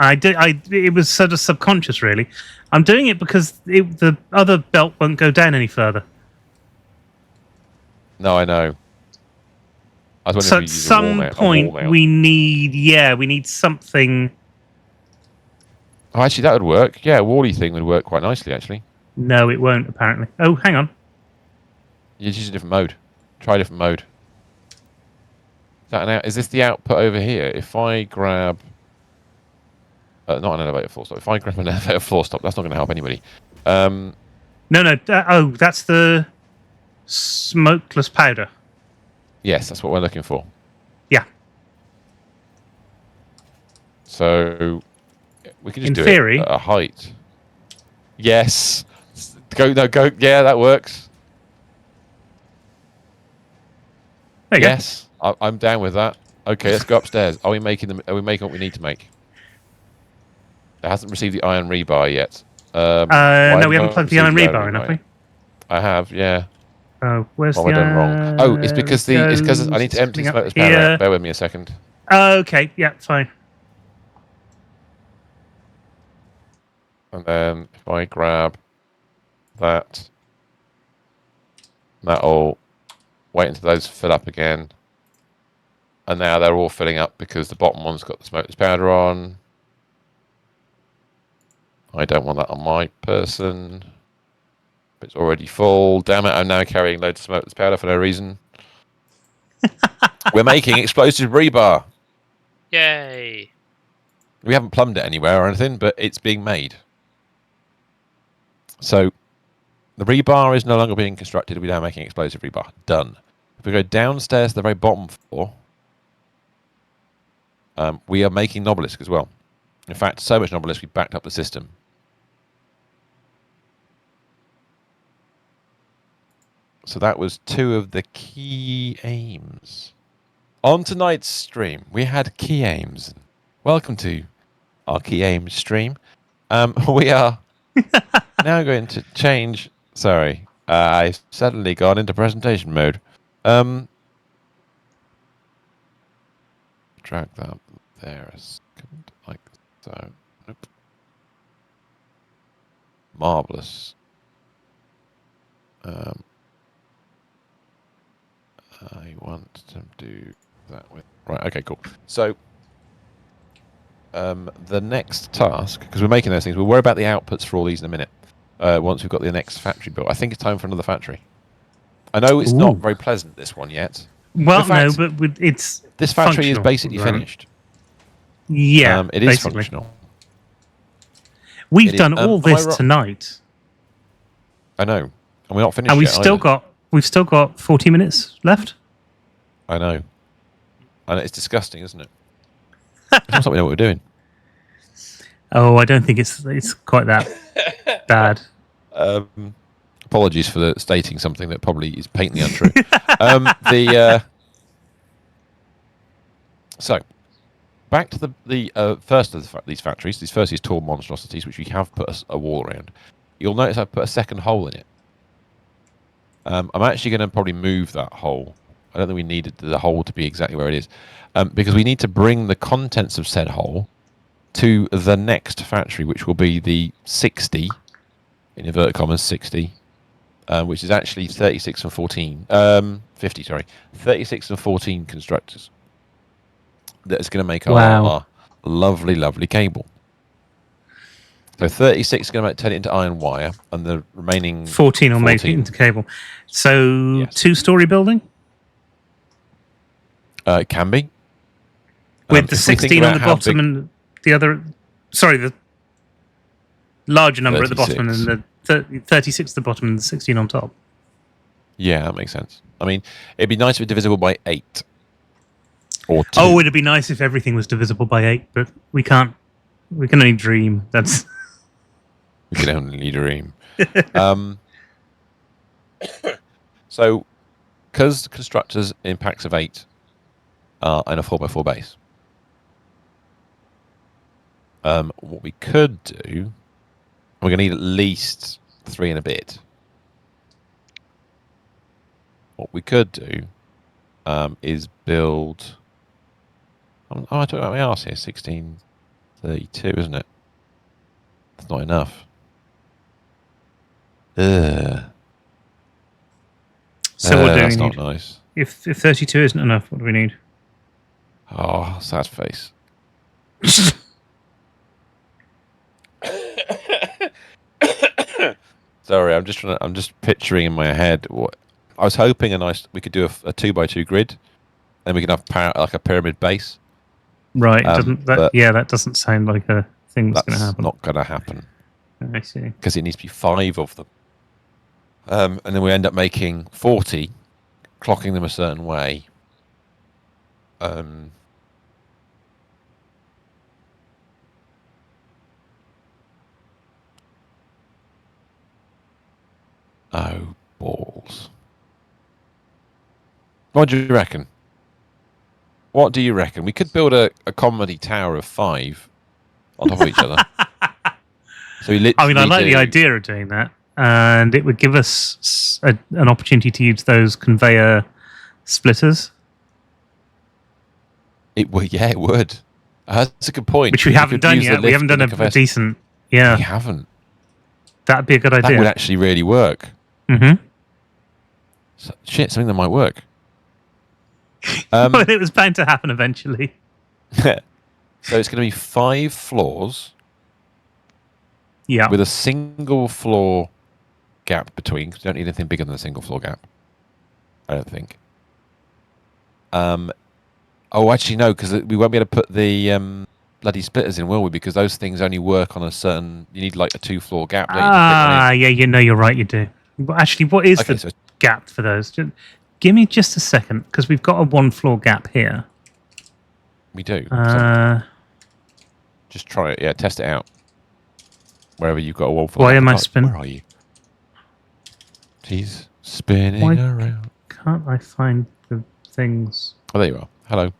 A: It was sort of subconscious, really. I'm doing it because the other belt won't go down any further.
B: No, I know. I was
A: So
B: wondering
A: at
B: if you use
A: some point, we need something.
B: Oh, actually, that would work. Yeah, a wally thing would work quite nicely, actually.
A: No, it won't, apparently. Oh, hang on.
B: You just use a different mode. Try a different mode. Is this the output over here? If I grab... not an elevator floor stop. If I grab an elevator floor stop, that's not going to help anybody.
A: No. That's the smokeless powder.
B: Yes, that's what we're looking for.
A: Yeah.
B: So we can just
A: In
B: do
A: theory.
B: it at a height. Yes. Go. Yeah, that works.
A: There you
B: Yes, I'm down with that. Okay, let's go upstairs. Are we making what we need to make? It hasn't received the iron rebar yet.
A: go.
B: Why
A: No, we haven't
B: I
A: plugged the
B: received
A: iron rebar in, have we?
B: I have, yeah.
A: Oh, where's
B: What
A: the
B: have I done wrong? Oh, it's because I need to empty the smokeless powder out. Bear with me a second.
A: Okay, yeah, fine.
B: And then if I grab that'll wait until those fill up again. And now they're all filling up because the bottom one's got the smokeless powder on. I don't want that on my person. It's already full. Damn it, I'm now carrying loads of smokeless powder for no reason. We're making explosive rebar.
C: Yay!
B: We haven't plumbed it anywhere or anything, but it's being made. So the rebar is no longer being constructed. We're now making explosive rebar. Done. If we go downstairs to the very bottom floor, we are making Nobelisk as well. In fact, so much Nobelisk we backed up the system. So that was 2 of the key aims. On tonight's stream, we had key aims. Welcome to our key aims stream. We are now going to change. Sorry, I suddenly got into presentation mode. Drag that there a second, like so. Nope. Marvelous. I want to do that with... Right, okay, cool. So, the next task, because we're making those things, we'll worry about the outputs for all these in a minute, once we've got the next factory built. I think it's time for another factory. I know it's not very pleasant, this one, yet.
A: Well, fact, no, but it's
B: this factory is basically finished.
A: Yeah,
B: it is functional.
A: We've done all this tonight.
B: I know, and we're not finished
A: and
B: yet
A: we've still got 40 minutes left.
B: I know. And it's disgusting, isn't it? It's not something we know what we're doing.
A: Oh, I don't think it's quite that bad.
B: Apologies for stating something that probably is patently untrue. So, back to the first of these factories. These first, these tall monstrosities, which we have put a wall around. You'll notice I've put a second hole in it. I'm actually going to probably move that hole. I don't think we needed the hole to be exactly where it is, because we need to bring the contents of said hole to the next factory, which will be the 60, in inverted commas, 60, which is actually 36 and 14, 50, sorry, 36 and 14 constructors. That's going to make our lovely, lovely cable. So 36 is going to turn it into iron wire, and the remaining
A: 14 will make it into cable. So yes. 2-story building?
B: It can be.
A: With the 16 on the bottom and the other... Sorry, the larger number 36. At the bottom and the 36 at the bottom and the 16 on top.
B: Yeah, that makes sense. I mean, it'd be nice if it's divisible by 8. Or 2.
A: Oh, it'd be nice if everything was divisible by 8, but we can't. We can only dream. That's...
B: We can only dream. So, because constructors in packs of 8 are in a 4x4 base, what we could do, we're going to need at least 3 and a bit. what we could do is build. Oh, I don't know. My arse here, 1632, isn't it? That's not enough. Ugh.
A: So what do we
B: That's
A: need?
B: not nice.
A: If 32 isn't enough, what do we need?
B: Oh, sad face. Sorry, I'm just picturing in my head what I was hoping we could do a 2x2 grid, then we can have like a pyramid base.
A: Right. Doesn't that?
B: But
A: Yeah, that doesn't sound like a thing that's going to happen.
B: not going to happen
A: I see.
B: because it needs to be 5 of them, and then we end up making 40, clocking them a certain way. Oh, balls. What do you reckon? What do you reckon? We could build a comedy tower of 5 on top of each other. So we literally
A: I like the idea of doing that, and it would give us an opportunity to use those conveyor splitters.
B: It would, yeah, it would. That's a good point.
A: Which we haven't done yet. We haven't done a decent. Yeah,
B: we haven't.
A: That'd be a good idea.
B: That would actually really work.
A: Mm-hmm.
B: Something that might work.
A: Well, it was bound to happen eventually.
B: So it's going to be 5 floors.
A: Yeah.
B: With a single floor gap between, because you don't need anything bigger than a single floor gap. I don't think. Oh, actually, no, because we won't be able to put the bloody splitters in, will we? Because those things only work on a certain. You need like a 2-floor gap.
A: Yeah, you're right, you do. But actually, what is the gap for those? Give me just a second, because we've got a 1-floor gap here.
B: We do. Just try it. Yeah, test it out. Wherever you've got a 1-floor.
A: Why am I spinning?
B: Where are you? He's spinning around.
A: Can't I find the things?
B: Oh, there you are. Hello.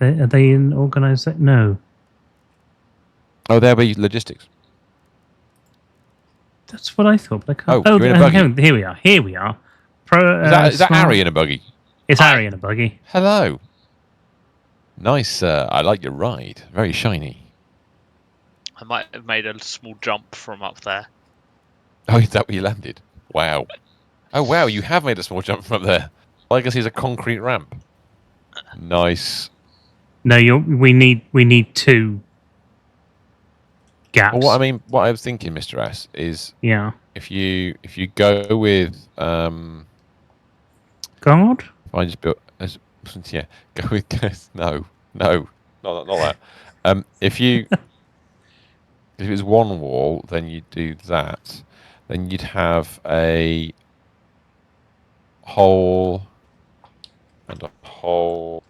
A: Are they in organisation? No.
B: Oh, there be logistics.
A: That's what I thought, but I can't.
B: Oh, you're in a buggy.
A: Here we are. Here we are.
B: Is that Harry in a buggy?
A: It's Harry in a buggy.
B: Hello. Nice. I like your ride. Very shiny.
C: I might have made a small jump from up there.
B: Oh, is that where you landed? Wow. Oh, wow. You have made a small jump from up there. All I can see is a concrete ramp. Nice.
A: No, we need 2 gaps.
B: Well, what I was thinking, Mr. S, is if you go with
A: God.
B: If I just built go with no, not that. If it was 1 wall, then you'd do that. Then you'd have a hole and a hole,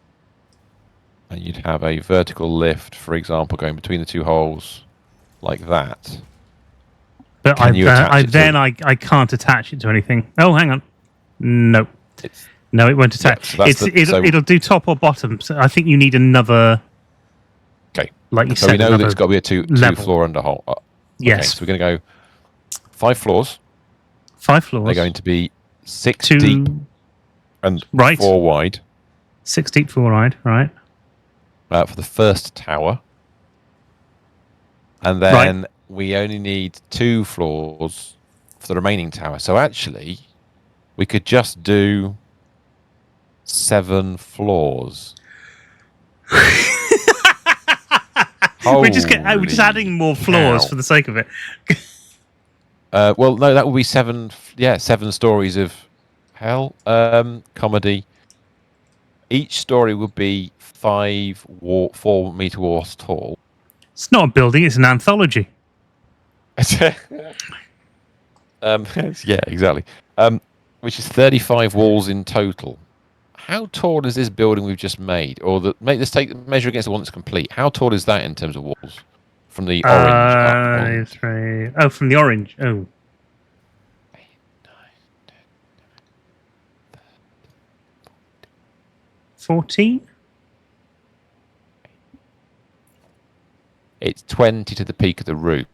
B: and you'd have a vertical lift, for example, going between the 2 holes, like that.
A: But I can't attach it to anything. Oh, hang on. No, no, it won't attach. Yeah, it'll do top or bottom. So I think you need another.
B: Okay.
A: Like you
B: so
A: said,
B: we know that it's got to be a 2-floor under hole.
A: Yes.
B: Okay, so we're going to go 5 floors.
A: 5 floors.
B: They're going to be 6 deep and 4 wide.
A: 6 deep, 4 wide, right.
B: For the first tower. And then we only need 2 floors for the remaining tower. So actually, we could just do 7 floors.
A: We're just adding more floors for the sake of it.
B: Well, no, that would be 7 stories of hell. Comedy. Each story would be 4-meter walls tall.
A: It's not a building; it's an anthology.
B: Yeah, exactly. Which is 35 walls in total. How tall is this building we've just made? Or let's measure against the one that's complete. How tall is that in terms of walls? From the orange up.
A: Oh, from the orange. Oh. 14?
B: It's 20 to the peak of the roof.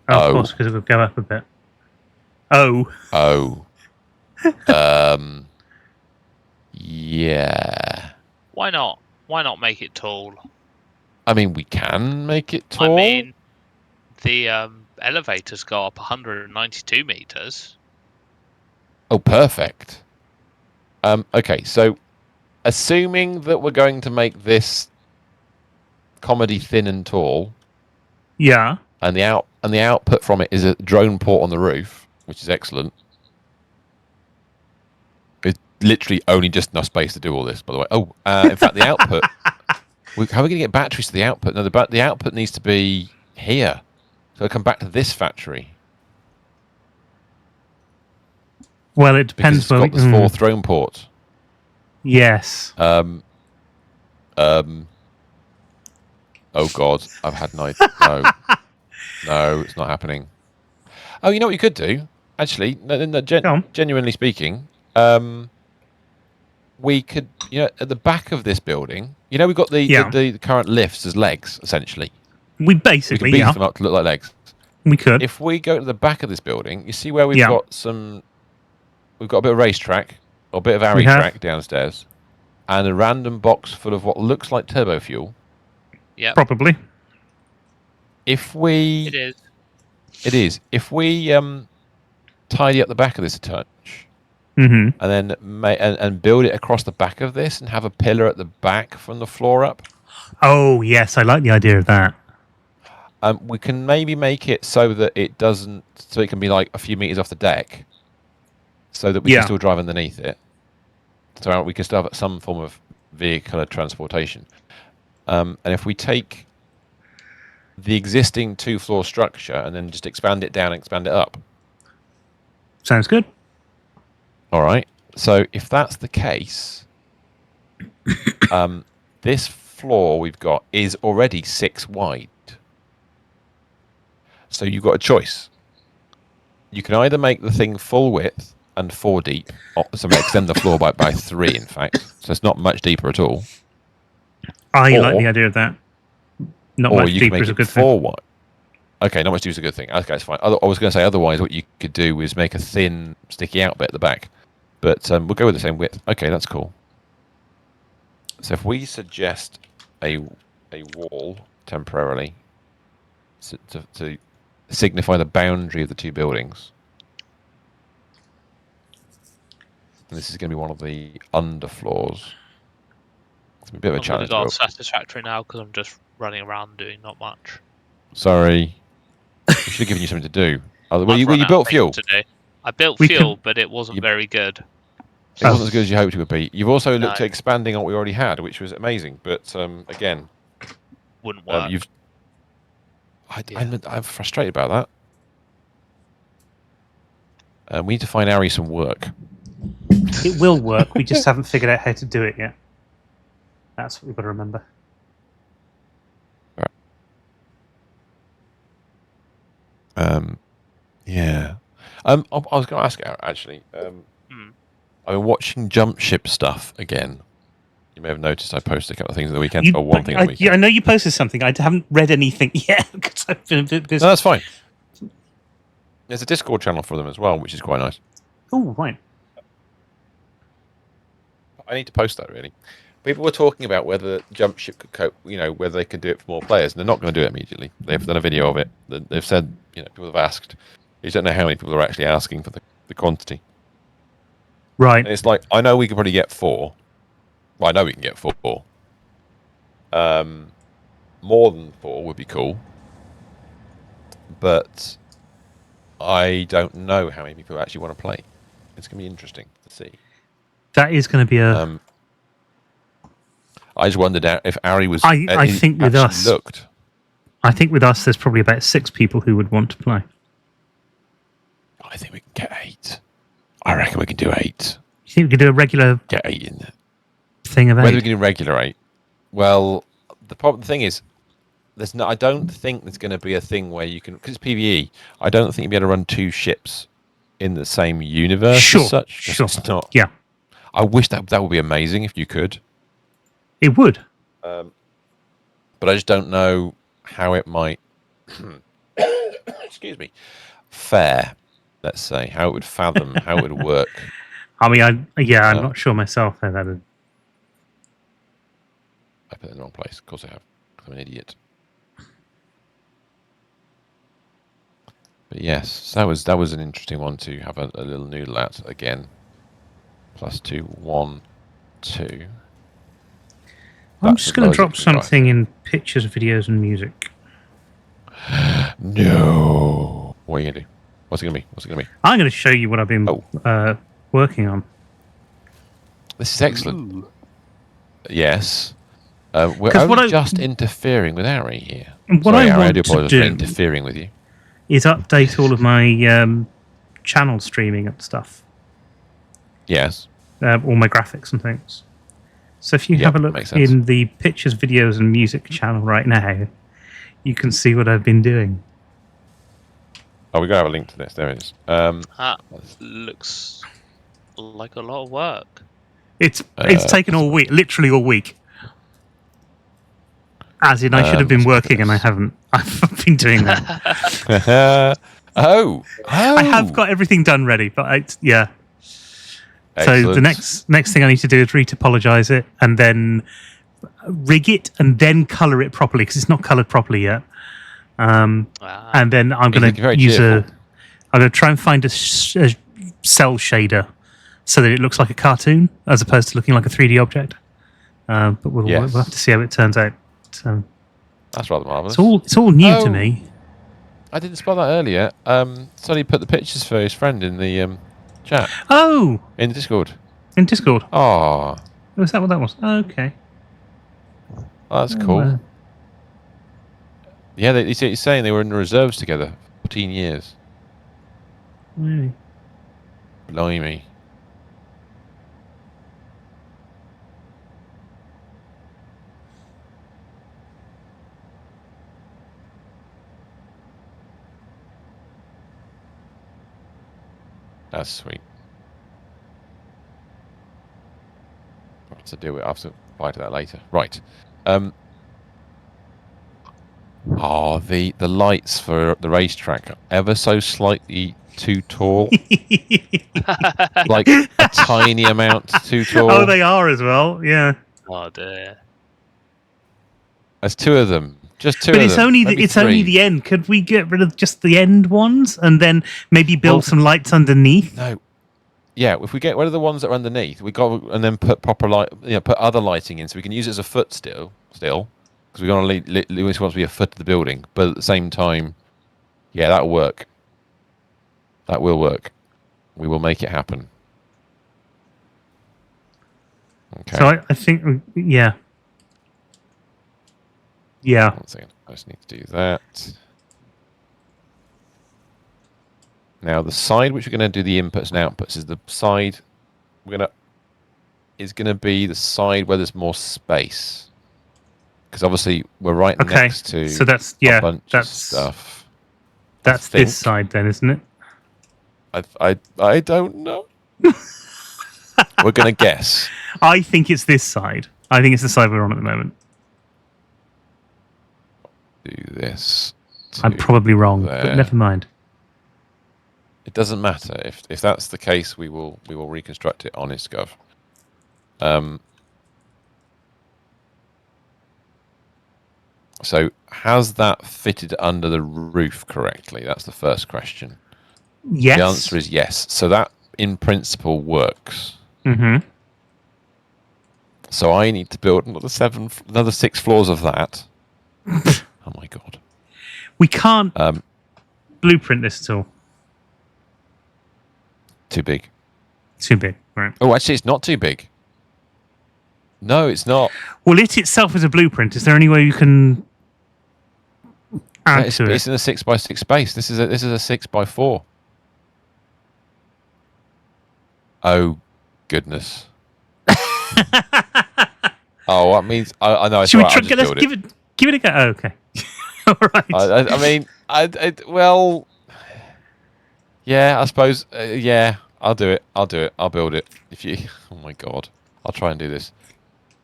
A: Oh, of course, because it would go up a bit. Oh.
B: Oh. Yeah.
C: Why not? Why not make it tall?
B: I mean, we can make it tall.
C: I mean, the elevators go up 192 meters.
B: Oh, perfect. Okay, so assuming that we're going to make this comedy thin and tall,
A: Yeah.
B: and the output from it is a drone port on the roof, which is excellent. It's literally only just enough space to do all this, by the way. Oh, in fact, the output. How are we going to get batteries to the output? No, the output needs to be here. So I come back to this factory
A: Well, it
B: because
A: depends.
B: it's got the 4 throne ports.
A: Yes.
B: Oh God, I've had no. No, it's not happening. Oh, you know what you could do? Actually, no,
A: Go on.
B: genuinely speaking, we could, at the back of this building, we've got the current lifts as legs, essentially.
A: We
B: We
A: basically,
B: can beef them up to look like legs.
A: we could.
B: If we go to the back of this building, you see where we've got we've got a bit of racetrack, or a bit of Arry track downstairs, and a random box full of what looks like turbo fuel.
C: Yeah,
A: Probably.
B: If we...
C: It is.
B: If we tidy up the back of this a touch,
A: Mm-hmm.
B: and then and build it across the back of this, and have a pillar at the back from the floor up.
A: Oh yes, I like the idea of that.
B: We can maybe make it so that it doesn't, so it can be like a few meters off the deck, so that we can still drive underneath it. So we can still have some form of vehicular transportation. And if we take the existing 2-floor structure and then just expand it down and expand it up.
A: Sounds good.
B: All right. So if that's the case, this floor we've got is already 6 wide. So you've got a choice. You can either make the thing full width and 4 deep, so extend the floor by 3, in fact. So it's not much deeper at all.
A: I like the idea of that. Not much deeper is a good thing.
B: 4 wide. Okay, not much deeper is a good thing. Okay, it's fine. I was going to say otherwise what you could do is make a thin, sticky out bit at the back. But we'll go with the same width. Okay, that's cool. So if we suggest a wall temporarily to signify the boundary of the 2 buildings. And this is going to be one of the underfloors. It's a bit of a challenge.
C: I'm going to go Satisfactory now because I'm just running around doing not much.
B: Sorry. We should have given you something to do. Well, you built fuel.
C: Today. I built fuel, but it wasn't very good.
B: It wasn't as good as you hoped it would be. You've also looked at expanding on what we already had, which was amazing. But again,
C: wouldn't work.
B: I'm frustrated about that. We need to find Arry some work.
A: It will work. We just haven't figured out how to do it yet. That's what we've got to remember.
B: Yeah. I was going to ask actually. I've been watching Jump Ship stuff again. You may have noticed I posted a couple of things on the weekend, or one thing on the weekend.
A: Yeah, I know you posted something. I haven't read anything yet because I've been a bit busy.
B: No, that's fine. There's a Discord channel for them as well, which is quite nice.
A: Oh, right.
B: I need to post that, really. People were talking about whether Jump Ship could cope, whether they could do it for more players, and they're not going to do it immediately. They've done a video of it. They've said, people have asked. You don't know how many people are actually asking for the quantity.
A: Right.
B: And it's like, I know we could probably get 4. Well, I know we can get 4. More than 4 would be cool. But I don't know how many people actually want to play. It's going to be interesting to see.
A: That is going to be a...
B: I just wondered if Arry was...
A: I think with us...
B: Looked.
A: I think with us, there's probably about 6 people who would want to play.
B: I think we can get 8. I reckon we can do 8.
A: You think we could do a regular...
B: Get 8 in there.
A: Thing of 8?
B: Whether we can do regular 8? Well, the thing is, I don't think there's going to be a thing where you can... Because it's PvE, I don't think you'll be able to run 2 ships in the same universe as such.
A: Sure.
B: It's not.
A: Yeah.
B: I wish that would be amazing if you could.
A: It would.
B: But I just don't know how it might... excuse me. Fare. let's say, how it would fathom, how it would work.
A: I mean, I'm
B: No.
A: not sure myself how that would.
B: I put it in the wrong place. Of course I have. I'm an idiot. But yes, that was an interesting one to have a little noodle at again. +2, 1, 2.
A: I'm
B: That's
A: just
B: as
A: going
B: low
A: to
B: as it
A: drop
B: can go, I
A: something in pictures, videos, and music.
B: No. What are you gonna do? What's it gonna be? What's it gonna be?
A: I'm going to show you what I've been working on.
B: This is excellent.
C: Ooh.
B: Yes. We're
A: 'Cause what
B: only
A: I-
B: just interfering with Ari here.
A: What
B: Sorry,
A: I
B: Ari, I
A: want
B: do
A: to
B: apologise
A: do
B: for interfering with you.
A: is update all of my channel streaming and stuff,
B: Yes.
A: all my graphics and things. So if you
B: Yep,
A: have a look
B: makes sense.
A: in the pictures, videos, and music channel right now, you can see what I've been doing.
B: Oh, we gotta have a link to this. There it is.
C: That looks like a lot of work.
A: It's taken all week, literally all week. As in, I should have been
B: let's look at
A: working and I
B: this.
A: haven't. I've been doing that.
B: oh.
A: I have got everything done ready, but yeah. So the
B: Excellent.
A: next thing I need to do is retopologize it and then rig it and then color it properly because it's not colored properly yet. And then I'm
B: He's
A: going
B: looking very
A: to use
B: cheerful.
A: I'm going to try and find a cell shader so that it looks like a cartoon as opposed to looking like a 3D object. But we'll
B: Yes.
A: have to see how it turns out. So
B: That's rather marvellous.
A: it's all new
B: Oh.
A: to me.
B: I didn't spell that earlier. Sonny put the pictures for his friend in the chat.
A: Oh,
B: In Discord.
A: in Discord.
B: Oh,
A: Was that what that was? Okay.
B: that's
A: Oh,
B: cool. Yeah, he's saying they were in the reserves together 14 years.
A: Really?
B: Blimey. That's sweet. What to do with? I'll have to reply to that later. Right. The lights for the racetrack are ever so slightly too tall. Like a tiny amount too tall.
A: Oh, they are as well. Yeah.
C: Oh dear.
B: There's two of them. Just two
A: But
B: of
A: it's
B: them.
A: only
B: Maybe
A: it's only
B: three.
A: the end. Could we get rid of just the end ones and then maybe build
B: Well-
A: some lights underneath?
B: No. Yeah, if we get rid of the ones that are underneath, we got and then put proper light, put other lighting in, so we can use it as a foot still, because we're gonna Lewis wants to be a foot of the building, but at the same time, yeah, that'll work. That will work. We will make it happen. Okay.
A: So I think yeah.
B: One second. I just need to do that. Now the side which we're going to do the inputs and outputs is the side is going to be the side where there's more space, because obviously we're right
A: Okay.
B: next to
A: So that's
B: a bunch of
A: that's
B: stuff.
A: That's
B: think.
A: this side then, isn't it?
B: I don't know. We're going to guess.
A: I think it's this side. I think it's the side we're on at the moment.
B: Do this.
A: I'm
B: to
A: probably wrong, but
B: there.
A: never mind.
B: It doesn't matter if that's the case. We will reconstruct it on ISGov. So has that fitted under the roof correctly? That's the first question.
A: Yes.
B: The answer is yes. So that in principle works.
A: Mm-hmm.
B: So I need to build another 6 floors of that. Oh my god.
A: We can't blueprint this at all.
B: Too big.
A: Too big, right?
B: Oh, actually, it's not too big. No, it's not.
A: Well, it itself is a blueprint. Is there any way you can add
B: It's
A: to it?
B: in a 6x6 space. This is a 6x4. Oh goodness. Oh, that means I know. It's
A: Should we
B: right,
A: try,
B: I'll just
A: let's
B: build
A: give it a go? Oh, okay. All right.
B: I mean, well, yeah, I suppose. Yeah, I'll do it. I'll build it. If you, oh my god, I'll try and do this.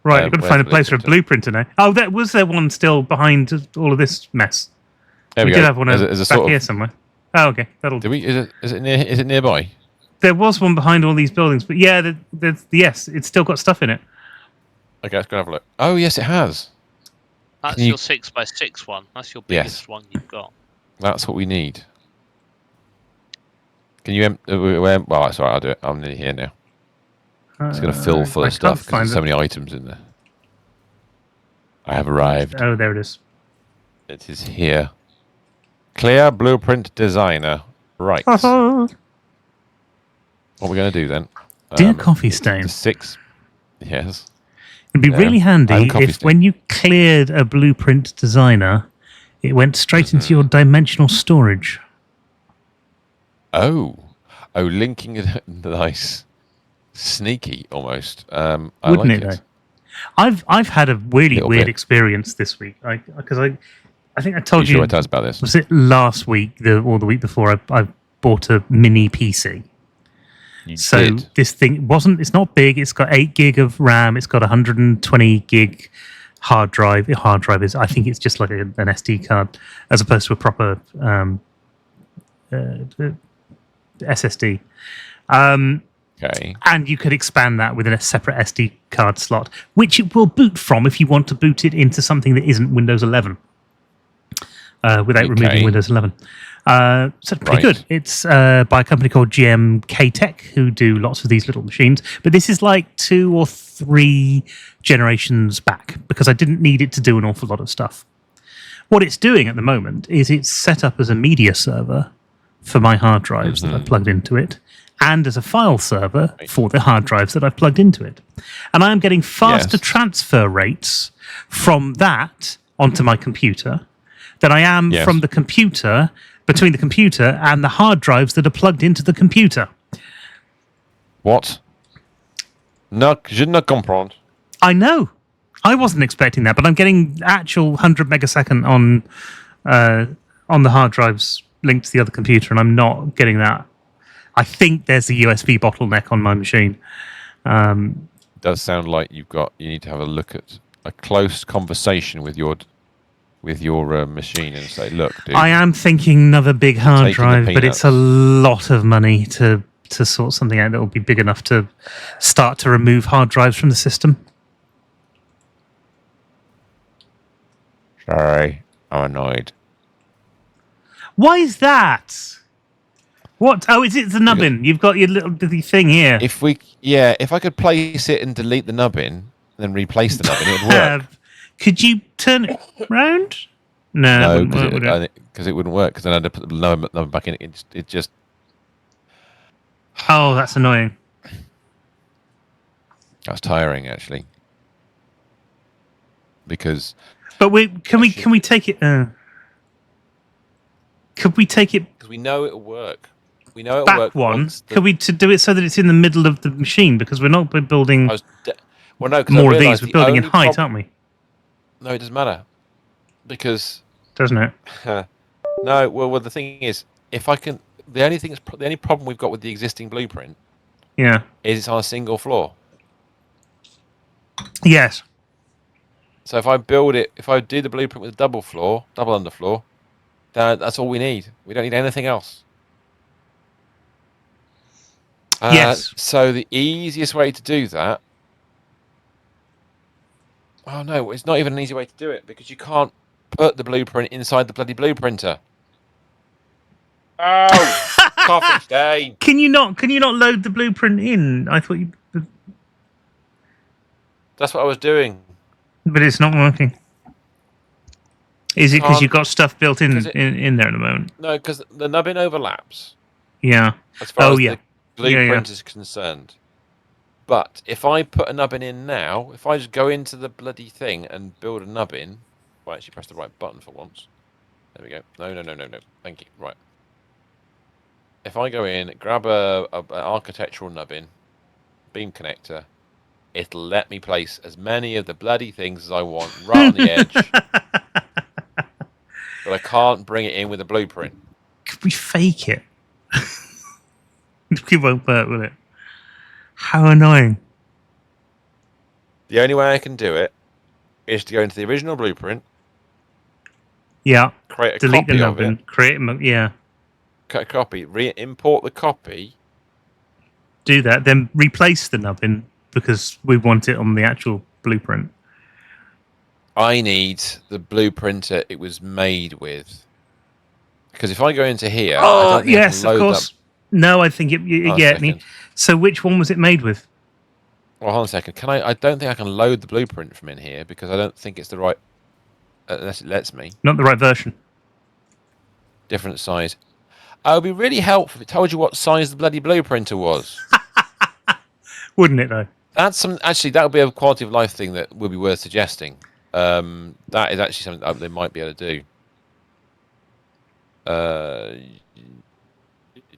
A: Right, we've got to
B: where's
A: find a
B: the
A: place for a
B: blueprinter?
A: blueprinter now. Oh, was there one still behind all of this mess?
B: There
A: we
B: we
A: did
B: go.
A: have one
B: There's a
A: back
B: sort
A: here
B: of
A: somewhere. Oh, okay. That'll.
B: Do we? Is it nearby?
A: There was one behind all these buildings, but yeah, yes, it's still got stuff in it.
B: Okay, let's go have a look. Oh yes, it has.
C: That's
B: Can you-
C: your 6x6 one. That's your biggest
B: Yes.
C: one you've got.
B: That's what we need. Can you? Well, it's alright. I'll do it. I'm nearly here now. It's going to fill full
A: I
B: of stuff
A: can't
B: because
A: find
B: there's so
A: it.
B: many items in there. I have arrived.
A: Oh, there it is.
B: It is here. Clear blueprint designer. Right. What are we going to do then?
A: Dear Coffee Stain,
B: The 6. Yes.
A: it'd be
B: Yeah.
A: really handy
B: I'm Coffee
A: if
B: Stain.
A: when you cleared a blueprint designer, it went straight
B: Mm-hmm.
A: into your dimensional storage.
B: Oh, linking it. Nice. Sneaky almost. I
A: Wouldn't
B: like
A: it, though? I've had a really
B: Little
A: weird
B: bit.
A: experience this week. Because I think I
B: You
A: told you.
B: sure tell us about this?
A: Was it last week or the week before? I bought a mini PC.
B: You
A: So
B: did.
A: this thing it's not big. It's got 8 gig of RAM. It's got 120 gig hard drive. The hard drive is, I think it's just like an SD card as opposed to a proper SSD.
B: Okay.
A: And you could expand that within a separate SD card slot, which it will boot from if you want to boot it into something that isn't Windows 11 without removing
B: Okay.
A: Windows 11. So it's pretty
B: Right.
A: good. It's by a company called GMK Tech, who do lots of these little machines. But this is like 2 or 3 generations back because I didn't need it to do an awful lot of stuff. What it's doing at the moment is it's set up as a media server for my hard drives that I've plugged into it, and as a file server for the hard drives that I've plugged into it. And I am getting faster
B: Yes.
A: transfer rates from that onto my computer than I am
B: Yes.
A: from the computer, between the computer and the hard drives that are plugged into the computer.
B: What? No, je ne comprends.
A: I know. I wasn't expecting that, but I'm getting actual 100 megasecond on the hard drives linked to the other computer, and I'm not getting that. I think there's a USB bottleneck on my machine.
B: Does sound like you need to have a look at a close conversation with your machine and say, look, dude.
A: I am thinking another big hard
B: taking the
A: drive, but it's a lot of money to sort something out that will be big enough to start to remove hard drives from the system.
B: Sorry, I'm annoyed.
A: Why is that? What? Oh, is it the nubbin? You've got your little bitty thing here.
B: If I could place it and delete the nubbin, then replace the nubbin, it would work.
A: Could you turn it round? No,
B: No,
A: it wouldn't work, would it?
B: because it wouldn't work. Because then I'd have put the nubbin back in. It just.
A: Oh, that's annoying.
B: That's tiring, actually. Because.
A: But can we take it? Could we take it
B: Because we know it'll work. We know it'll
A: back
B: work.
A: one?
B: once the-
A: Could we to do it so that it's in the middle of the machine? Because we're not building
B: Well, no, 'cause I
A: more of
B: realised
A: these. We're
B: the
A: building in
B: only
A: height,
B: prob-
A: aren't we?
B: No, it doesn't matter. Because.
A: Doesn't it?
B: No, well, the thing is, if I can. The only problem we've got with the existing blueprint
A: Yeah.
B: is it's on a single floor.
A: Yes.
B: So if I do the blueprint with a double underfloor, then that's all we need. We don't need anything else.
A: Yes.
B: So the easiest way to do that. Oh no, it's not even an easy way to do it because you can't put the blueprint inside the bloody blueprinter. Oh, coffee stain.
A: Can you not load the blueprint in? I thought you,
B: That's what I was doing.
A: but it's not working. Is it because you've got stuff built in
B: 'Cause it-
A: in there at the moment?
B: No, because the nubbin overlaps
A: Yeah.
B: as far
A: Oh,
B: as
A: yeah.
B: the blueprint
A: Yeah.
B: is concerned. But if I put a nubbin in now, if I just go into the bloody thing and build a nubbin, well, actually press the right button for once. There we go. No. Thank you. Right. If I go in, grab an architectural nubbin, beam connector, it'll let me place as many of the bloody things as I want right on the edge. But I can't bring it in with a blueprint.
A: Could we fake it? It won't work, will it? How annoying.
B: The only way I can do it is to go into the original blueprint,
A: Yeah.
B: create a
A: Delete the
B: copy of it,
A: nubbin. Create yeah.
B: copy. Re-import the copy.
A: Do that, then replace the nubbin because we want it on the actual blueprint.
B: I need the blueprint it was made with. Because if I go into here, I don't think I can load up.
A: No, I think
B: Hold on a
A: yeah.
B: second.
A: So which one was it made with?
B: Well, hold on a second. I don't think I can load the blueprint from in here because I don't think it's the right. Unless it lets me.
A: Not the right version.
B: Different size. It would be really helpful if it told you what size the bloody blueprinter was.
A: Wouldn't it though?
B: That's some. Actually, that would be a quality of life thing that would be worth suggesting. That is actually something that they might be able to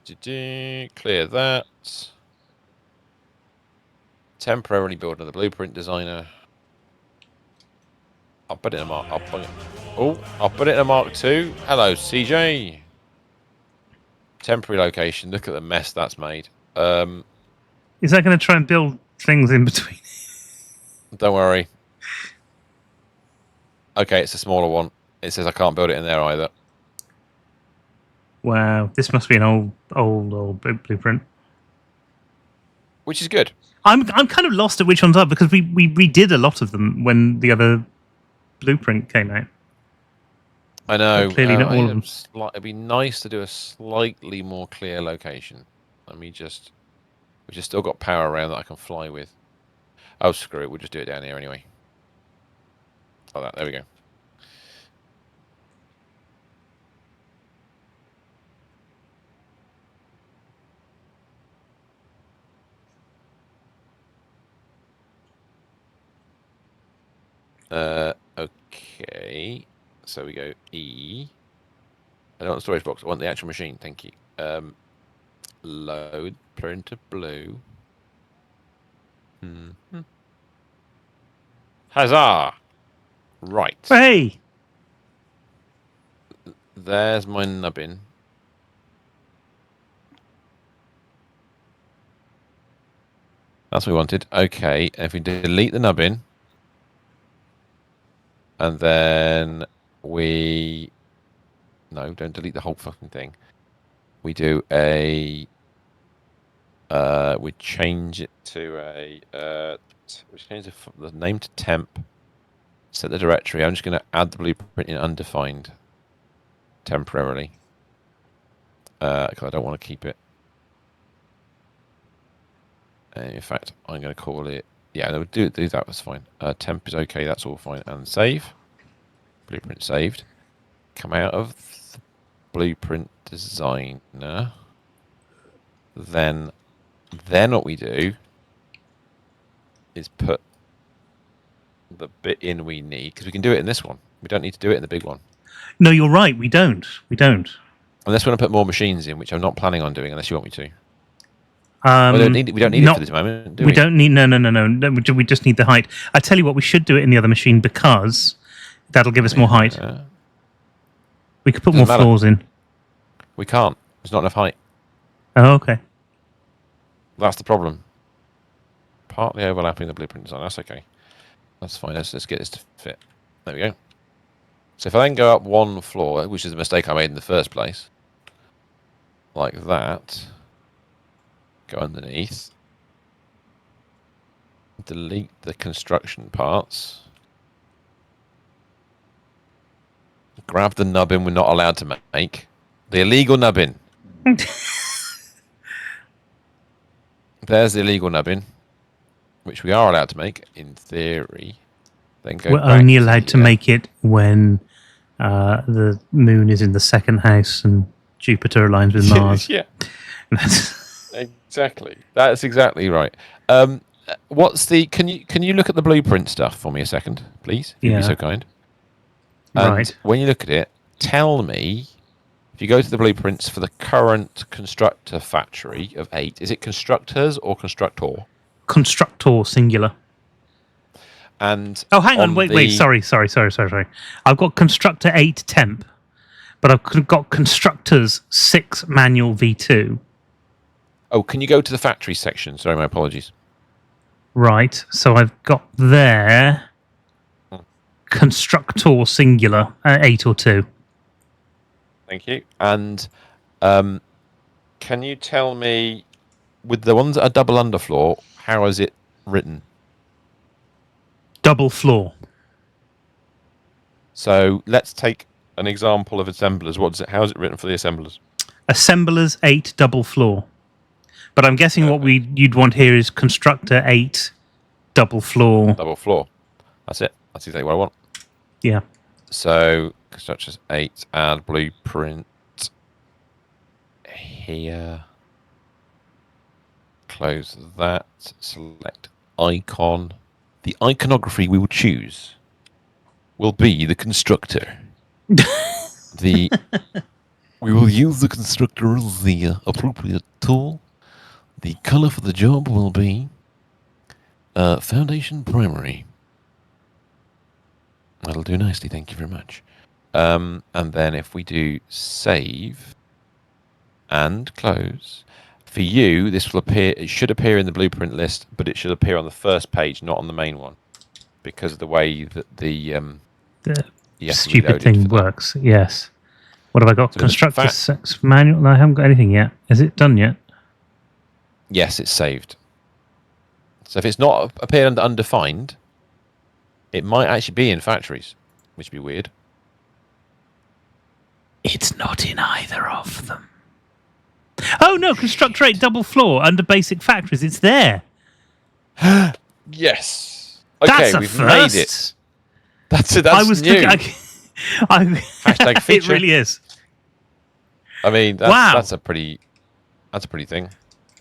B: do. Clear that. Temporarily build another blueprint designer. I'll put it in a mark. I'll put it in a Mark 2. Hello, CJ. Temporary location. Look at the mess that's made.
A: Is that going to try and build things in between?
B: Don't worry. Okay, it's a smaller one. It says I can't build it in there either.
A: Wow, this must be an old blueprint.
B: Which is good.
A: I'm kind of lost at which ones are because we redid a lot of them when the other blueprint came out.
B: I know.
A: But clearly not all of them.
B: It'd be nice to do a slightly more clear location. We've just still got power around that I can fly with. Oh, screw it. We'll just do it down here anyway. Like that. There we go. Okay. So we go E. I don't want the storage box. I want the actual machine. Thank you. Load printer blue. Huzzah! Right.
A: Hey,
B: There's my nubbin. That's what we wanted. Okay, if we delete the nubbin, and then we... No, don't delete the whole fucking thing. We do a... we change it to a... we change the name to temp. Set the directory. I'm just going to add the blueprint in undefined temporarily. Because I don't want to keep it. In fact, I'm going to call it... Yeah, no, do that. That's fine. Temp is okay. That's all fine. And save. Blueprint saved. Come out of the blueprint designer. Then what we do is put the bit in we need, because we can do it in this one. We don't need to do it in the big one.
A: no, you're right. We don't.
B: Unless we want to put more machines in, which I'm not planning on doing, unless you want me to. We don't need it for this moment, do we?
A: We don't need. No. We just need the height. I tell you what, we should do it in the other machine because that'll give us more height. We could put more
B: Doesn't matter.
A: floors in.
B: We can't. There's not enough height.
A: Oh, okay.
B: That's the problem. Partly overlapping the blueprint design. That's okay. That's fine. Let's get this to fit. There we go. So if I then go up one floor, which is a mistake I made in the first place, like that, go underneath, delete the construction parts, grab the nubbin we're not allowed to make, the illegal nubbin. There's the illegal nubbin, which we are allowed to make in theory. Then go.
A: We're only allowed to make it when the moon is in the second house and Jupiter aligns with Mars.
B: Yeah, exactly. That's exactly right. What's the? Can you look at the blueprint stuff for me a second, please? If you'd be so kind. And
A: Right.
B: when you look at it, tell me. If you go to the blueprints for the current constructor factory of 8, is it constructors or constructor?
A: Constructor singular.
B: And
A: Oh, hang on. Wait. Sorry. I've got constructor 8 temp, but I've got constructors 6 manual V2.
B: Oh, can you go to the factory section? Sorry, my apologies.
A: Right. So I've got there constructor singular 8 or 2.
B: Thank you. And can you tell me, with the ones that are double underfloor, how is it written?
A: Double floor.
B: So let's take an example of assemblers. How is it written for the assemblers?
A: Assemblers 8 double floor. But I'm guessing what you'd want here is constructor 8 double floor.
B: Double floor. That's it. That's exactly what I want.
A: Yeah.
B: So constructors 8, add blueprint here. Close that. Select icon. The iconography we will choose will be the constructor. We will use the constructor as the appropriate tool. The color for the job will be foundation primary. That'll do nicely, thank you very much. And then if we do save and close, for you, this will appear. It should appear in the blueprint list, but it should appear on the first page, not on the main one, because of the way that the
A: stupid thing works. Yes. What have I got?
B: So
A: Constructor 6 manual. No, I haven't got anything yet. Is it done yet?
B: Yes, it's saved. So if it's not appeared under undefined, it might actually be in factories, which would be weird.
A: It's not in either of them. Oh no, Constructor 8 double floor under basic factories. It's there.
B: Yes. Okay,
A: That's a
B: we've
A: first.
B: made it. That's new. Hashtag feature.
A: It really is.
B: I mean, that's a pretty thing.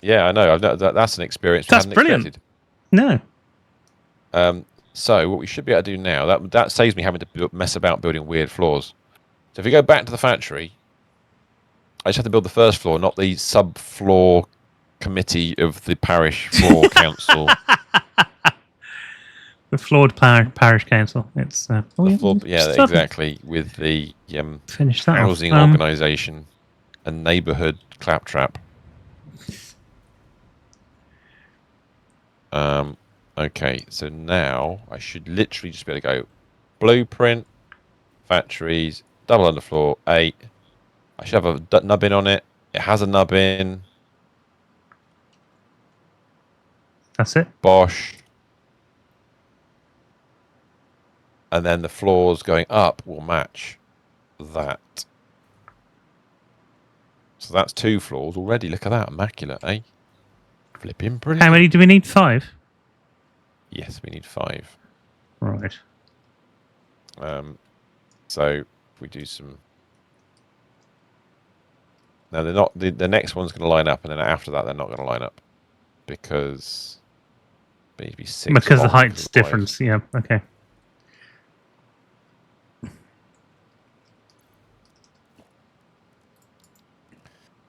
B: Yeah, I know. That's an experience.
A: That's brilliant.
B: Expected.
A: No.
B: So what we should be able to do now, that saves me having to mess about building weird floors. So if we go back to the factory, I just have to build the first floor, not the sub-floor committee of the parish floor council.
A: The floored parish council. It's
B: exactly, with the
A: finish that
B: housing organisation and neighbourhood claptrap. Okay, so now I should literally just be able to go blueprint, factories, double underfloor 8. I should have a nubbin on it. It has a nubbin.
A: That's it.
B: Bosh. And then the floors going up will match that. So that's 2 floors already. Look at that. Immaculate, eh? Flipping brilliant.
A: How many do we need? 5?
B: Yes, we need 5.
A: Right.
B: So if we do some... Now, they're not. The next one's going to line up, and then after that, they're not going to line up. Because... They need to be 6
A: because the
B: long,
A: height's difference. Yeah, okay.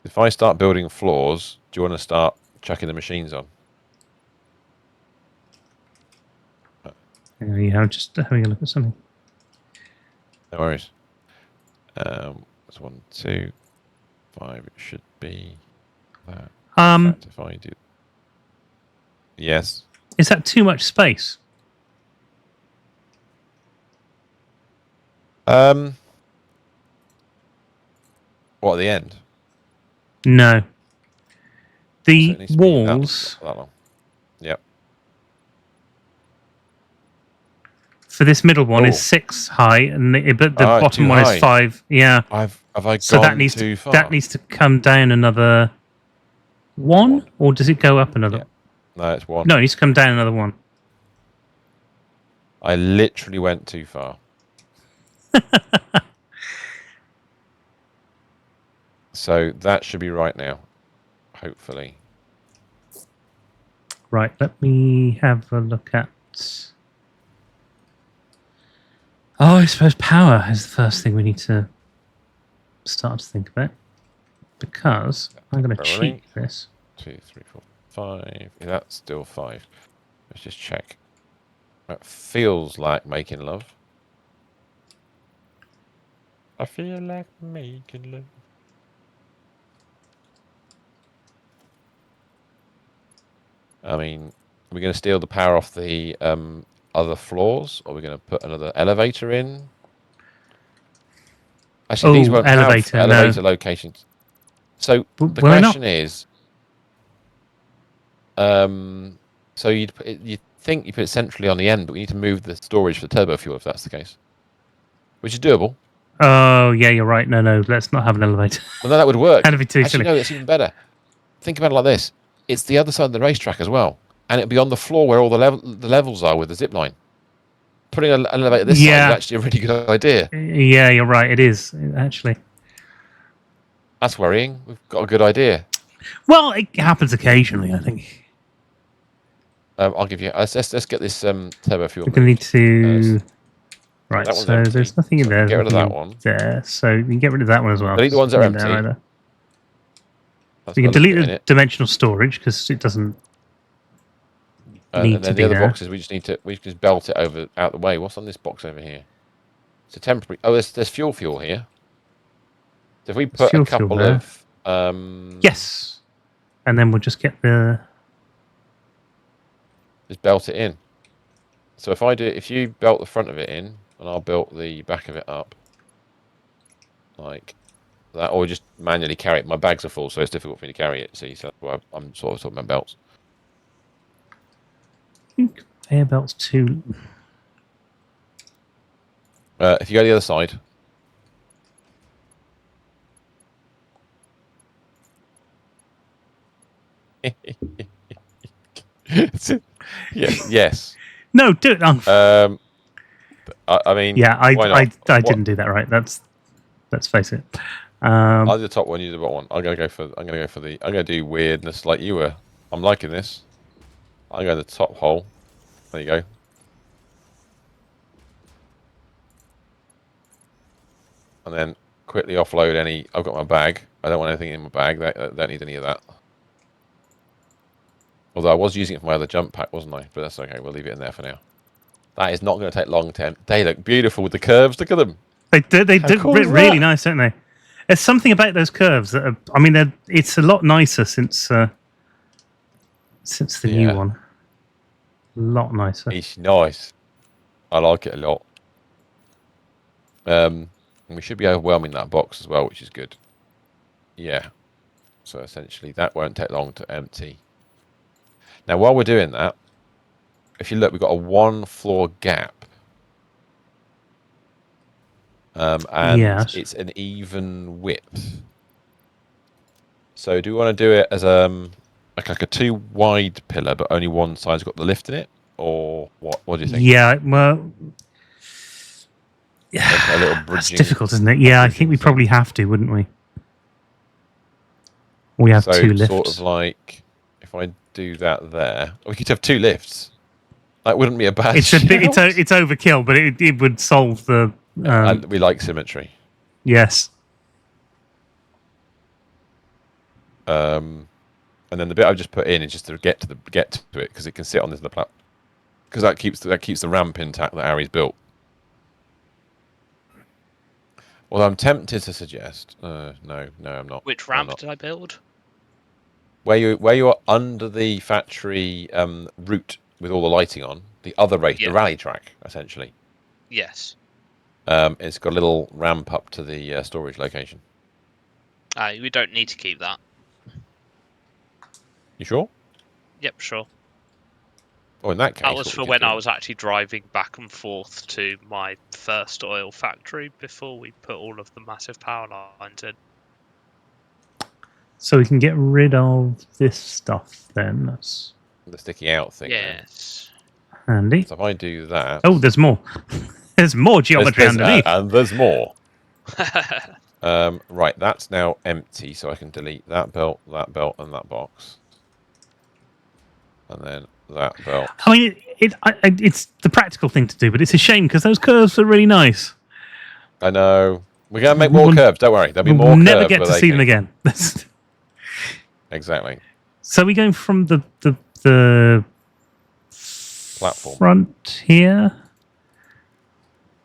B: If I start building floors, do you want to start chucking the machines on?
A: Yeah, I'm just having a look at something.
B: No worries. That's 1, 2, 5. It should be that. In fact, if I do... Yes.
A: Is that too much space?
B: What, at the end?
A: No. The
B: So it needs to be
A: walls
B: that long. Yep.
A: for this middle one is 6 high, but the bottom one is 5. Yeah.
B: Have I
A: so
B: gone too far?
A: That needs to come down another 1, or does it go up another?
B: Yeah. No, it's 1.
A: No, it needs to come down another 1.
B: I literally went too far. So that should be right now, hopefully.
A: Right, let me have a look at... Oh, I suppose power is the first thing we need to start to think about. Because I'm going to cheat this.
B: 2, 3, 4, 5. Yeah, that's still 5. Let's just check. That feels like making love. I feel like making love. I mean, are we going to steal the power off the other floors, or are we going to put another elevator in? Actually, these won't have elevator locations. So the
A: Will they not?
B: question is, so you think you put it centrally on the end, but we need to move the storage for turbo fuel if that's the case, which is doable.
A: Oh, yeah, you're right. No, let's not have an elevator.
B: Well, no, that would work.
A: That'd be too
B: Actually,
A: silly.
B: no, it's even better. Think about it like this: it's the other side of the racetrack as well, and it'll be on the floor where all the levels are with the zip line. Putting an elevator this side is actually a really good idea.
A: Yeah, you're right. It is, actually.
B: That's worrying. We've got a good idea.
A: Well, it happens occasionally, I think.
B: I'll give you. Let's get this turbo fuel.
A: We're going to need to...
B: that
A: Right,
B: one's
A: so
B: empty,
A: there's nothing in
B: so
A: there.
B: get rid of that
A: nothing
B: one.
A: There, so you can get rid of that one as well.
B: Delete the ones that are empty.
A: Either.
B: That's
A: We can
B: got a
A: delete
B: bit in
A: the
B: it.
A: dimensional storage because it doesn't
B: And
A: need to
B: then
A: be
B: the other
A: there.
B: boxes, we just belt it over out the way. What's on this box over here? It's a temporary. Oh, there's fuel here. So if we put a couple
A: there.
B: of
A: Yes, and then we'll just get the...
B: just belt it in. So if you belt the front of it in, and I'll belt the back of it up, like that, or just manually carry it. My bags are full, so it's difficult for me to carry it. See, so that's why I'm sort of talking about belts.
A: Conveyor belts too.
B: If you go to the other side. yes.
A: No, do it.
B: I mean,
A: yeah, I
B: What?
A: didn't do that right. Let's face it.
B: I'll do the top one, you do the bottom one. I'm gonna do weirdness like you were. I'm liking this. I'm going to the top hole. There you go. And then quickly offload any. I've got my bag. I don't want anything in my bag. I don't need any of that. Although I was using it for my other jump pack, wasn't I? But that's okay. We'll leave it in there for now. That is not going to take long. They look beautiful with the curves. Look at them.
A: They do
B: cool is
A: really
B: that?
A: nice, don't they? There's something about those curves that are, I mean, it's a lot nicer since the new one. A lot nicer.
B: It's nice. I like it a lot. And we should be overwhelming that box as well, which is good. Yeah. So essentially, that won't take long to empty. Now, while we're doing that, if you look, we've got a 1 floor gap. And
A: Yes.
B: it's an even width. So do we want to do it as like a 2 wide pillar, but only one side's got the lift in it, or what? What do you think?
A: Yeah, well,
B: Like a little
A: that's
B: bridging.
A: difficult, isn't it? Yeah, I think we probably have to, wouldn't we? We have 2 lifts.
B: Sort of like if I do that there, we could have 2 lifts. That wouldn't be a bad.
A: It's overkill, but it would solve the.
B: We like symmetry.
A: Yes.
B: And then the bit I've just put in is just to get to it because it can sit on this platform. Because that keeps the ramp intact that Ari's built. Although I'm tempted to suggest, no, I'm not.
C: Which ramp did I build?
B: Where you are under the factory route with all the lighting on, the other the rally track essentially.
C: Yes.
B: It's got a little ramp up to the storage location.
C: We don't need to keep that.
B: You sure?
C: Yep, sure.
B: Oh, in that case,
C: That was for when I was actually driving back and forth to my first oil factory before we put all of the massive power lines in.
A: So we can get rid of this stuff then. That's
B: the sticky out thing.
C: Yes.
A: handy.
B: So if I do that.
A: Oh, there's more. There's more geometry underneath.
B: And there's more. Right, that's now empty, so I can delete that belt, and that box. And then that belt.
A: I mean, it's the practical thing to do, but it's a shame because those curves are really nice.
B: I know. We're going to make more curves, don't worry. There'll be more
A: We'll
B: curves.
A: never get to see them again.
B: Exactly.
A: So we're going from the
B: platform
A: front here.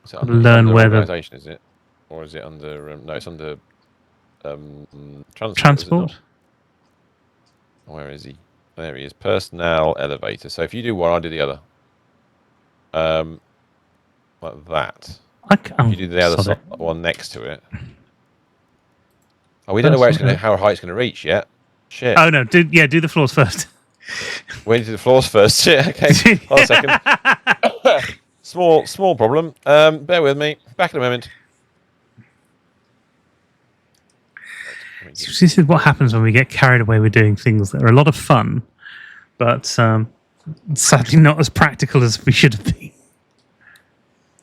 B: Is it under,
A: Learn where the
B: organisation, is it? Or is it under... no, it's under
A: transport.
B: Where is he? There he is. Personnel elevator. So if you do one, I do the other. Like that.
A: You
B: do the other one next to it. Oh, we don't know
A: First
B: how high it's going to reach yet. Shit.
A: Oh no, do the floors first.
B: We need to do the floors first. Shit. Okay. Hold on a second. small problem. Bear with me. Back in a moment. Right,
A: This is what happens when we get carried away with doing things that are a lot of fun, but sadly not as practical as we should have been.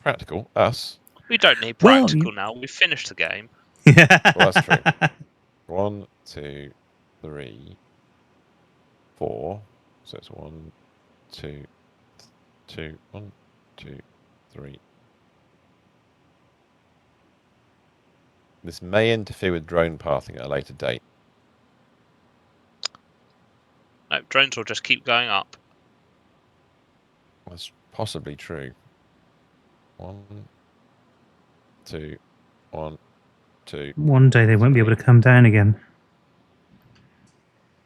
B: Practical. Us.
C: We don't need
A: Well,
C: practical now. We've finished the game.
B: Well, that's true. 1, 2, 3, 4. So it's 1, 2, 2, 1, 2, 3. This may interfere with drone pathing at a later date.
C: No, drones will just keep going up.
B: That's possibly true. 1, 2, 1, 2.
A: One day they won't be able to come down again.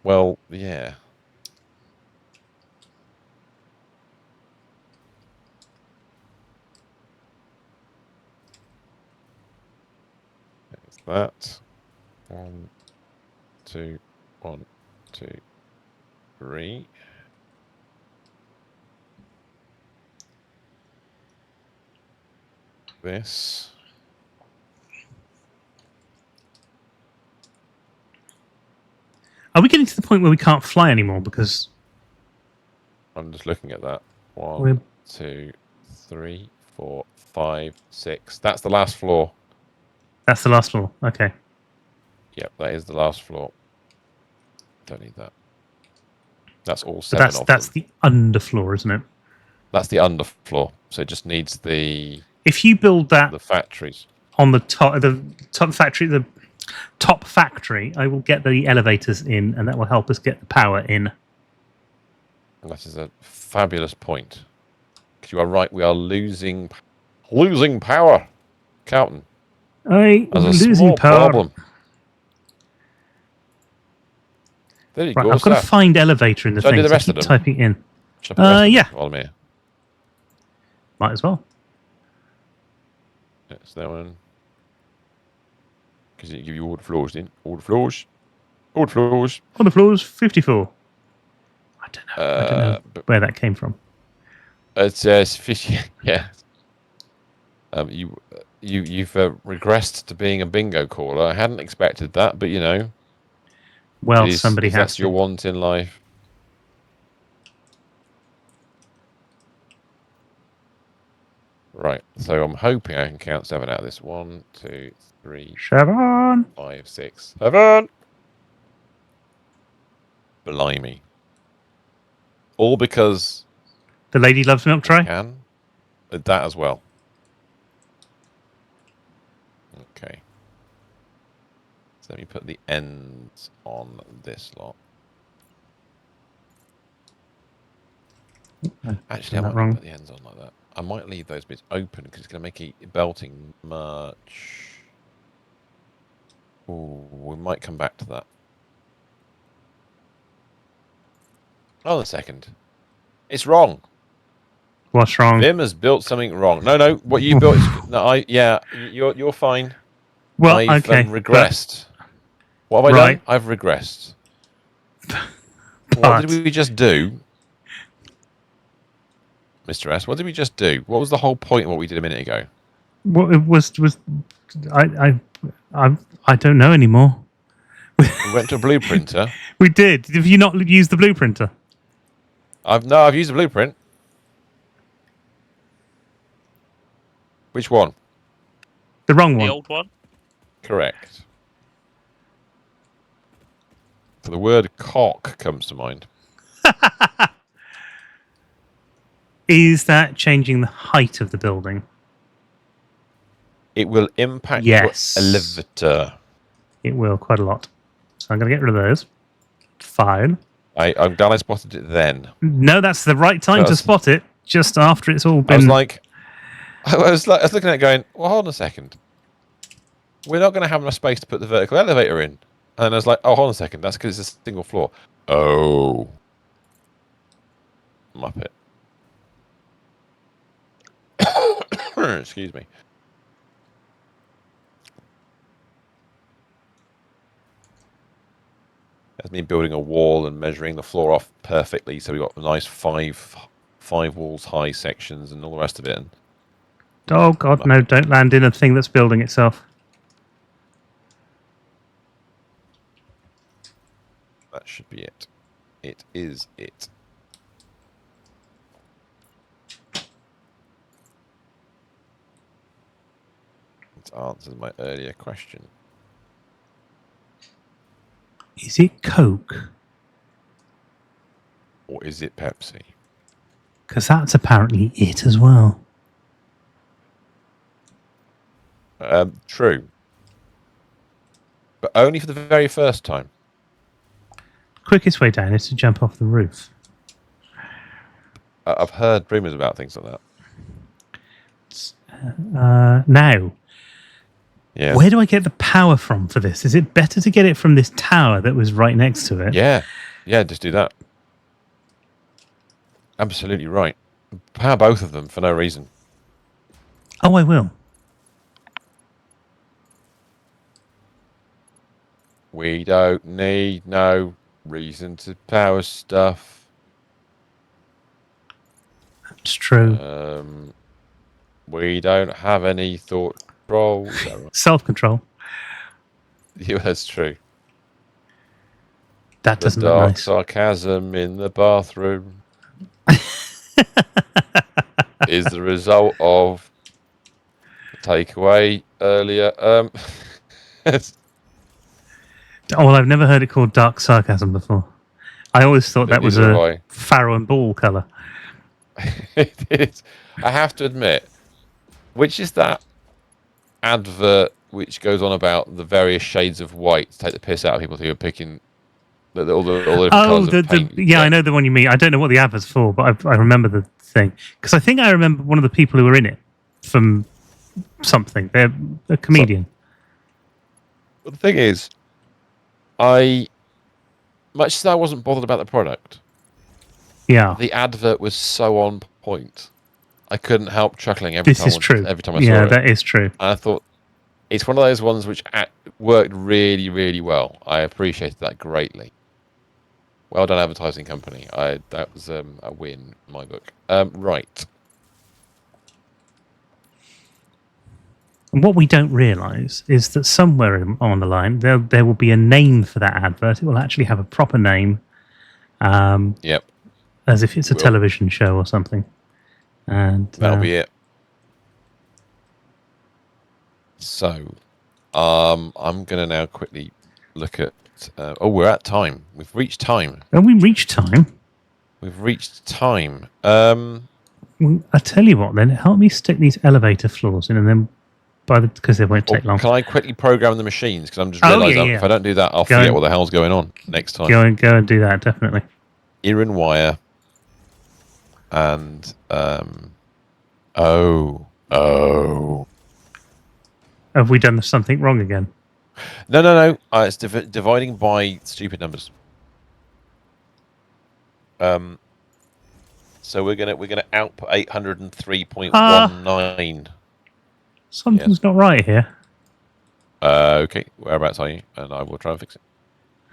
B: Well, yeah. It's that. 1, 2, 1, 2, 3. This.
A: Are we getting to the point where we can't fly anymore? Because
B: I'm just looking at that.
A: We're-
B: 1, 2, 3, 4, 5, 6. That's the last floor.
A: that's the last floor. Okay.
B: Yep, that is the last floor. Don't need that. That's all
A: But
B: 7
A: that's
B: of
A: that's
B: them.
A: the underfloor, isn't it?
B: That's the underfloor. So it just needs the
A: If you build that
B: factories.
A: on the top factory, I will get the elevators in, and that will help us get the power in.
B: And that is a fabulous point. Because you are right, we are losing power. Carlton.
A: I
B: There's a
A: losing
B: small
A: power.
B: problem. There you
A: Right,
B: go.
A: I've got to find elevator in the
B: Shall I
A: thing.
B: do the
A: So
B: rest
A: keep
B: of them?
A: typing in.
B: Shall I put the rest of them
A: Yeah.
B: while I'm here?
A: Might as well.
B: That's that one. Because it give you all the floors, didn't all the floors? All the floors.
A: On the floors, 54. I don't know
B: But
A: where that came from.
B: it's fishy. Yeah. You've regressed to being a bingo caller. I hadn't expected that, but you know,
A: Well, somebody has
B: that's
A: to.
B: your want in life. Right. So I'm hoping I can count 7 out of this. 1, 2, 3,
A: 7.
B: 5, 6, 7. Blimey. All because
A: The lady loves milk tray.
B: can. That as well. Okay. So let me put the ends on this lot. Actually, I
A: done that
B: might
A: wrong.
B: put the ends on like that. I might leave those bits open because it's going to make belting much. Ooh, we might come back to that. Hold on a second. It's wrong.
A: What's wrong?
B: Vim has built something wrong. No, what you built is you're fine.
A: Well,
B: I've
A: okay.
B: regressed. What have I done? I've regressed. What did we just do? Mr. S, what did we just do? What was the whole point of what we did a minute ago?
A: What it was I don't know anymore.
B: We went to a blueprinter.
A: We did. Have you not used the blueprinter?
B: I've used a blueprint. Which one?
A: The wrong one.
C: The old one?
B: Correct. So the word cock comes to mind.
A: Is that changing the height of the building?
B: It will impact
A: Yes.
B: your elevator.
A: It will quite a lot. So I'm going to get rid of those. Fine.
B: I'm glad I spotted it then.
A: No, that's the right time to spot it. Just after it's all been.
B: I was looking at it going, well, hold on a second. We're not going to have enough space to put the vertical elevator in. And I was like, oh, hold on a second. That's because it's a single floor. Oh. Muppet. Excuse me. That's me building a wall and measuring the floor off perfectly, so we've got a nice five walls high sections and all the rest of it. And
A: Oh God, no! Don't land in a thing that's building itself.
B: that should be it. It is it. It answers my earlier question.
A: Is it Coke?
B: Or is it Pepsi?
A: Because that's apparently it as well.
B: True. But only for the very first time.
A: Quickest way down is to jump off the roof.
B: I've heard rumours about things like
A: Now,
B: that. Yeah.
A: where do I get the power from for this? Is it better to get it from this tower that was right next to it?
B: Yeah. Yeah, just do that. Absolutely right. Power both of them for no reason.
A: Oh, I will.
B: We don't need no reason to power stuff.
A: It's true.
B: We don't have any thought control. Is that right?
A: Self-control.
B: Yeah, that's true.
A: That
B: The
A: doesn't look
B: dark
A: nice.
B: sarcasm in the bathroom is the result of the takeaway earlier.
A: Oh, well, I've never heard it called dark sarcasm before. I always thought that was
B: Neither have
A: a Farrow and Ball colour.
B: It is. I have to admit, which is that advert which goes on about the various shades of white to take the piss out of people who are picking all the different colours of paint.
A: Yeah, I know the one you mean. I don't know what the advert's for, but I remember the thing. Because I think I remember one of the people who were in it from something. They're a comedian.
B: But the thing is, much as I wasn't bothered about the product,
A: Yeah.
B: the advert was so on point. I couldn't help chuckling every time I saw it.
A: Yeah, that is true.
B: And I thought it's one of those ones which worked really, really well. I appreciated that greatly. Well done, advertising company. That was a win in my book. Right.
A: And what we don't realise is that somewhere on the line there will be a name for that advert. It will actually have a proper name.
B: Yep.
A: As if it's a television show or something. And
B: that'll be it. So, I'm going to now quickly look at. We're at time. We've reached time.
A: Have we reached time?
B: We've reached time.
A: Well, I tell you what, then help me stick these elevator floors in, and then because they won't take long.
B: Can I quickly program the machines? Because I'm just realising if I don't do that, I'll forget what the hell's going on next time.
A: Go and do that, definitely.
B: Iron wire. And
A: have we done something wrong again?
B: No. It's dividing by stupid numbers. So we're gonna output 803.19.
A: Something's not right here.
B: Okay, whereabouts are you? And I will try and fix it.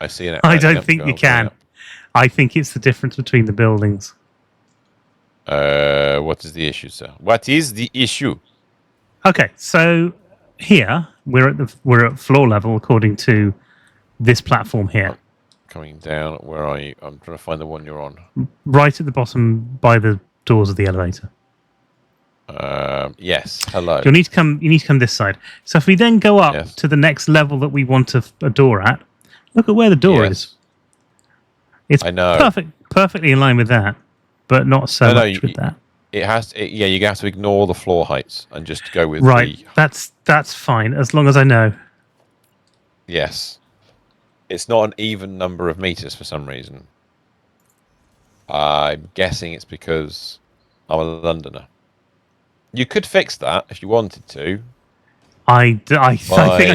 B: I see it.
A: I don't think you can. I think it's the difference between the buildings.
B: What is the issue, sir? What is the issue?
A: Okay, so here we're at floor level according to this platform here.
B: Coming down. Where are you? I'm trying to find the one you're on.
A: Right at the bottom by the doors of the elevator.
B: Yes. Hello.
A: You need to come this side. So if we then go up to the next level that we want a door at, look at where the door is. It's perfectly in line with that, but not so much with that.
B: It has. You have to ignore the floor heights and just go with
A: That's fine as long as I know.
B: Yes, it's not an even number of meters for some reason. I'm guessing it's because I'm a Londoner. You could fix that if you wanted to.
A: I think I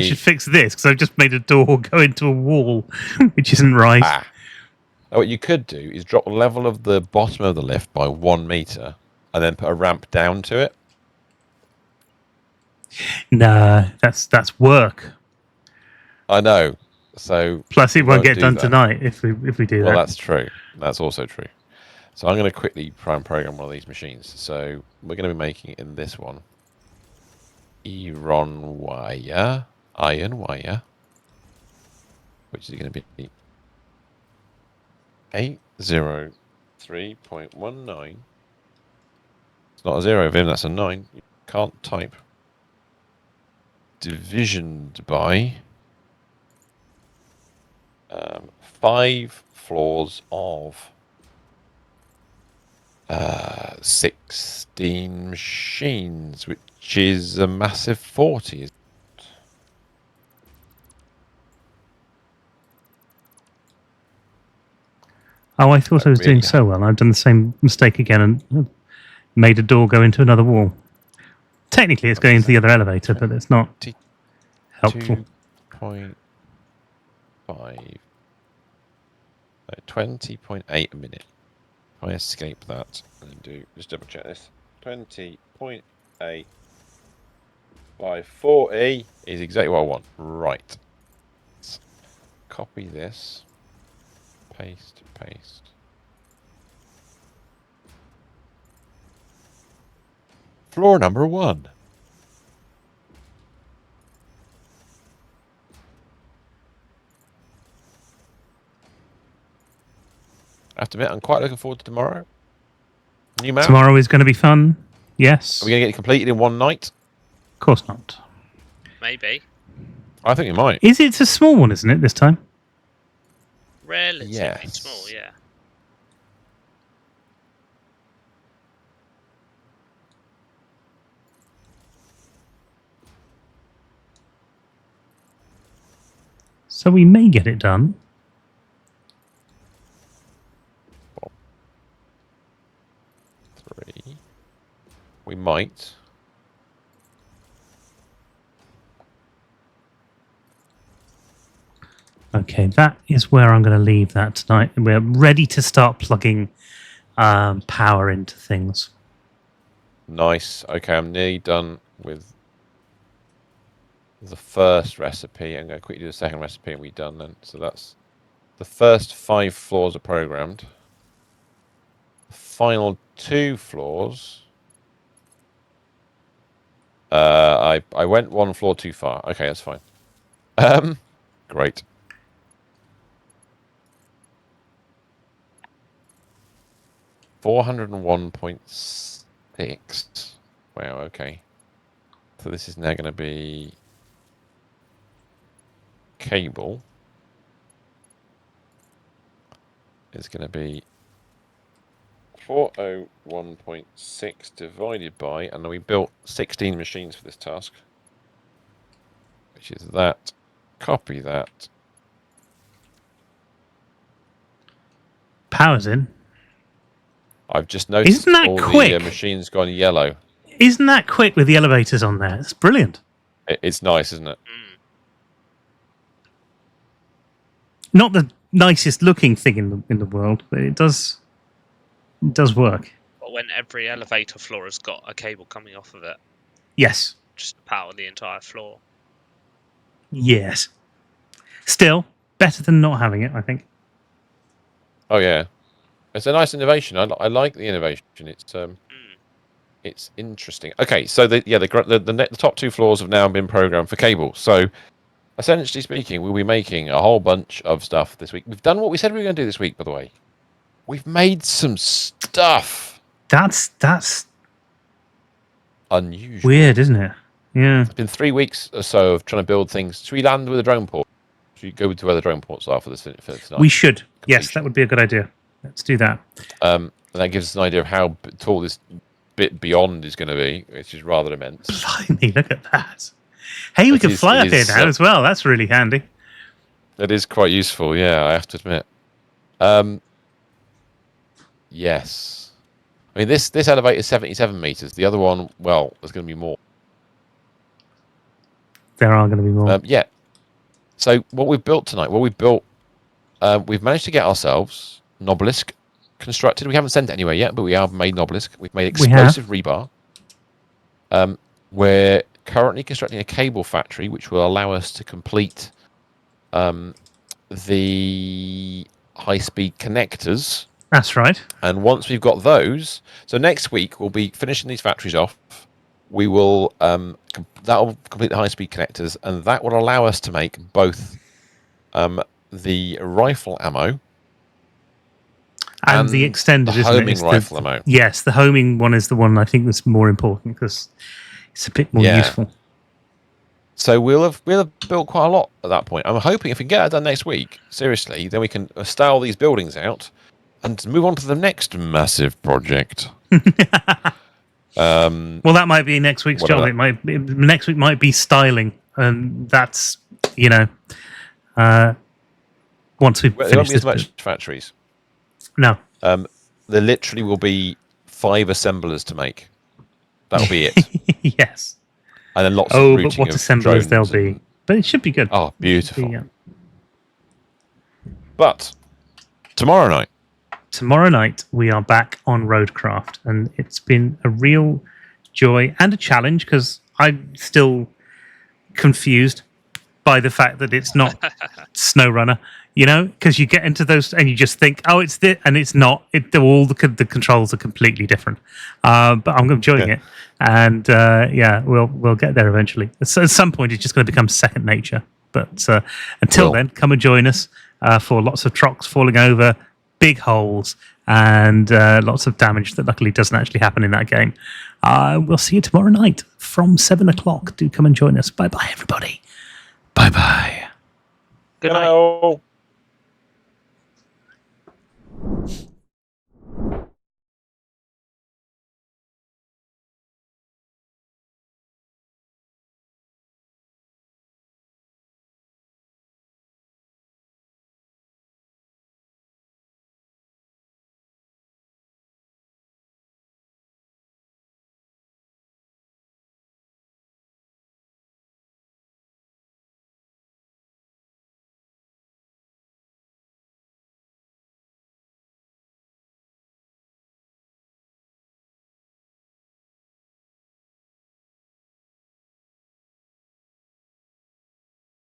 A: should fix this because I've just made a door go into a wall, which isn't right.
B: What you could do is drop the level of the bottom of the lift by 1 meter and then put a ramp down to it.
A: No, that's work.
B: I know. So
A: Plus,
B: we
A: it won't get
B: do
A: done
B: that.
A: tonight if we do
B: Well,
A: that.
B: that's true. That's also true. So I'm going to quickly try and program one of these machines. So we're going to be making it in this one. Iron wire, which is going to be 803.19. It's not a 0, Vim, that's a 9. You can't type. Divisioned by 5 floors of 16 machines, which is a massive 40.
A: Oh, I thought I was doing
B: really
A: so well. I've done the same mistake again and made a door go into another wall. Technically, it's going into the other elevator, but it's not helpful.
B: 2.5. 20.8 a minute. If I escape that and just double check this. 20.8 by 40 is exactly what I want. Right. Let's copy this. Paste. Floor number 1. I have to admit, I'm quite looking forward to tomorrow. New map.
A: Tomorrow is going to be fun. Yes.
B: Are we going to get it completed in one night?
A: Of course not.
C: Maybe.
B: I think it might.
A: It's a small one, isn't it, this time?
C: Relatively small, yeah.
A: So we may get it done.
B: We might.
A: Okay, that is where I'm going to leave that tonight. We're ready to start plugging power into things.
B: Nice. Okay, I'm nearly done with the first recipe. I'm going to quickly do the second recipe and we're done then. So that's the first 5 floors are programmed. The final 2 floors. I went 1 floor too far. Okay, that's fine. Great. $401.6. Wow. Okay. So this is now going to be cable. It's going to be 401.6 divided by, and we built 16 machines for this task, which is that. Copy that.
A: Power's in.
B: I've just noticed
A: Isn't that
B: all
A: quick?
B: the machines gone yellow.
A: Isn't that quick with the elevators on there? It's brilliant.
B: It's nice, isn't it?
A: Not the nicest looking thing in the world, but it does work.
C: But when every elevator floor has got a cable coming off of it,
A: Yes.
C: just to power the entire floor.
A: Yes. Still, better than not having it, I think.
B: Oh yeah, it's a nice innovation. I like the innovation. It's interesting. Okay, so the top 2 floors have now been programmed for cable. So essentially speaking, we'll be making a whole bunch of stuff this week. We've done what we said we were going to do this week, by the way. We've made some stuff.
A: That's
B: Unusual.
A: weird, isn't it? Yeah.
B: It's been 3 weeks or so of trying to build things. Should we land with a drone port? Should we go to where the drone ports are for this tonight?
A: We should. Yes, that would be a good idea. Let's do that.
B: And that gives us an idea of how tall this bit beyond is going to be, which is rather immense.
A: Blimey, look at that. Hey, we can fly up here now as well. That's really handy.
B: That is quite useful, yeah, I have to admit. Yes. I mean, this elevator is 77 meters. The other one, well, there's going to be more.
A: There are going to be more.
B: Yeah. So what we've built tonight, we've managed to get ourselves an obelisk constructed. We haven't sent it anywhere yet, but we have made an obelisk. We've made explosive rebar. We're currently constructing a cable factory, which will allow us to complete the high-speed connectors.
A: That's right.
B: And once we've got those, so next week we'll be finishing these factories off. We will that will complete the high-speed connectors, and that will allow us to make both the rifle ammo
A: And the extended,
B: the
A: isn't it?
B: homing
A: It's
B: rifle ammo.
A: Yes, the homing one is the one I think that's more important because it's a bit more useful.
B: So we'll have built quite a lot at that point. I'm hoping if we can get it done next week, seriously, then we can style these buildings out and move on to the next massive project.
A: Well, that might be next week's job. Next week might be styling, and that's once we've
B: There won't
A: finished
B: be
A: this.
B: as much factories.
A: No.
B: There literally will be 5 assemblers to make. That'll be it.
A: Yes.
B: And then lots of routing
A: but what
B: of
A: assemblers there'll
B: drones
A: be. But it should be good.
B: Oh, beautiful.
A: Yeah.
B: But tomorrow night
A: we are back on Roadcraft, and it's been a real joy and a challenge because I'm still confused by the fact that it's not SnowRunner, because you get into those and you just think, oh, it's this, and it's not. All the controls are completely different. But I'm enjoying it, and we'll get there eventually. So at some point, it's just going to become second nature. But until then, come and join us for lots of trucks falling over, big holes, and lots of damage that luckily doesn't actually happen in that game. We'll see you tomorrow night from 7 o'clock. Do come and join us. Bye-bye, everybody. Bye-bye.
C: Good night.
B: Hello.